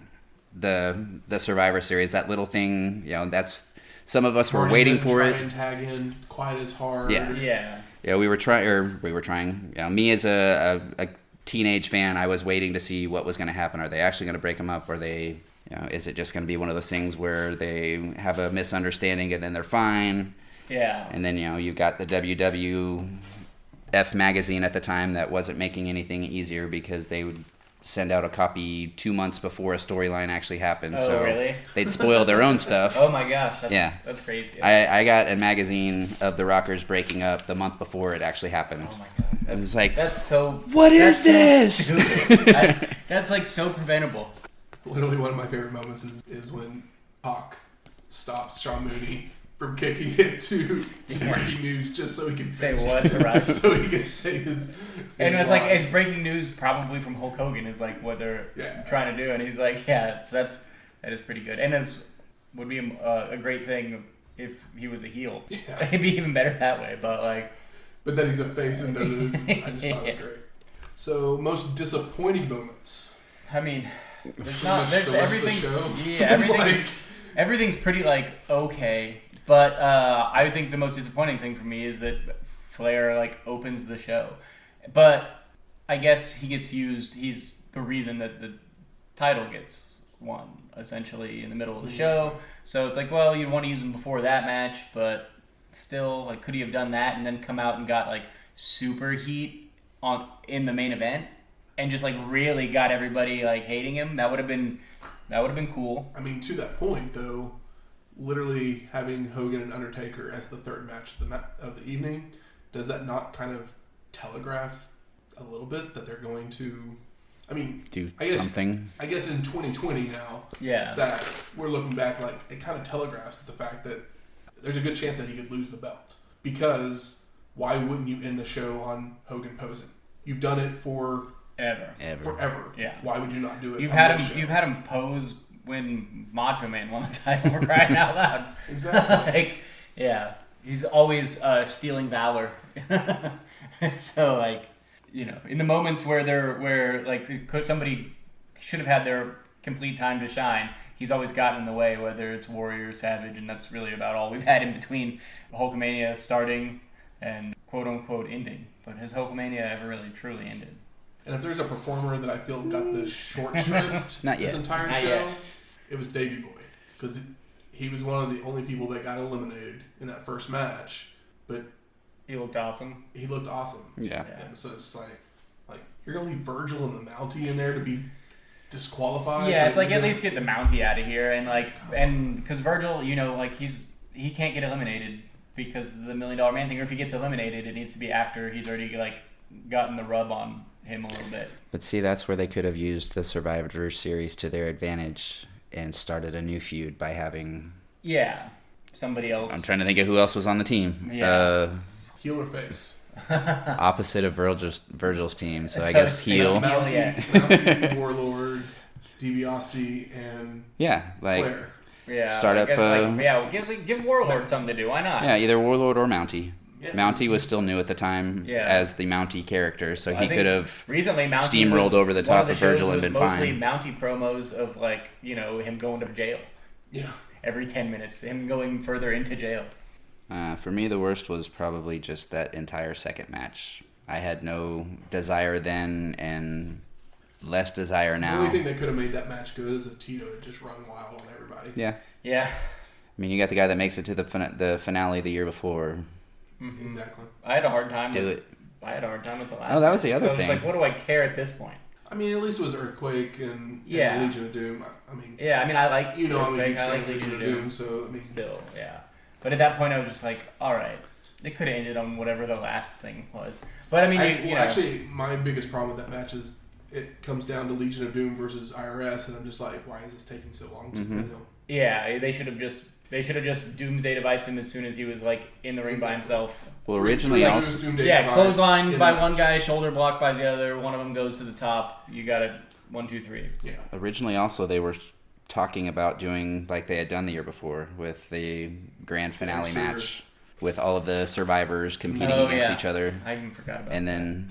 the Survivor Series, that little thing, that's some of us were waiting for it. And tag in quite as hard. Yeah, we were trying. Me as a teenage fan, I was waiting to see what was going to happen. Are they actually going to break them up? Are they, is it just going to be one of those things where they have a misunderstanding and then they're fine? Yeah. And then, you've got the WWF magazine at the time that wasn't making anything easier because they would send out a copy 2 months before a storyline actually happened. Oh, so really? They'd spoil their own stuff. Oh my gosh, that's crazy. I got a magazine of the Rockers breaking up the month before it actually happened. Oh my god. It's like, what is this? So stupid. That's so preventable. Literally one of my favorite moments is when Hawk stops Sean Mooney from kicking it to breaking news just so he can say what's right. So he can say his and it's line. it's breaking news probably from Hulk Hogan is what they're trying to do, and he's like, that is pretty good, and it would be a great thing if he was a heel. Yeah. It'd be even better that way, but then he's a face and does it. I just thought it was great. So most disappointing moments. I mean, everything's pretty okay. But I think the most disappointing thing for me is that Flair opens the show. But I guess he gets used. He's the reason that the title gets won essentially in the middle of the show. So it's you'd want to use him before that match, but still, could he have done that and then come out and got super heat in the main event and just really got everybody hating him? That would have been cool. I mean, to that point though, literally having Hogan and Undertaker as the third match of the evening, does that not kind of telegraph a little bit that they're going to, do something? I guess in 2020 now, that we're looking back, it kind of telegraphs the fact that there's a good chance that he could lose the belt. Because why wouldn't you end the show on Hogan posing? You've done it forever. Yeah. Why would you not do it? You've had him pose when Macho Man won the title, for crying out loud. Exactly. He's always stealing valor. So in the moments where somebody should have had their complete time to shine, he's always gotten in the way, whether it's Warrior, Savage, and that's really about all we've had in between Hulkamania starting and quote-unquote ending. But has Hulkamania ever really truly ended? And if there's a performer that I feel got the short shrift this entire show, it was Davey Boy. Because he was one of the only people that got eliminated in that first match. But he looked awesome. Yeah. And so it's you're going to leave Virgil and the Mountie in there to be disqualified? Yeah, it's at least get the Mountie out of here. And because Virgil, he can't get eliminated because of the $1 Million Man thing. Or if he gets eliminated, it needs to be after he's already gotten the rub on him a little bit. But see, that's where they could have used the Survivor Series to their advantage and started a new feud by having somebody else. I'm trying to think of who else was on the team. Heel or face? opposite of Virgil's team. So I guess heel. Mountie, Warlord, DiBiase, and like Flair. Yeah, start up. Give Warlord something to do. Why not? Yeah, either Warlord or Mountie. Yeah. Mountie was still new at the time as the Mountie character, so he could have recently steamrolled over the top of Virgil and been mostly fine. Mountie promos of him going to jail. Yeah. Every 10 minutes, him going further into jail. For me, the worst was probably just that entire second match. I had no desire then and less desire now. The only thing that could have made that match good is if Tito had just run wild on everybody. Yeah. Yeah. I mean, you got the guy that makes it to the finale the year before. Mm-hmm. Exactly. I had a hard time. I had a hard time with the last. Oh, that was the other thing. I was thing. like, what do I care at this point? I mean, at least it was Earthquake and Legion of Doom. I mean, I like Earthquake, I like Legion of Doom. So I mean, still, yeah. But at that point, I was just like, all right, they could have ended on whatever the last thing was. But I mean, actually, my biggest problem with that match is it comes down to Legion of Doom versus IRS, and I'm just like, why is this taking so long to win him? Yeah, they should have just Doomsday devised him as soon as he was like in the ring by himself. Well, originally clothesline by one guy, shoulder block by the other. One of them goes to the top. You got it. 1, 2, 3. Yeah. Originally, also they were talking about doing like they had done the year before with the grand finale match with all of the survivors competing against each other. I even forgot about. And then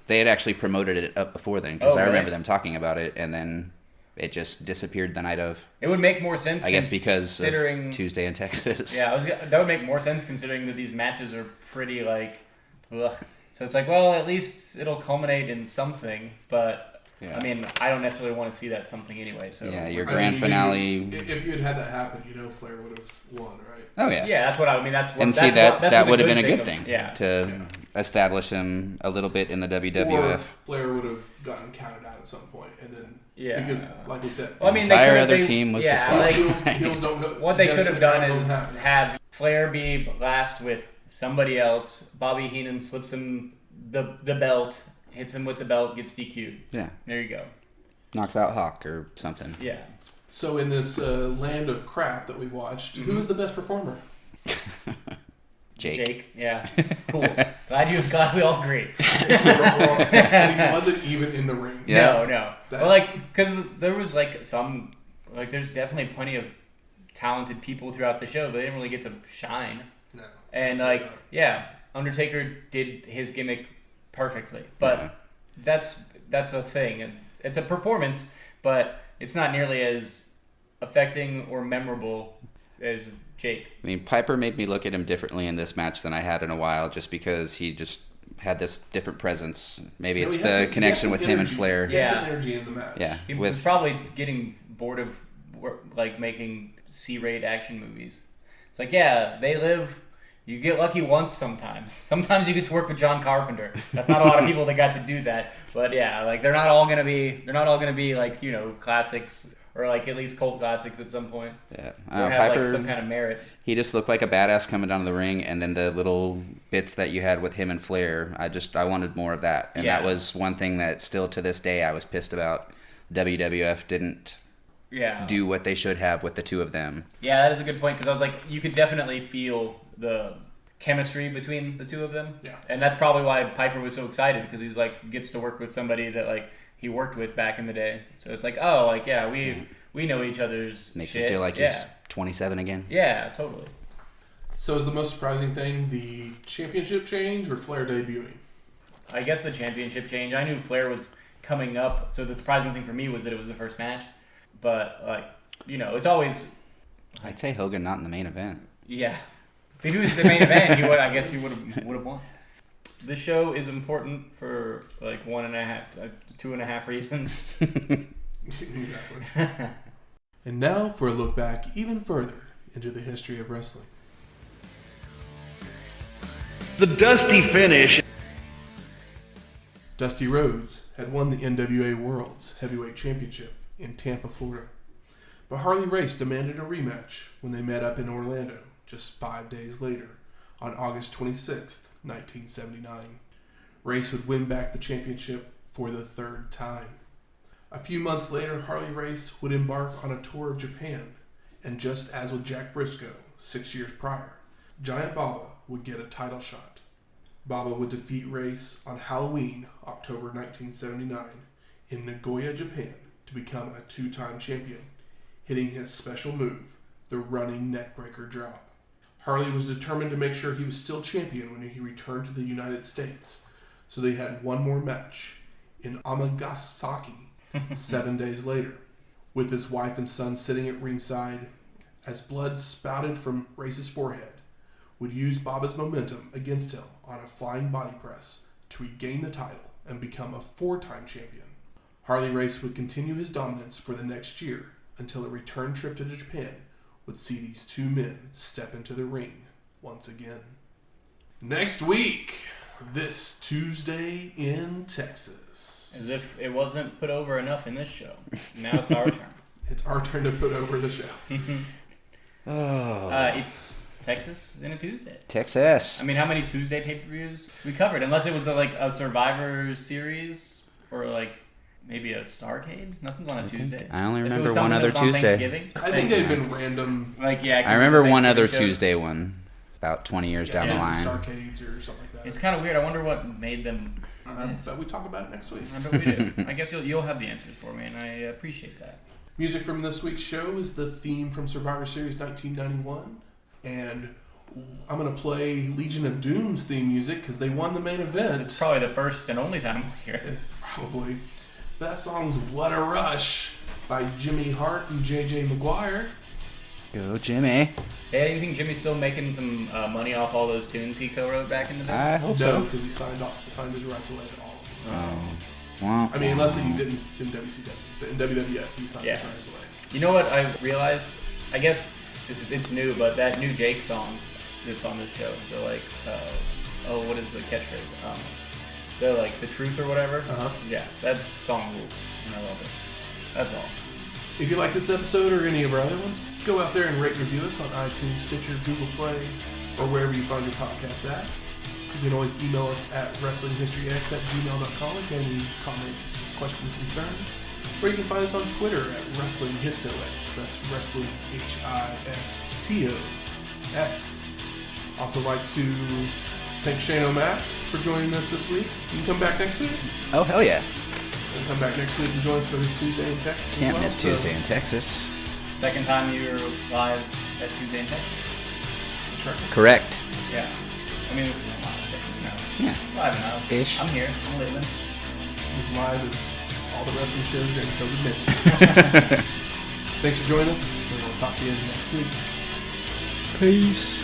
they had actually promoted it up before then because I remember them talking about it, and then it just disappeared the night of. It would make more sense, I guess, because of Tuesday in Texas. Yeah, that would make more sense considering that these matches are pretty ugh. So it's like, well, at least it'll culminate in something, but. Yeah. I mean, I don't necessarily want to see that something anyway. So your grand finale. If you had that happen, Flair would have won, right? Oh yeah. Yeah, that's what I mean. That's what. And see that would have been a good thing. Yeah. To establish him a little bit in the WWF. Or Flair would have gotten counted out at some point, and then because, like we said, the entire other team was disqualified. Heels don't go, what they could have done is have Flair be last with somebody else. Bobby Heenan slips him the belt. Hits him with the belt, gets DQ'd. Yeah. There you go. Knocks out Hawk or something. Yeah. So in this land of crap that we've watched, who is the best performer? Jake. Yeah. Cool. Glad we all agree. And he wasn't even in the ring. Yeah. No. Well, because there was there's definitely plenty of talented people throughout the show, but they didn't really get to shine. No. And Undertaker did his gimmick perfectly, but that's a thing, and it's a performance, but it's not nearly as affecting or memorable as Jake. I mean, Piper made me look at him differently in this match than I had in a while, just because he just had this different presence. Maybe it's the connection with him and Flair. He had some energy in the match. Yeah, he was probably getting bored of making C-rate action movies. It's like, they live. You get lucky once sometimes. Sometimes you get to work with John Carpenter. That's not a lot of people that got to do that. But they're not all gonna be classics or at least cult classics at some point. Yeah. Or have Piper, some kind of merit. He just looked like a badass coming down the ring, and then the little bits that you had with him and Flair, I wanted more of that. And that was one thing that still to this day I was pissed about. WWF didn't do what they should have with the two of them. Yeah, that is a good point, because I was like, you could definitely feel the chemistry between the two of them. Yeah. And that's probably why Piper was so excited, because he's gets to work with somebody that he worked with back in the day. So it's we know each other's Makes shit. you feel like he's 27 again. Yeah, totally. So is the most surprising thing the championship change or Flair debuting? I guess the championship change. I knew Flair was coming up, so the surprising thing for me was that it was the first match. But it's always. I'd say Hogan not in the main event. Yeah, if he was the main event, I guess he would have won. This show is important for 2.5 reasons. Exactly. And now for a look back even further into the history of wrestling. The Dusty Finish. Dusty Rhodes had won the NWA World's Heavyweight Championship in Tampa, Florida. But Harley Race demanded a rematch when they met up in Orlando just 5 days later on August 26th, 1979. Race would win back the championship for the third time. A few months later, Harley Race would embark on a tour of Japan, and just as with Jack Briscoe 6 years prior, Giant Baba would get a title shot. Baba would defeat Race on Halloween, October 1979, in Nagoya, Japan, to become a 2-time champion, hitting his special move, the running neckbreaker drop. Harley was determined to make sure he was still champion when he returned to the United States, so they had one more match in Amagasaki 7 days later, with his wife and son sitting at ringside as blood spouted from Race's forehead, would use Baba's momentum against him on a flying body press to regain the title and become a 4-time champion. Harley Race would continue his dominance for the next year until a return trip to Japan would see these two men step into the ring once again. Next week, this Tuesday in Texas. As if it wasn't put over enough in this show. Now it's our turn. It's our turn to put over the show. It's Texas in a Tuesday. Texas. I mean, how many Tuesday pay-per-views we covered? Unless it was like a Survivor Series or like maybe a Starrcade. Nothing's on a Tuesday. I only If it remember was one something other that was on Tuesday. Thanksgiving, I think they've been random. Like yeah, I remember one Thanksgiving other shows. Tuesday one about 20 years down the line. Starrcades or something like that. It's kind of weird. I wonder what made them. But we talk about it next week. I bet we do. I guess you'll have the answers for me, and I appreciate that. Music from this week's show is the theme from Survivor Series 1991. And I'm going to play Legion of Doom's theme music because they won the main event. It's probably the first and only time we'll hear it. Probably. That song's What a Rush by Jimmy Hart and J.J. Maguire. Go, Jimmy. Hey, do you think Jimmy's still making some money off all those tunes he co-wrote back in the day? I hope No, so. because he signed his rights away to all of them. Well, I mean, unless he didn't in WCW. In WWF, he signed his rights away. You know what I realized? I guess it's new, but that new Jake song that's on this show, they're like, what is the catchphrase? They're like, The Truth or whatever. Uh-huh. Yeah, that song rules, and I love it. That's all. If you like this episode or any of our other ones, go out there and rate and review us on iTunes, Stitcher, Google Play, or wherever you find your podcasts at. You can always email us at wrestlinghistoryx@gmail.com if you have any comments, questions, concerns. Or you can find us on Twitter at WrestlingHistoX. That's Wrestling HISTOX. Also like to thank Shane O'Mac for joining us this week. You can come back next week. oh, hell yeah. And come back next week and join us for this Tuesday in Texas. Can't miss Tuesday in Texas. Second time you were live at Tuesday in Texas. That's right. Correct. Yeah. I mean, this isn't live, but you know. Yeah. Live enough. Ish. I'm here. I'm living. It's as live as all the wrestling shows during COVID-19. Thanks for joining us, and we'll talk to you next week. Peace.